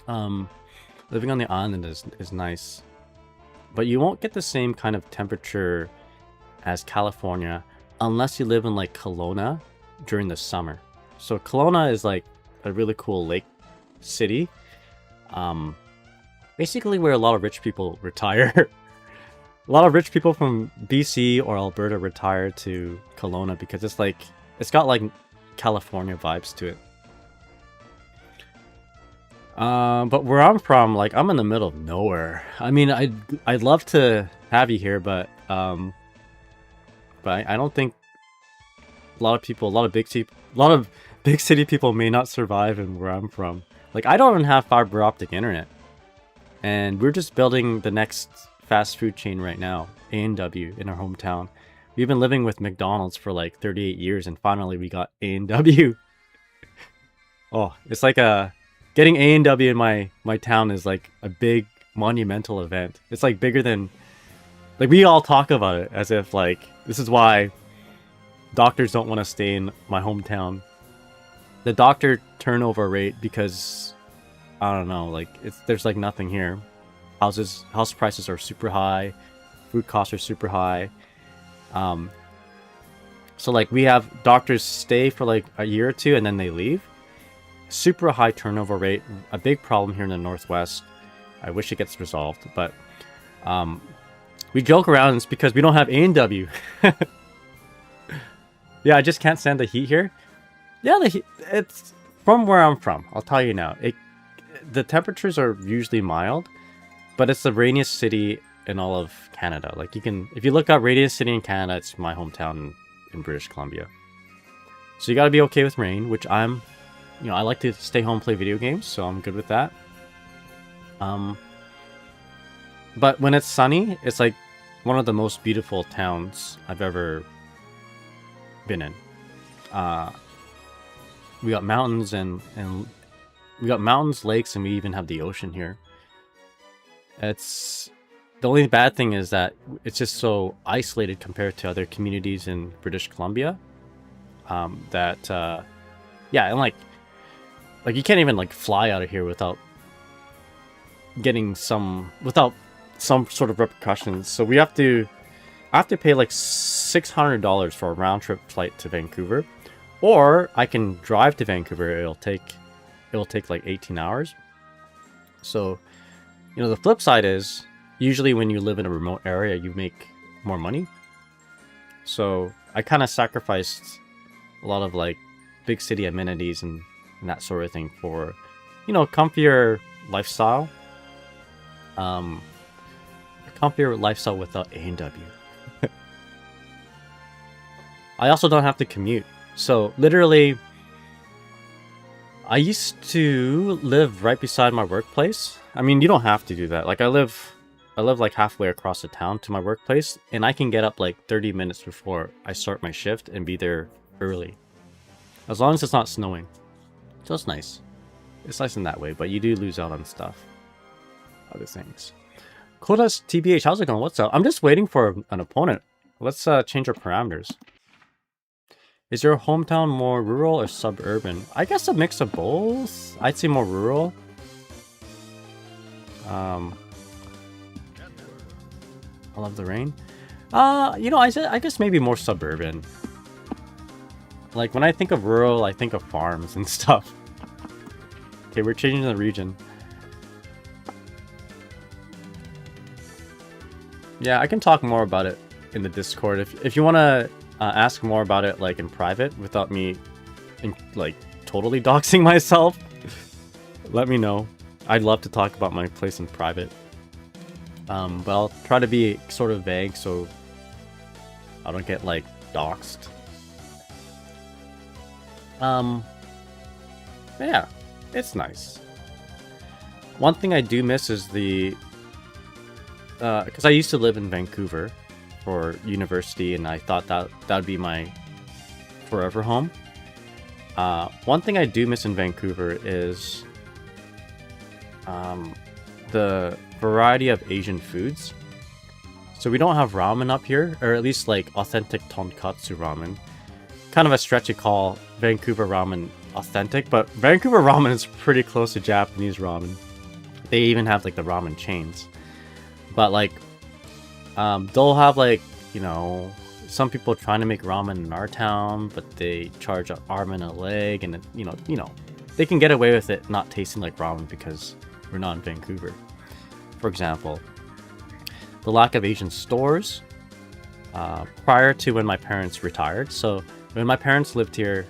living on the island is nice. But you won't get the same kind of temperature as California unless you live in like Kelowna during the summer. So Kelowna is like a really cool lake city. Basically where a lot of rich people retire. A lot of rich people from BC or Alberta retire to Kelowna because it's got like California vibes to it. But where I'm from, like I'm in the middle of nowhere. I mean, I'd love to have you here, but I don't think a lot of big city people may not survive in where I'm from. Like I don't even have fiber optic internet, and we're just building the next fast food chain right now, A&W, in our hometown. We've been living with McDonald's for like 38 years, and finally we got A&W. Oh, it's like getting A&W in my town is like a big monumental event. It's like bigger than, like we all talk about it as if like this is why doctors don't want to stay in my hometown. The doctor turnover rate, because I don't know, like there's like nothing here. House prices are super high, food costs are super high. So like we have doctors stay for like a year or two and then they leave. Super high turnover rate, a big problem here in the Northwest. I wish it gets resolved, but we joke around. It's because we don't have A&W. Yeah, I just can't stand the heat here. Yeah, the heat, it's from where I'm from. I'll tell you now. The temperatures are usually mild, but it's the rainiest city in all of Canada. Like if you look up rainiest city in Canada, it's my hometown in British Columbia. So you got to be okay with rain, which I like to stay home and play video games, so I'm good with that. But when it's sunny, it's like one of the most beautiful towns I've ever been in. We got mountains and we got mountains, lakes, and we even have the ocean here. It's the only bad thing is that it's just so isolated compared to other communities in British Columbia. Yeah, and like you can't even like fly out of here without some sort of repercussions. So I have to pay like $600 for a round trip flight to Vancouver, or I can drive to Vancouver. It'll take like 18 hours. So, the flip side is usually when you live in a remote area, you make more money. So I kind of sacrificed a lot of like big city amenities and that sort of thing for, comfier lifestyle. A comfier lifestyle without A&W. I also don't have to commute. So literally, I used to live right beside my workplace. I mean, you don't have to do that. Like I live like halfway across the town to my workplace, and I can get up like 30 minutes before I start my shift and be there early. As long as it's not snowing. So it's nice. It's nice in that way, but you do lose out on stuff. Other things. Koda's TBH, how's it going? What's up? I'm just waiting for an opponent. Let's change our parameters. Is your hometown more rural or suburban? I guess a mix of both. I'd say more rural. I love the rain. You know, I guess maybe more suburban. Like, when I think of rural, I think of farms and stuff. Okay, we're changing the region. Yeah, I can talk more about it in the Discord. If you want to ask more about it, like, in private, without me, like, totally doxing myself, let me know. I'd love to talk about my place in private. But I'll try to be sort of vague so I don't get, like, doxed. Yeah, it's nice. One thing I do miss is the... because I used to live in Vancouver for university, and I thought that would be my forever home. One thing I do miss in Vancouver is the variety of Asian foods. So we don't have ramen up here, or at least like authentic tonkatsu ramen. Kind of a stretch to call Vancouver ramen authentic, but Vancouver ramen is pretty close to Japanese ramen. They even have like the ramen chains. But like, they'll have like, you know, some people trying to make ramen in our town, but they charge an arm and a leg, and you know, they can get away with it not tasting like ramen because we're not in Vancouver. For example, the lack of Asian stores prior to when my parents retired. So when my parents lived here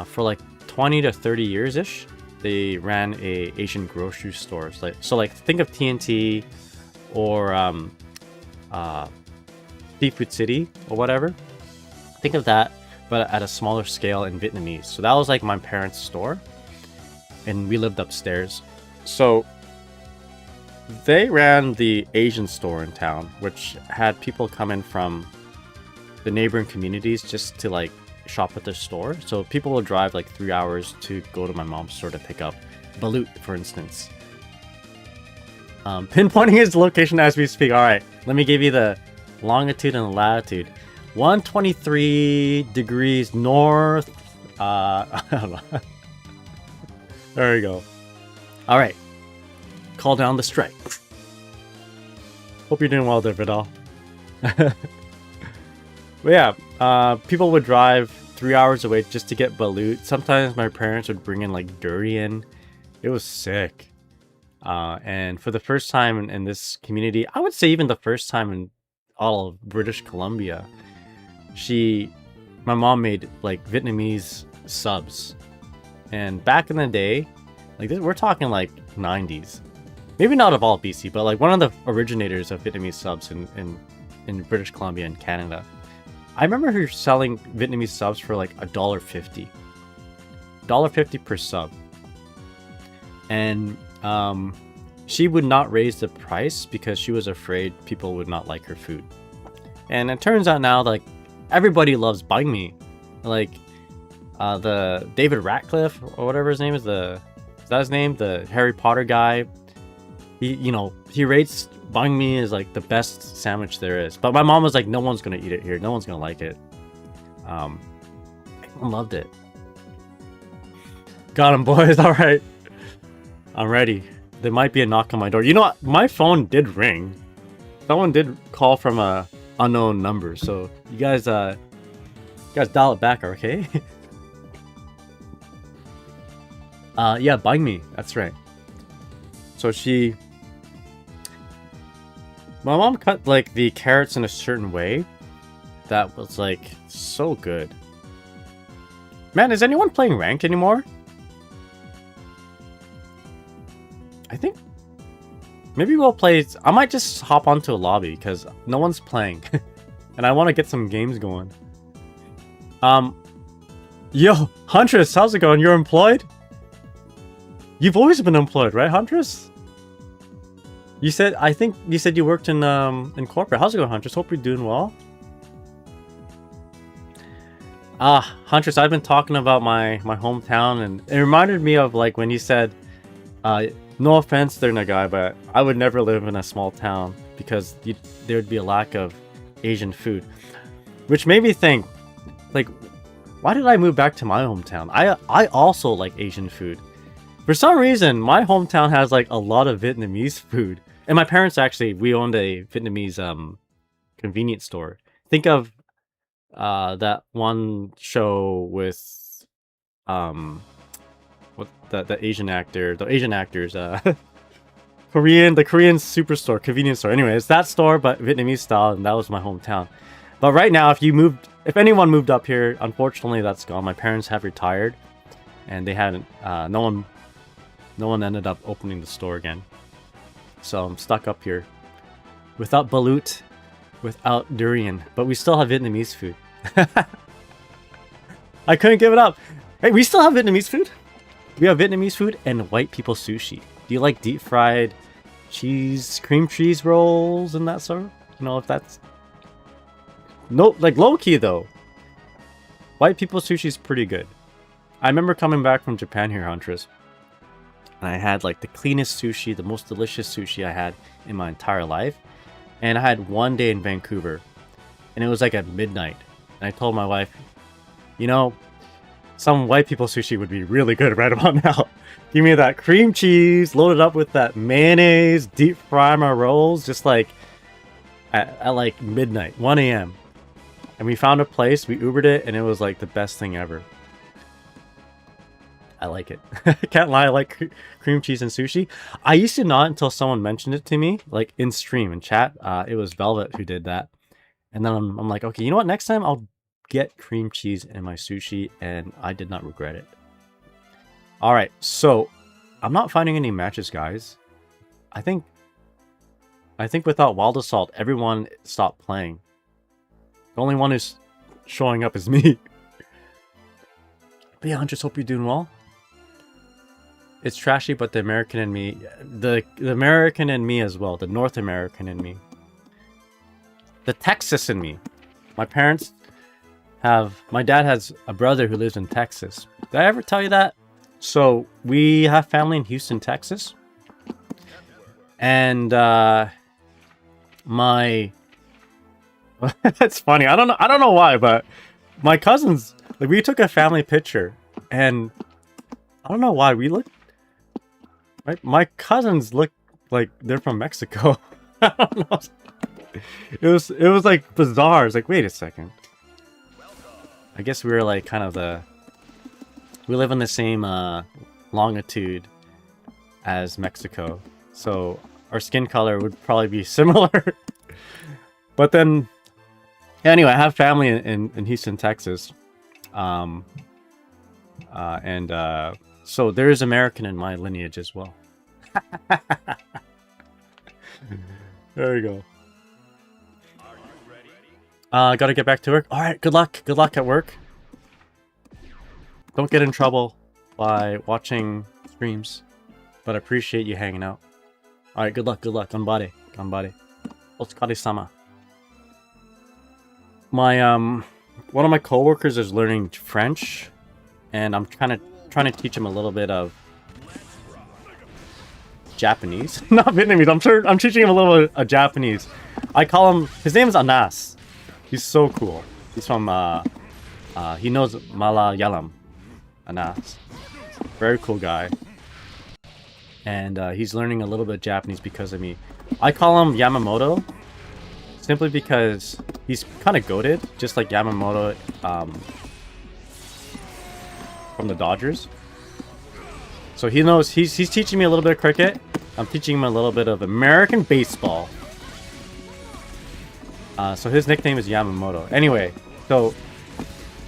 for like 20 to 30 years ish, they ran a Asian grocery stores. Like think of TNT or Seafood City or whatever. Think of that, but at a smaller scale in Vietnamese. So that was like my parents' store, and we lived upstairs. So they ran the Asian store in town, which had people come in from the neighboring communities just to like shop at their store. So people would drive like 3 hours to go to my mom's store to pick up balut, for instance. Pinpointing his location as we speak. All right, let me give you the longitude and latitude. 123 degrees north. I don't know. There we go. All right, call down the strike. Hope you're doing well there, Vidal. But yeah, people would drive 3 hours away just to get balut. Sometimes my parents would bring in like durian. It was sick. And for the first time in this community, I would say even the first time in all of British Columbia, my mom made like Vietnamese subs. And back in the day, like this, we're talking like 90s. Maybe not of all BC, but like one of the originators of Vietnamese subs in British Columbia and Canada. I remember her selling Vietnamese subs for like $1.50. $1.50 per sub. And she would not raise the price because she was afraid people would not like her food. And it turns out now, like, everybody loves banh mi. Like, the David Ratcliffe, or whatever his name is, is that his name? The Harry Potter guy. He rates banh mi as like the best sandwich there is. But my mom was like, no one's gonna eat it here. No one's gonna like it. I loved it. Got him, boys. All right. I'm ready. There might be a knock on my door. You know what? My phone did ring. Someone did call from a unknown number. So you guys dial it back, okay? Yeah, banh mi. That's right. So my mom cut like the carrots in a certain way that was like so good. Man, is anyone playing ranked anymore? I think maybe we'll play. I might just hop onto a lobby because no one's playing, and I want to get some games going. Yo, Huntress, how's it going? You're employed? You've always been employed, right, Huntress? I think you said you worked in corporate. How's it going, Huntress? Hope you're doing well. Huntress, I've been talking about my hometown, and it reminded me of like when you said, no offense there, Nagai, but I would never live in a small town because there would be a lack of Asian food. Which made me think, like, why did I move back to my hometown? I also like Asian food. For some reason, my hometown has like a lot of Vietnamese food. And my parents actually, we owned a Vietnamese convenience store. Think of that one show with what the Asian actor, the Asian actors, the Korean superstore, convenience store. Anyway, it's that store but Vietnamese style, and that was my hometown. But right now, if anyone moved up here, unfortunately that's gone. My parents have retired, and they hadn't. No one ended up opening the store again. So I'm stuck up here without balut, without durian, but we still have Vietnamese food. I couldn't give it up. Hey, we still have Vietnamese food? We have Vietnamese food and white people sushi. Do you like deep fried cream cheese rolls and that sort of? You know, if that's... No, like low key though. White people sushi is pretty good. I remember coming back from Japan here, Huntress. And I had like the cleanest sushi, the most delicious sushi I had in my entire life. And I had one day in Vancouver. And it was like at midnight. And I told my wife, you know, some white people sushi would be really good right about now. Give me that cream cheese, loaded up with that mayonnaise, deep fry my rolls, just like at like midnight, 1 a.m. And we found a place, we Ubered it, and it was like the best thing ever. I like it. Can't lie, I like cream cheese and sushi. I used to not until someone mentioned it to me, like in stream, in chat. It was Velvet who did that. And then I'm like, okay, you know what? Next time I'll get cream cheese in my sushi, and I did not regret it. Alright, so I'm not finding any matches, guys. I think without Wild Assault, everyone stopped playing. The only one who's showing up is me. But yeah, I just hope you're doing well. It's trashy, but the American in me, the American in me as well, the North American in me, the Texas in me. My dad has a brother who lives in Texas. Did I ever tell you that? So we have family in Houston, Texas, and it's funny. I don't know why, but my cousins, like, we took a family picture, and I don't know why we look. My cousins look like they're from Mexico. I don't know. It was like bizarre. It's like, wait a second. I guess we were like kind of we live in the same longitude as Mexico, so our skin color would probably be similar. But then, anyway, I have family in Houston, Texas, so there is American in my lineage as well. There we go. Gotta get back to work. Alright, good luck. Good luck at work. Don't get in trouble by watching streams, but I appreciate you hanging out. Alright, good luck. Good luck. Ganbare. Ganbare. Otsukare-sama. One of my coworkers is learning French, and I'm trying to teach him a little bit of Japanese. Not Vietnamese. I'm teaching him a little bit of Japanese. I call him, his name is Anas. He's so cool. He's from he knows Malayalam. Anas. Very cool guy. And he's learning a little bit of Japanese because of me. I call him Yamamoto simply because he's kind of goated, just like Yamamoto from the Dodgers. So he knows, he's teaching me a little bit of cricket. I'm teaching him a little bit of American baseball. So his nickname is Yamamoto. Anyway, so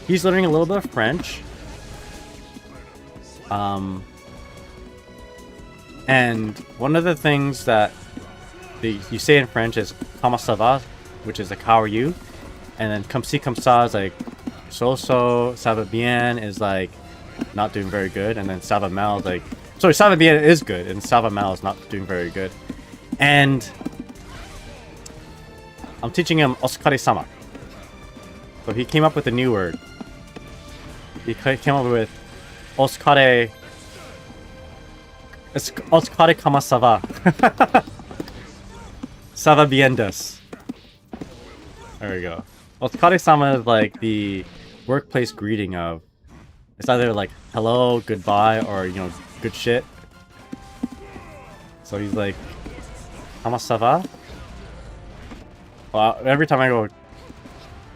he's learning a little bit of French. And one of the things that you say in French is "Comment ça va?", which is like "How are you?" And then "Comme ci comme ça" is like "So-so." "Ça va bien" is like not doing very good. And then "Ça va mal" is like... Sorry, "Ça va bien" is good, and "Ça va mal" is not doing very good. And I'm teaching him "Otsukare-sama." So he came up with a new word. He came up with "Otsukare... Otsukare kama ça va." Ça va bien desu. There we go. Otsukare-sama is like the workplace greeting of... It's either like hello, goodbye, or, you know, good shit. So he's like, "Comment ça va?" Well, every time I go,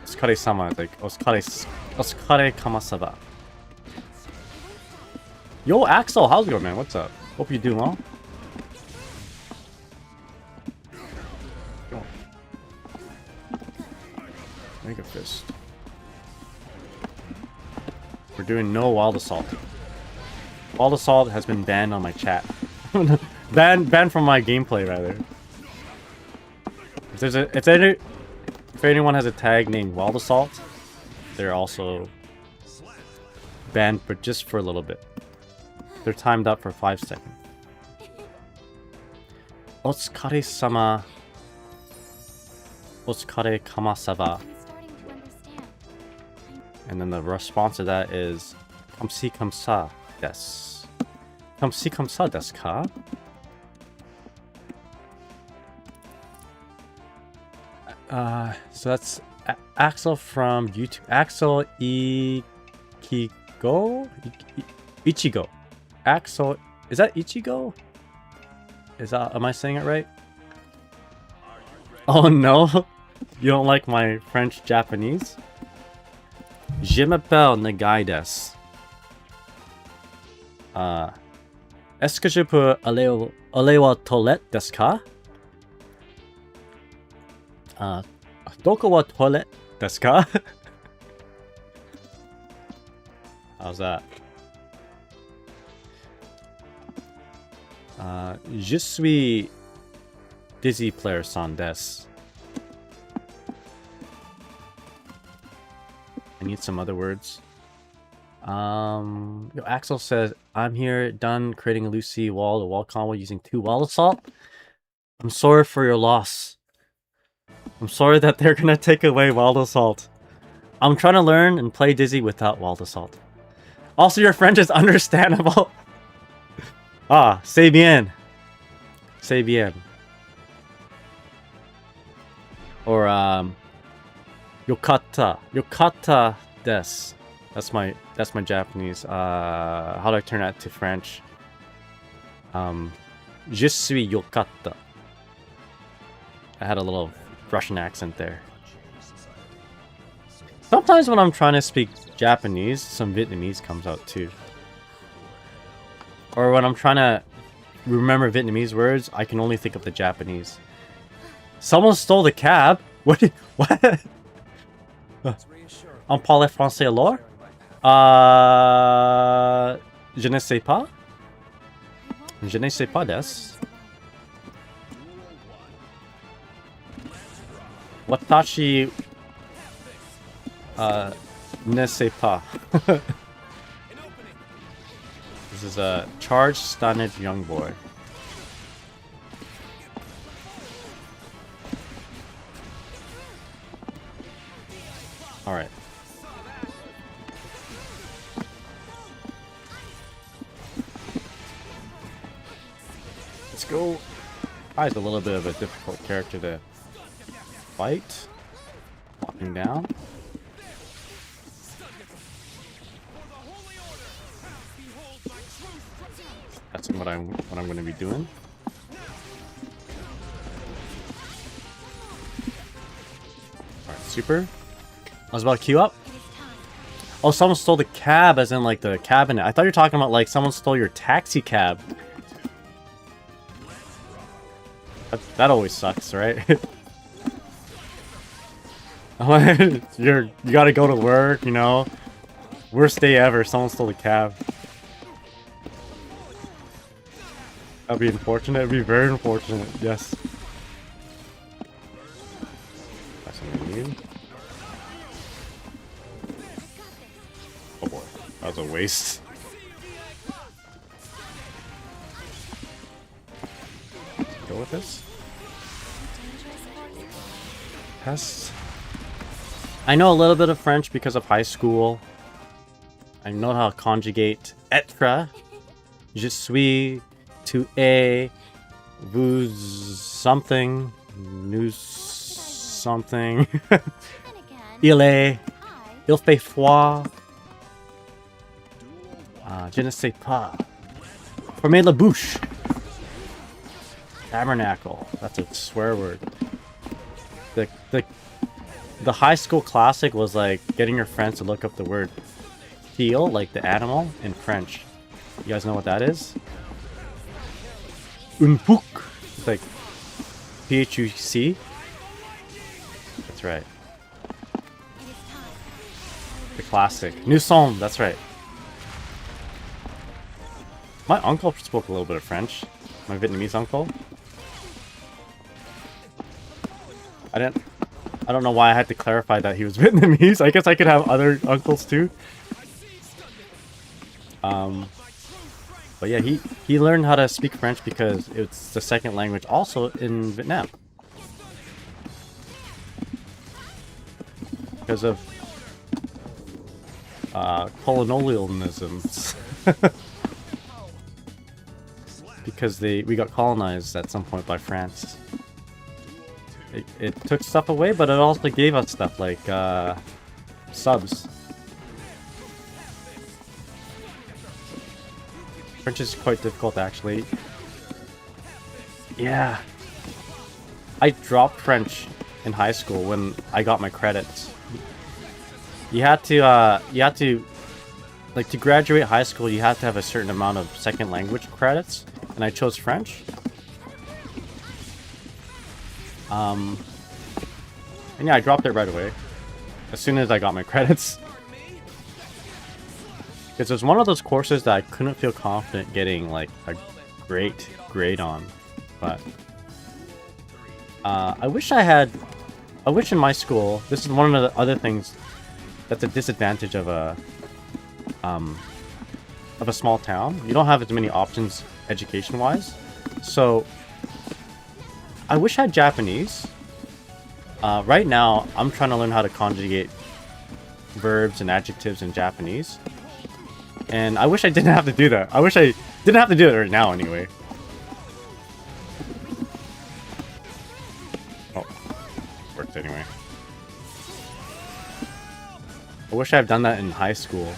"Otsukare-sama," it's like, "Otsukare comment ça va?" Yo, Axel, how's it going, man? What's up? Hope you're doing well. Yo. Mega fist. We're doing no wild assault. Wild assault has been banned on my chat. banned from my gameplay, rather. If anyone has a tag named Wild Assault, they're also banned, but just for a little bit. They're timed up for 5 seconds. Otsukare-sama. Otsukare kama-sava. And then the response to that is Kamsi kamsa desu. Kamsi kamsa desu ka? So that's Axel from YouTube. Axel Ichigo. Axel, is that Ichigo? Am I saying it right? Oh no, you don't like my French Japanese? Je m'appelle Nagai desu. Est-ce que je peux aller aux toilettes desu ka? Doko wa toilet desu ka? How's that? Je suis Dizzy player san desu. I need some other words. Yo, Axel says, I'm here, done creating a Lucy wall-to-wall combo using 2 wall assault. I'm sorry for your loss. I'm sorry that they're gonna take away Wild Assault. I'm trying to learn and play Dizzy without Wild Assault. Also, your French is understandable. Ah, c'est bien. C'est bien. Or, Yokata. Yokata desu. That's my Japanese. How do I turn that to French? Je suis yokata. I had a little Russian accent there. Sometimes when I'm trying to speak Japanese, some Vietnamese comes out too. Or when I'm trying to remember Vietnamese words, I can only think of the Japanese. Someone stole the cab? What? On parle français alors? Je ne sais pas. Je ne sais pas des. Watashi ne sais pas. This is a charged, stunned young boy. Alright. Let's go. I's a little bit of a difficult character to fight. Walking down. That's what I'm going to be doing. Alright, super. I was about to queue up. Oh, someone stole the cab, as in like the cabinet. I thought you were talking about like someone stole your taxi cab. That always sucks, right? You gotta go to work, you know. Worst day ever, someone stole the cab. That'd be unfortunate. It'd be very unfortunate, yes. That's what I need. Oh boy, that was a waste. Go with this. Test. I know a little bit of French because of high school. I know how to conjugate être. Je suis, tu es, vous something, nous something. Il est, il fait froid. Je ne sais pas. Formez la bouche. Tabernacle. That's a swear word. The high school classic was like getting your friends to look up the word feel, like the animal, in French. You guys know what that is? Un pouc. It's like P-H-U-C. That's right. The classic. Nous sommes. That's right. My uncle spoke a little bit of French. My Vietnamese uncle. I don't know why I had to clarify that he was Vietnamese. I guess I could have other uncles too. But yeah, he learned how to speak French because it's the second language also in Vietnam. Because of colonialism. Because we got colonized at some point by France. It took stuff away, but it also gave us stuff like subs. French is quite difficult, actually. Yeah. I dropped French in high school when I got my credits. You had to, like, to graduate high school, you had to have a certain amount of second language credits, and I chose French. And yeah, I dropped it right away, as soon as I got my credits. Because it was one of those courses that I couldn't feel confident getting, like, a great grade on. But I wish in my school, this is one of the other things that's a disadvantage of a small town. You don't have as many options education-wise. So I wish I had Japanese. Right now, I'm trying to learn how to conjugate verbs and adjectives in Japanese. And I wish I didn't have to do that. I wish I didn't have to do it right now anyway. Oh, worked anyway. I wish I had done that in high school.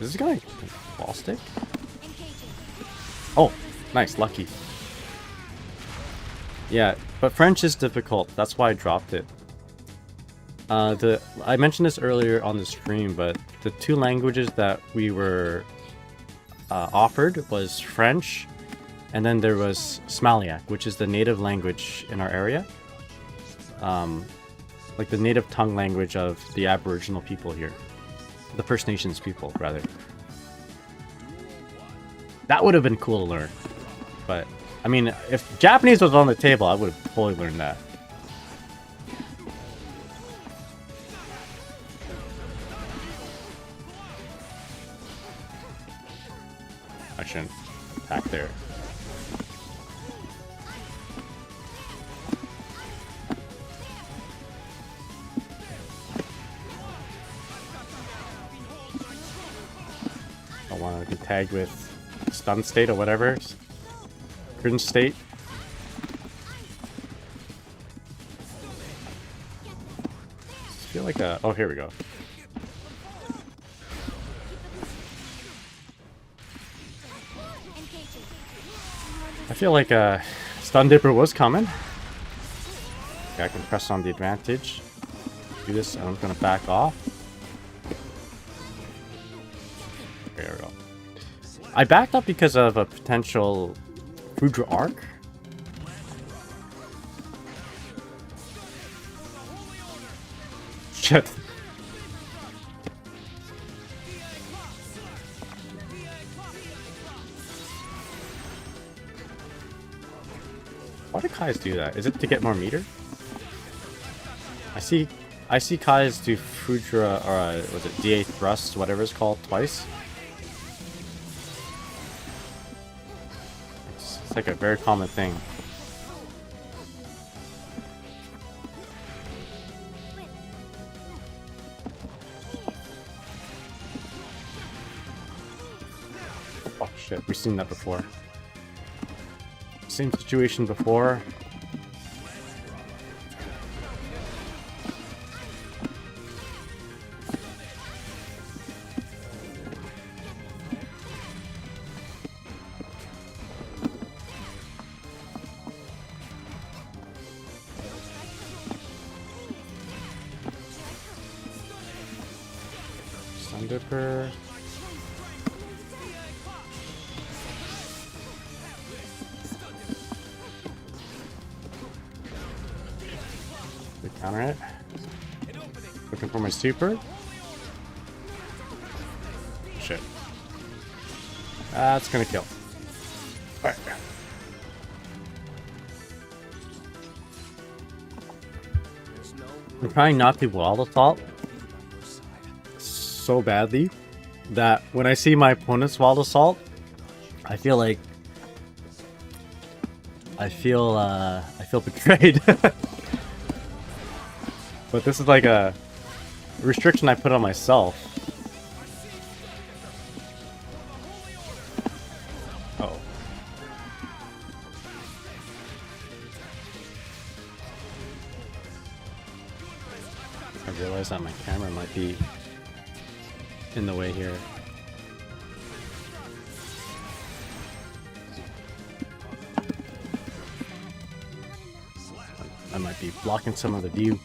Is this guy ball stick? Oh, nice, lucky. Yeah, but French is difficult. That's why I dropped it. I mentioned this earlier on the stream, but the two languages that we were offered was French, and then there was Smaliak, which is the native language in our area. Like the native tongue language of the Aboriginal people here. The First Nations people, rather. That would have been cool to learn. But, I mean, if Japanese was on the table, I would have totally learned that. I shouldn't attack there. I want to be tagged with stun state or whatever. Cringe state. I feel like a... Oh, here we go. I feel like a stun dipper was coming. Okay, I can press on the advantage. Do this, and I'm gonna back off. Okay, there we go. I backed up because of a potential Foudre arc. Shit. Why do Kais do that? Is it to get more meter? I see Kais do Foudre, or was it DA thrust, whatever it's called, twice. It's like a very common thing. Oh shit, we've seen that before. Same situation before. Dipper. We counter it. Looking for my super. Shit. That's gonna kill. Alright. I'm trying not to wall assault so badly that when I see my opponent's wild assault, I feel like I feel betrayed. But this is like a restriction I put on myself. Oh. I realize that my camera might be in the way here. I might be blocking some of the view.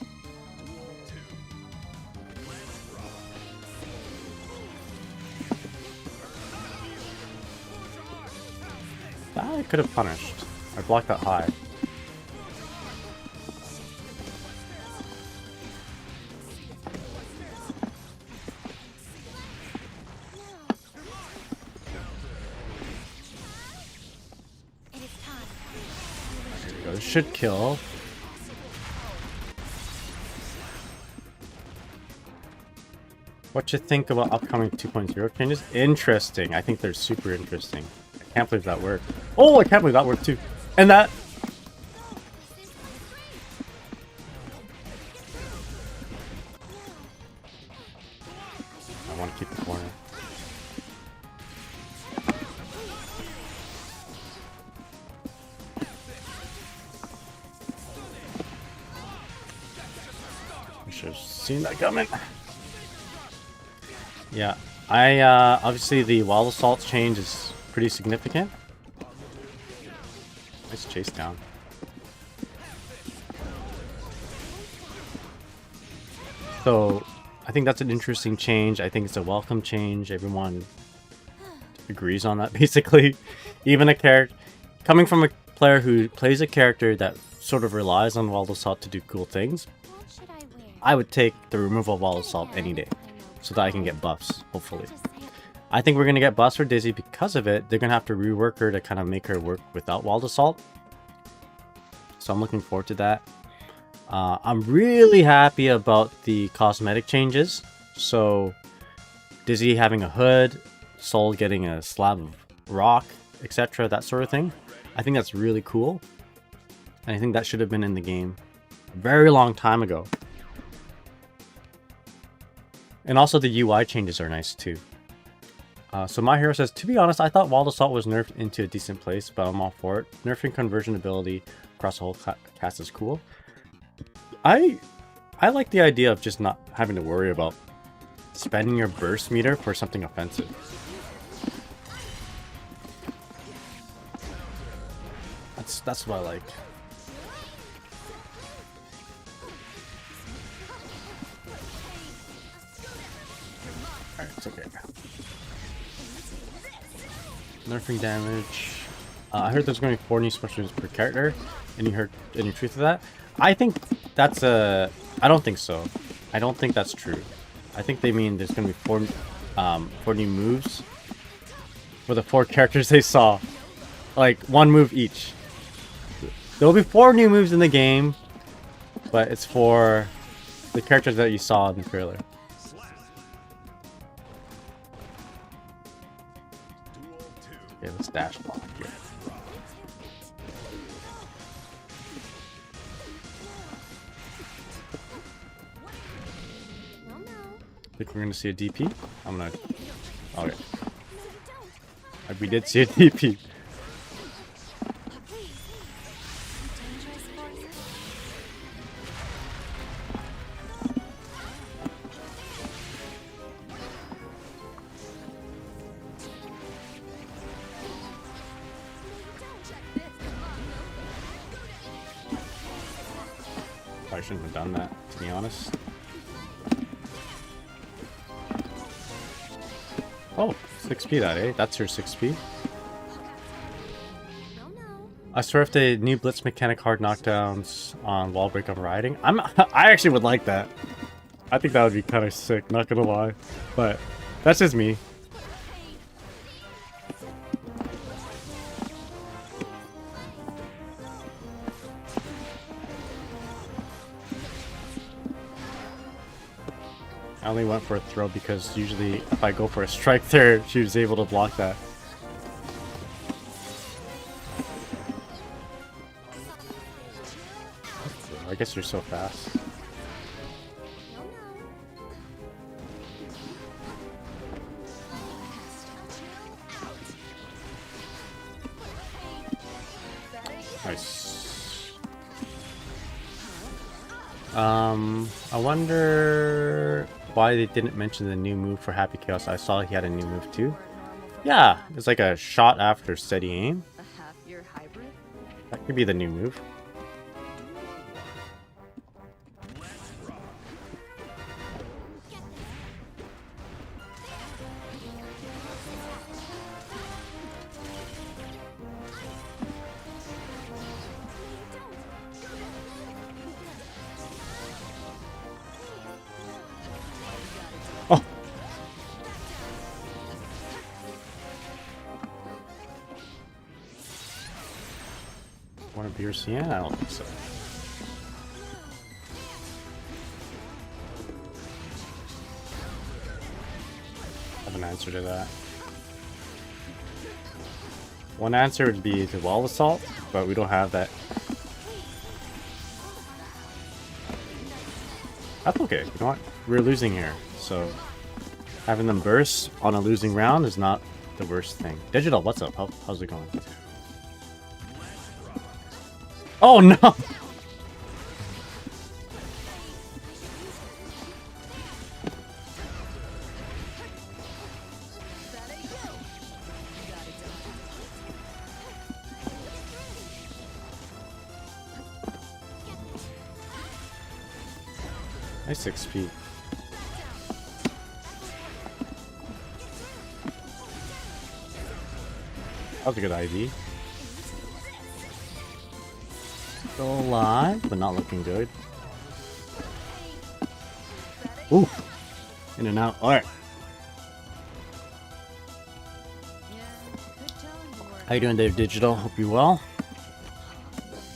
That I could have punished. I blocked that high. There we go. This should kill. What you think about upcoming 2.0 changes? Interesting. I think they're super interesting. I can't believe that worked. Oh, I can't believe that worked too. And that... I want to keep the corner. I should have seen that coming. Yeah, I obviously the wall assault change is pretty significant. Nice chase down. So I think that's an interesting change. I think it's a welcome change. Everyone agrees on that basically. Even a character coming from a player who plays a character that sort of relies on wall assault to do cool things. I would take the removal of wall assault any day, so that I can get buffs, hopefully. I think we're going to get buffs for Dizzy because of it. They're going to have to rework her to kind of make her work without Walled Assault. So I'm looking forward to that. I'm really happy about the cosmetic changes. So Dizzy having a hood, Soul getting a slab of rock, etc. That sort of thing. I think that's really cool. And I think that should have been in the game a very long time ago. And also the UI changes are nice too. So my hero says, to be honest, I thought Walled Assault was nerfed into a decent place, but I'm all for it. Nerfing conversion ability across the whole cast is cool. I like the idea of just not having to worry about spending your burst meter for something offensive. That's what I like. Alright, it's okay. Nerfing damage. I heard there's going to be 4 new special moves per character. Any truth to that? I think that's a... I don't think so. I don't think that's true. I think they mean there's going to be 4 new moves for the 4 characters they saw. Like, 1 move each. There will be 4 new moves in the game, but it's for the characters that you saw in the trailer. Okay, let's dash block here. I think we're gonna see a DP. I'm gonna... Okay. We did see a DP. I shouldn't have done that, to be honest. Oh, 6p that, eh? That's your 6p? I swear if the new blitz mechanic hard knockdowns on wall break on riding, I actually would like that. I think that would be kind of sick, not gonna lie. But that's just me. I only went for a throw because usually if I go for a strike there, she was able to block that. I guess you're so fast. Nice. I wonder why they didn't mention the new move for Happy Chaos. I saw he had a new move too. Yeah, it's like a shot after steady aim. That could be the new move. Oh! Want to be your CN? I don't think so. I have an answer to that. One answer would be the wall assault, but we don't have that. That's okay. You know what? We're losing here, so having them burst on a losing round is not the worst thing. Digital, what's up? How's it going? Oh no! Nice XP. That was a good ID. Still alive, but not looking good. Ooh! In and out. Alright. How you doing there, Digital? Hope you're well.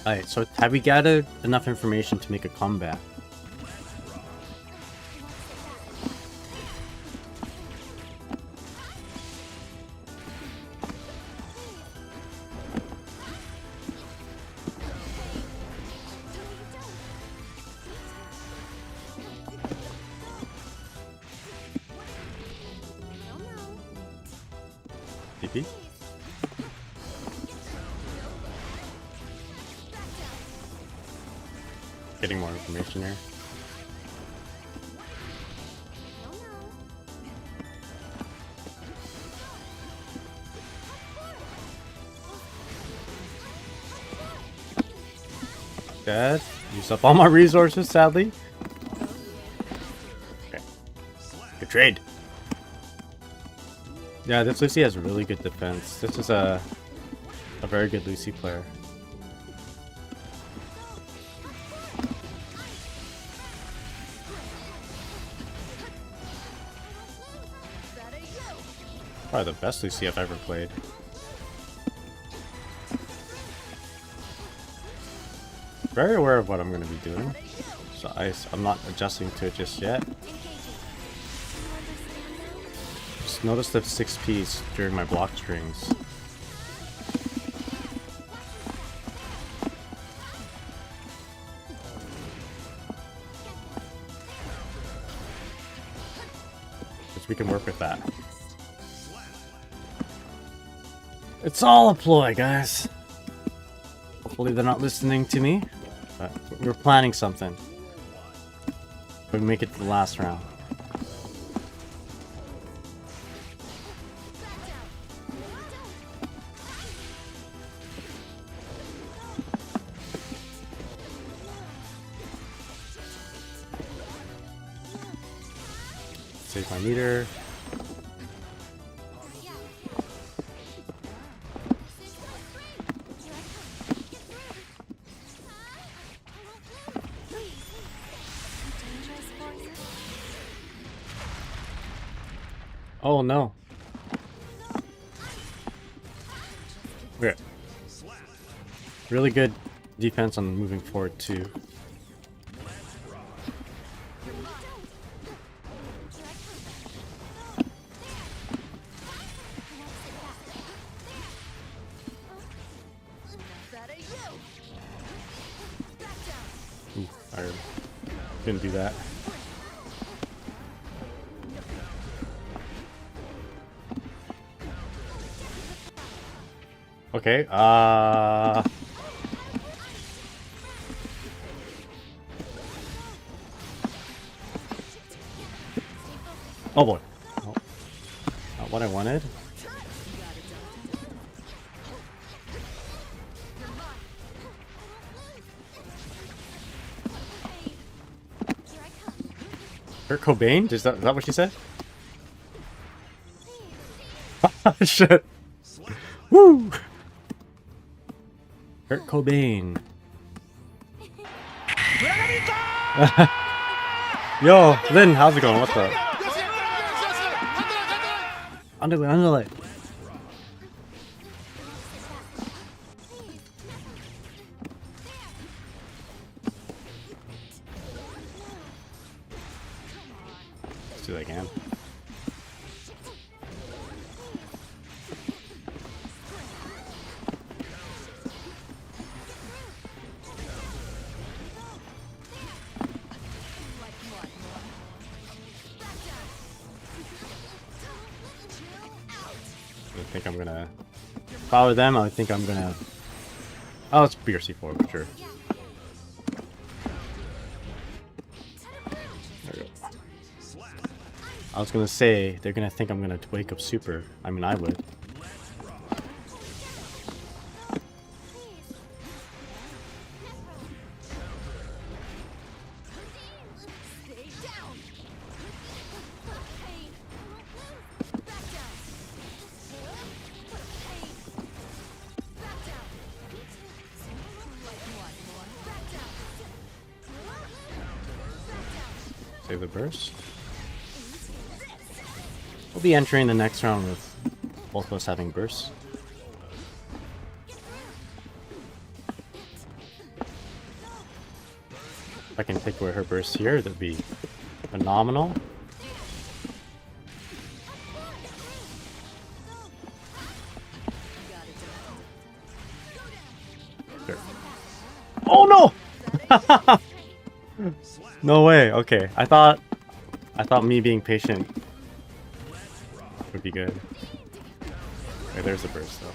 Alright, so have we gathered enough information to make a comeback? PP? Getting more information here. Dead. Used up all my resources, sadly. Okay. Good trade. Yeah, this Lucy has really good defense. This is a very good Lucy player. Probably the best Lucy I've ever played. Very aware of what I'm going to be doing, so I'm not adjusting to it just yet. Just notice the 6Ps during my block strings. We can work with that. It's all a ploy, guys. Hopefully they're not listening to me, but we're planning something. We make it to the last round. Save my meter. Oh no. Okay. Really good defense on moving forward too. Ooh, I didn't do that. Okay, oh boy. Oh, not what I wanted. Kurt Cobain? Is that what she said? Shit. Woo! Kurt Cobain. Yo, Lynn, how's it going? What's up? Underlay. Let's do that again. I think I'm gonna follow them. I think I'm gonna. Oh, it's BRC4 for sure. There we go. I was gonna say they're gonna think I'm gonna wake up super. I mean, I would. Save the burst. We'll be entering the next round with both of us having bursts. If I can take away her burst here, that'd be phenomenal. Sure. Oh no! No way. Okay, I thought me being patient would be good. Okay, there's the burst though.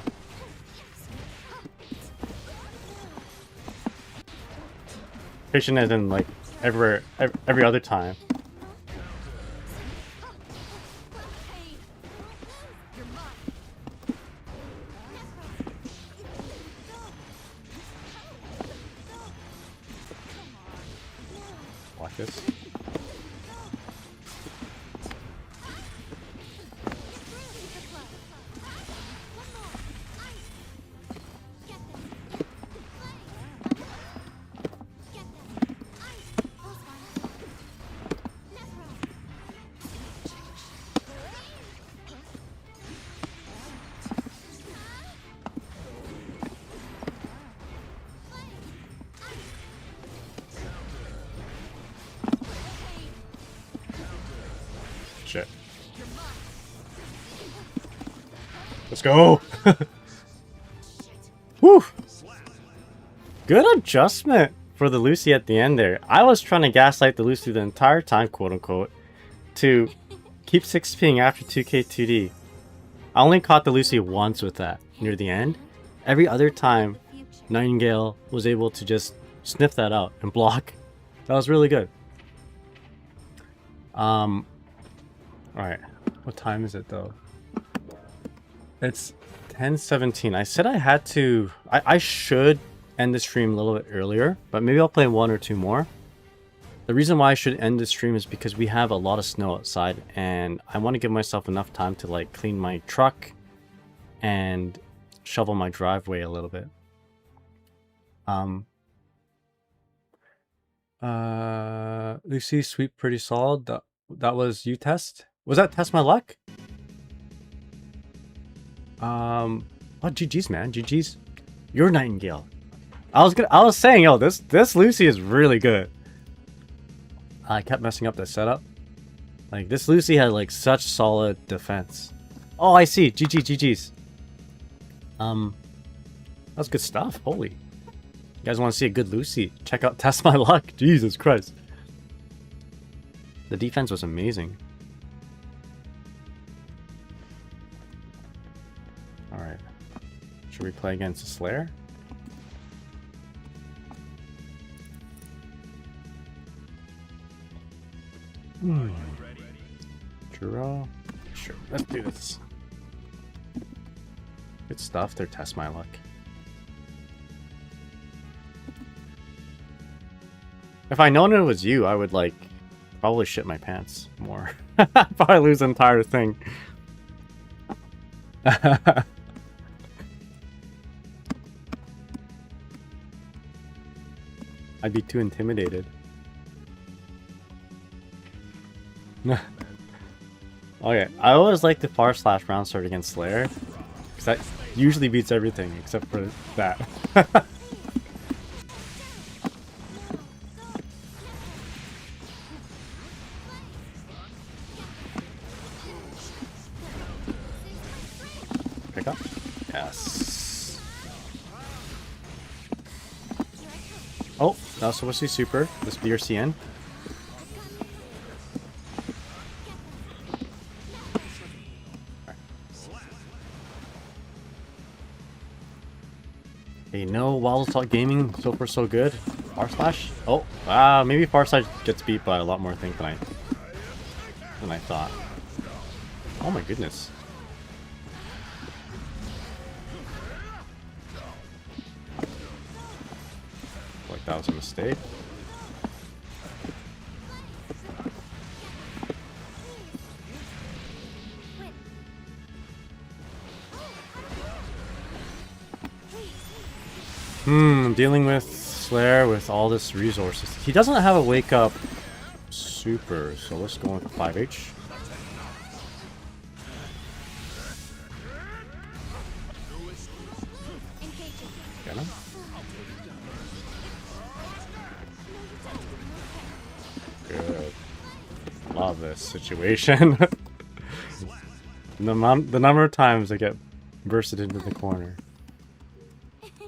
Patient as in like every other time. Watch this. Shit. Let's go! Whew! Good adjustment for the Lucy at the end there. I was trying to gaslight the Lucy the entire time, quote unquote, to keep 6ping after 2K2D. I only caught the Lucy once with that, near the end. Every other time, Nightingale was able to just sniff that out and block. That was really good. Alright, what time is it though? It's 10:17. I said I had to... I should end the stream a little bit earlier, but maybe I'll play one or two more. The reason why I should end the stream is because we have a lot of snow outside, and I want to give myself enough time to like clean my truck and shovel my driveway a little bit. Lucy, sweep pretty solid. That was you test? Was that test my luck? Oh, GG's, man. GG's. You're Nightingale. I was saying, yo, this Lucy is really good. I kept messing up the setup. Like, this Lucy had, like, such solid defense. Oh, I see. GG's. That's good stuff. Holy. You guys want to see a good Lucy? Check out Test My Luck. Jesus Christ. The defense was amazing. Alright. Should we play against the Slayer? Draw. Sure, let's do this. Good stuff. They're Test My Luck. If I known it was you, I would like probably shit my pants more. Probably lose the entire thing. I'd be too intimidated. Okay, I always like the // round start against Slayer, because that usually beats everything except for that. Pick up. Yes. Oh, that was supposed to be super. This be your CN. Hey, no, Wild Talk Gaming, so far so good. // Oh, wow, maybe Farside gets beat by a lot more things than I thought. Oh my goodness. Like that was a mistake. Dealing with Slayer with all this resources. He doesn't have a wake up super, so let's go into 5H. Get him. Good. Love this situation. The number of times I get bursted into the corner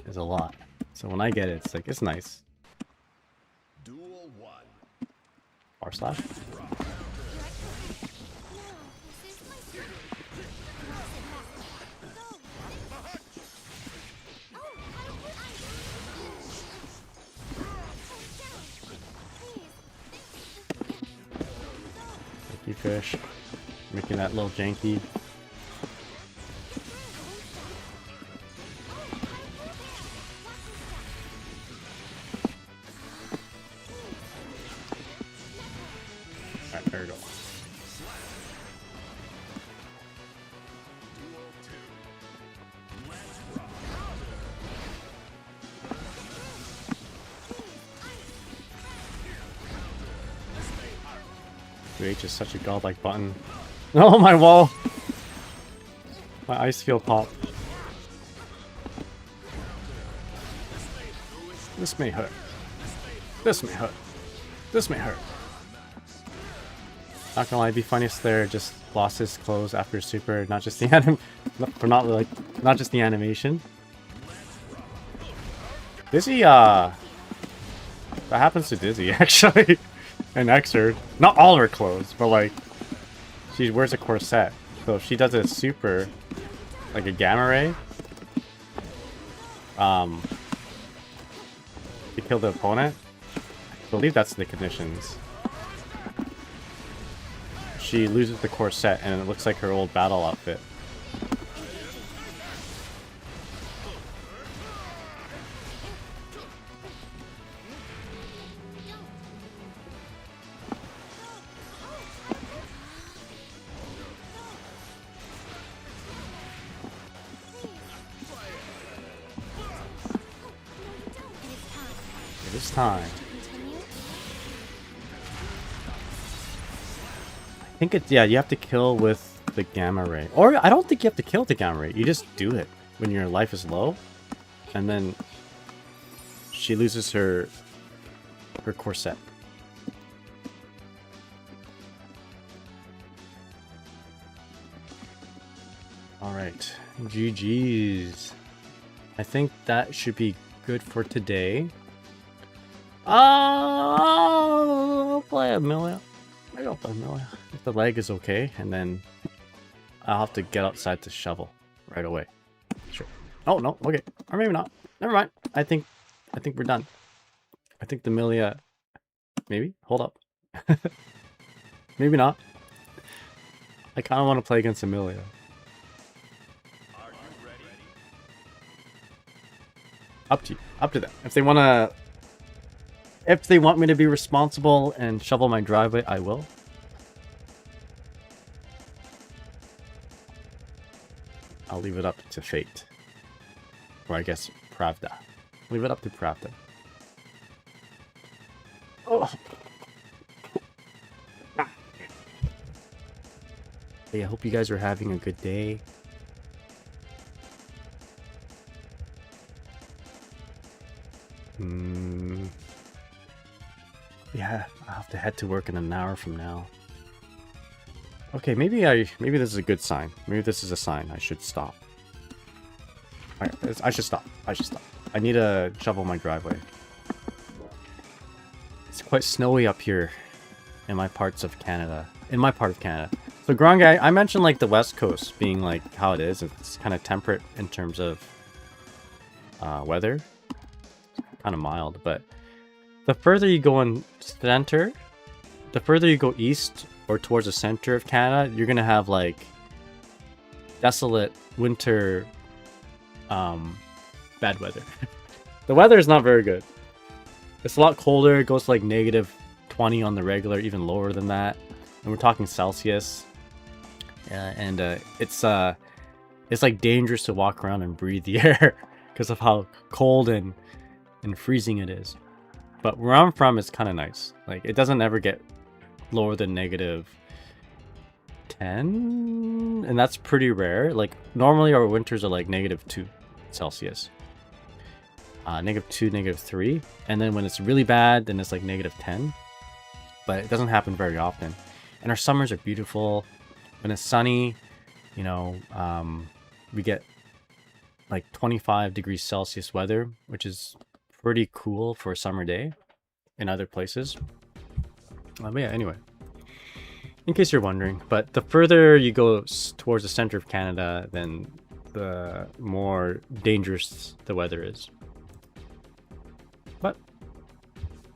is a lot. So when I get it, it's like, it's nice. // Thank you, fish. Making that little janky. There we go. H is such a godlike button. Oh, my wall! My ice field pop. This may hurt. This may hurt. This may hurt. Not gonna lie, it'd be funniest there just lost his clothes after super, not just the not just the animation. Dizzy, that happens to Dizzy actually, in Xrd. Not all her clothes, but like, she wears a corset. So if she does a super, like a gamma ray, to kill the opponent, I believe that's the conditions. She loses the corset and it looks like her old battle outfit. It is time. I think it's, yeah, you have to kill with the gamma ray. Or I don't think you have to kill the gamma ray. You just do it when your life is low. And then she loses her corset. Alright. GG's. I think that should be good for today. I'll play Amelia. Maybe I'll play Amelia. If the leg is okay, and then I'll have to get outside to shovel right away. Sure. Oh no, okay. Or maybe not. Never mind. I think we're done. I think the Amelia. Maybe? Hold up. Maybe not. I kinda wanna play against Amelia. Up to you. Up to them. If they want me to be responsible and shovel my driveway, I will. I'll leave it up to fate. Or I guess Pravda. Leave it up to Pravda. Oh. Hey, I hope you guys are having a good day. Yeah, I'll have to head to work in an hour from now. Okay, maybe this is a good sign. Maybe this is a sign I should stop. I should stop. I need to shovel my driveway. It's quite snowy up here in my parts of Canada. In my part of Canada. So Grong, I mentioned like the West Coast being like how it is. It's kind of temperate in terms of weather. Kind of mild, but the further you go in center, the further you go east or towards the center of Canada, you're gonna have like desolate winter bad weather. The weather is not very good. It's a lot colder. It goes to like -20 on the regular, even lower than that, and we're talking Celsius. And it's like dangerous to walk around and breathe the air because of how cold and freezing it is. But where I'm from, it's kind of nice. Like, it doesn't ever get lower than -10, and that's pretty rare. Like, normally our winters are like -2 Celsius, -2, -3, and then when it's really bad, then it's like -10. But it doesn't happen very often. And our summers are beautiful. When it's sunny, you know, we get like 25 degrees Celsius weather, which is pretty cool for a summer day in other places. But yeah, anyway, in case you're wondering, but the further you go towards the center of Canada, then the more dangerous the weather is. But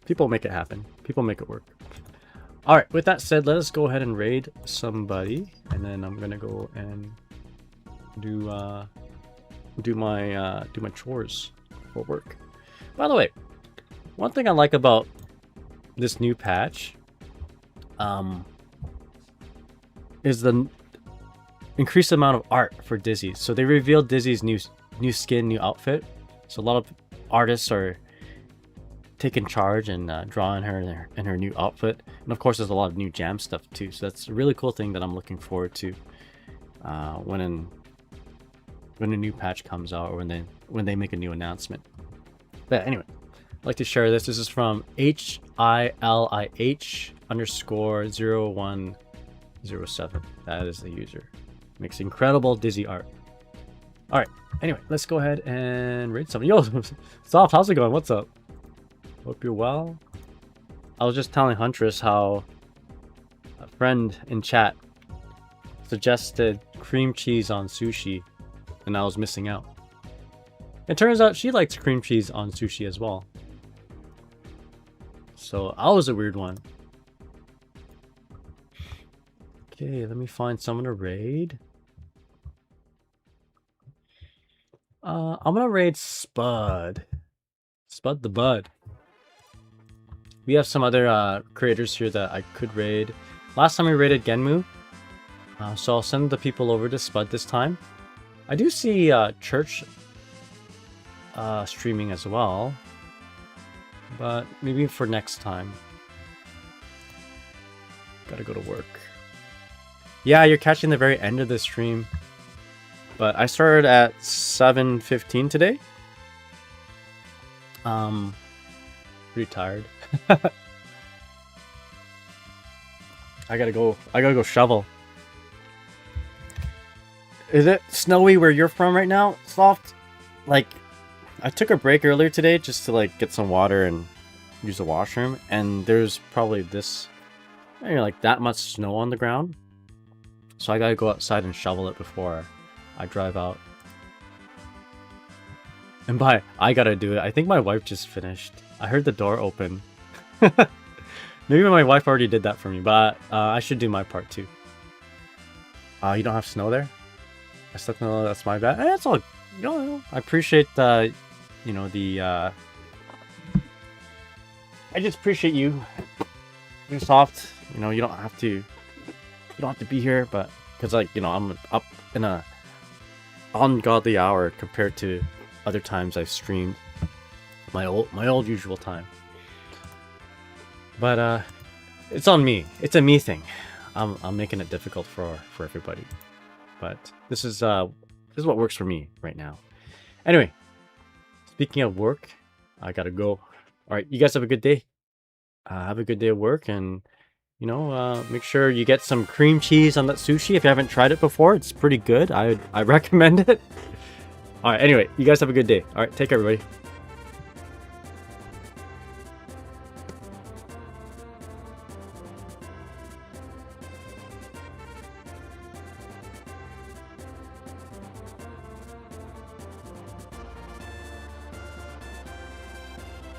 people make it happen. People make it work. All right, with that said, let us go ahead and raid somebody, and then I'm gonna go and do my chores for work. By the way, one thing I like about this new patch is the increased amount of art for Dizzy. So they revealed Dizzy's new skin, new outfit. So a lot of artists are taking charge and drawing her in her new outfit. And of course, there's a lot of new jam stuff too. So that's a really cool thing that I'm looking forward to when a new patch comes out, or when they make a new announcement. But anyway, I'd like to share this. This is from HILIH_0107. That is the user. Makes incredible Dizzy art. All right. Anyway, let's go ahead and raid something. Yo, Soft, how's it going? What's up? Hope you're well. I was just telling Huntress how a friend in chat suggested cream cheese on sushi, and I was missing out. It turns out she likes cream cheese on sushi as well. So I was a weird one. Okay, let me find someone to raid. I'm gonna raid Spud. Spud the Bud. We have some other creators here that I could raid. Last time we raided Genmu. So I'll send the people over to Spud this time. I do see Church streaming as well, but maybe for next time. Gotta go to work. Yeah, you're catching the very end of the stream. But I started at 7:15 today. Pretty tired. I gotta go shovel. Is it snowy where you're from right now? Soft? Like, I took a break earlier today just to like get some water and use the washroom, and there's probably this, you know, like that much snow on the ground. So I gotta go outside and shovel it before I drive out. And by I gotta do it, I think my wife just finished. I heard the door open. Maybe my wife already did that for me, but I should do my part too. You don't have snow there? I still know that's my bad. That's all. You know, I appreciate the, you know, the. I just appreciate you. You're soft. You know, you don't have to. You don't have to be here, but because like, you know, I'm up in a ungodly hour compared to other times I've streamed. My old usual time. But it's on me. It's a me thing. I'm making it difficult for everybody. But this is what works for me right now. Anyway, speaking of work, I gotta go. All right, you guys have a good day. Have a good day of work, and you know, make sure you get some cream cheese on that sushi if you haven't tried it before. It's pretty good. I recommend it. All right. Anyway, you guys have a good day. All right, take care, everybody.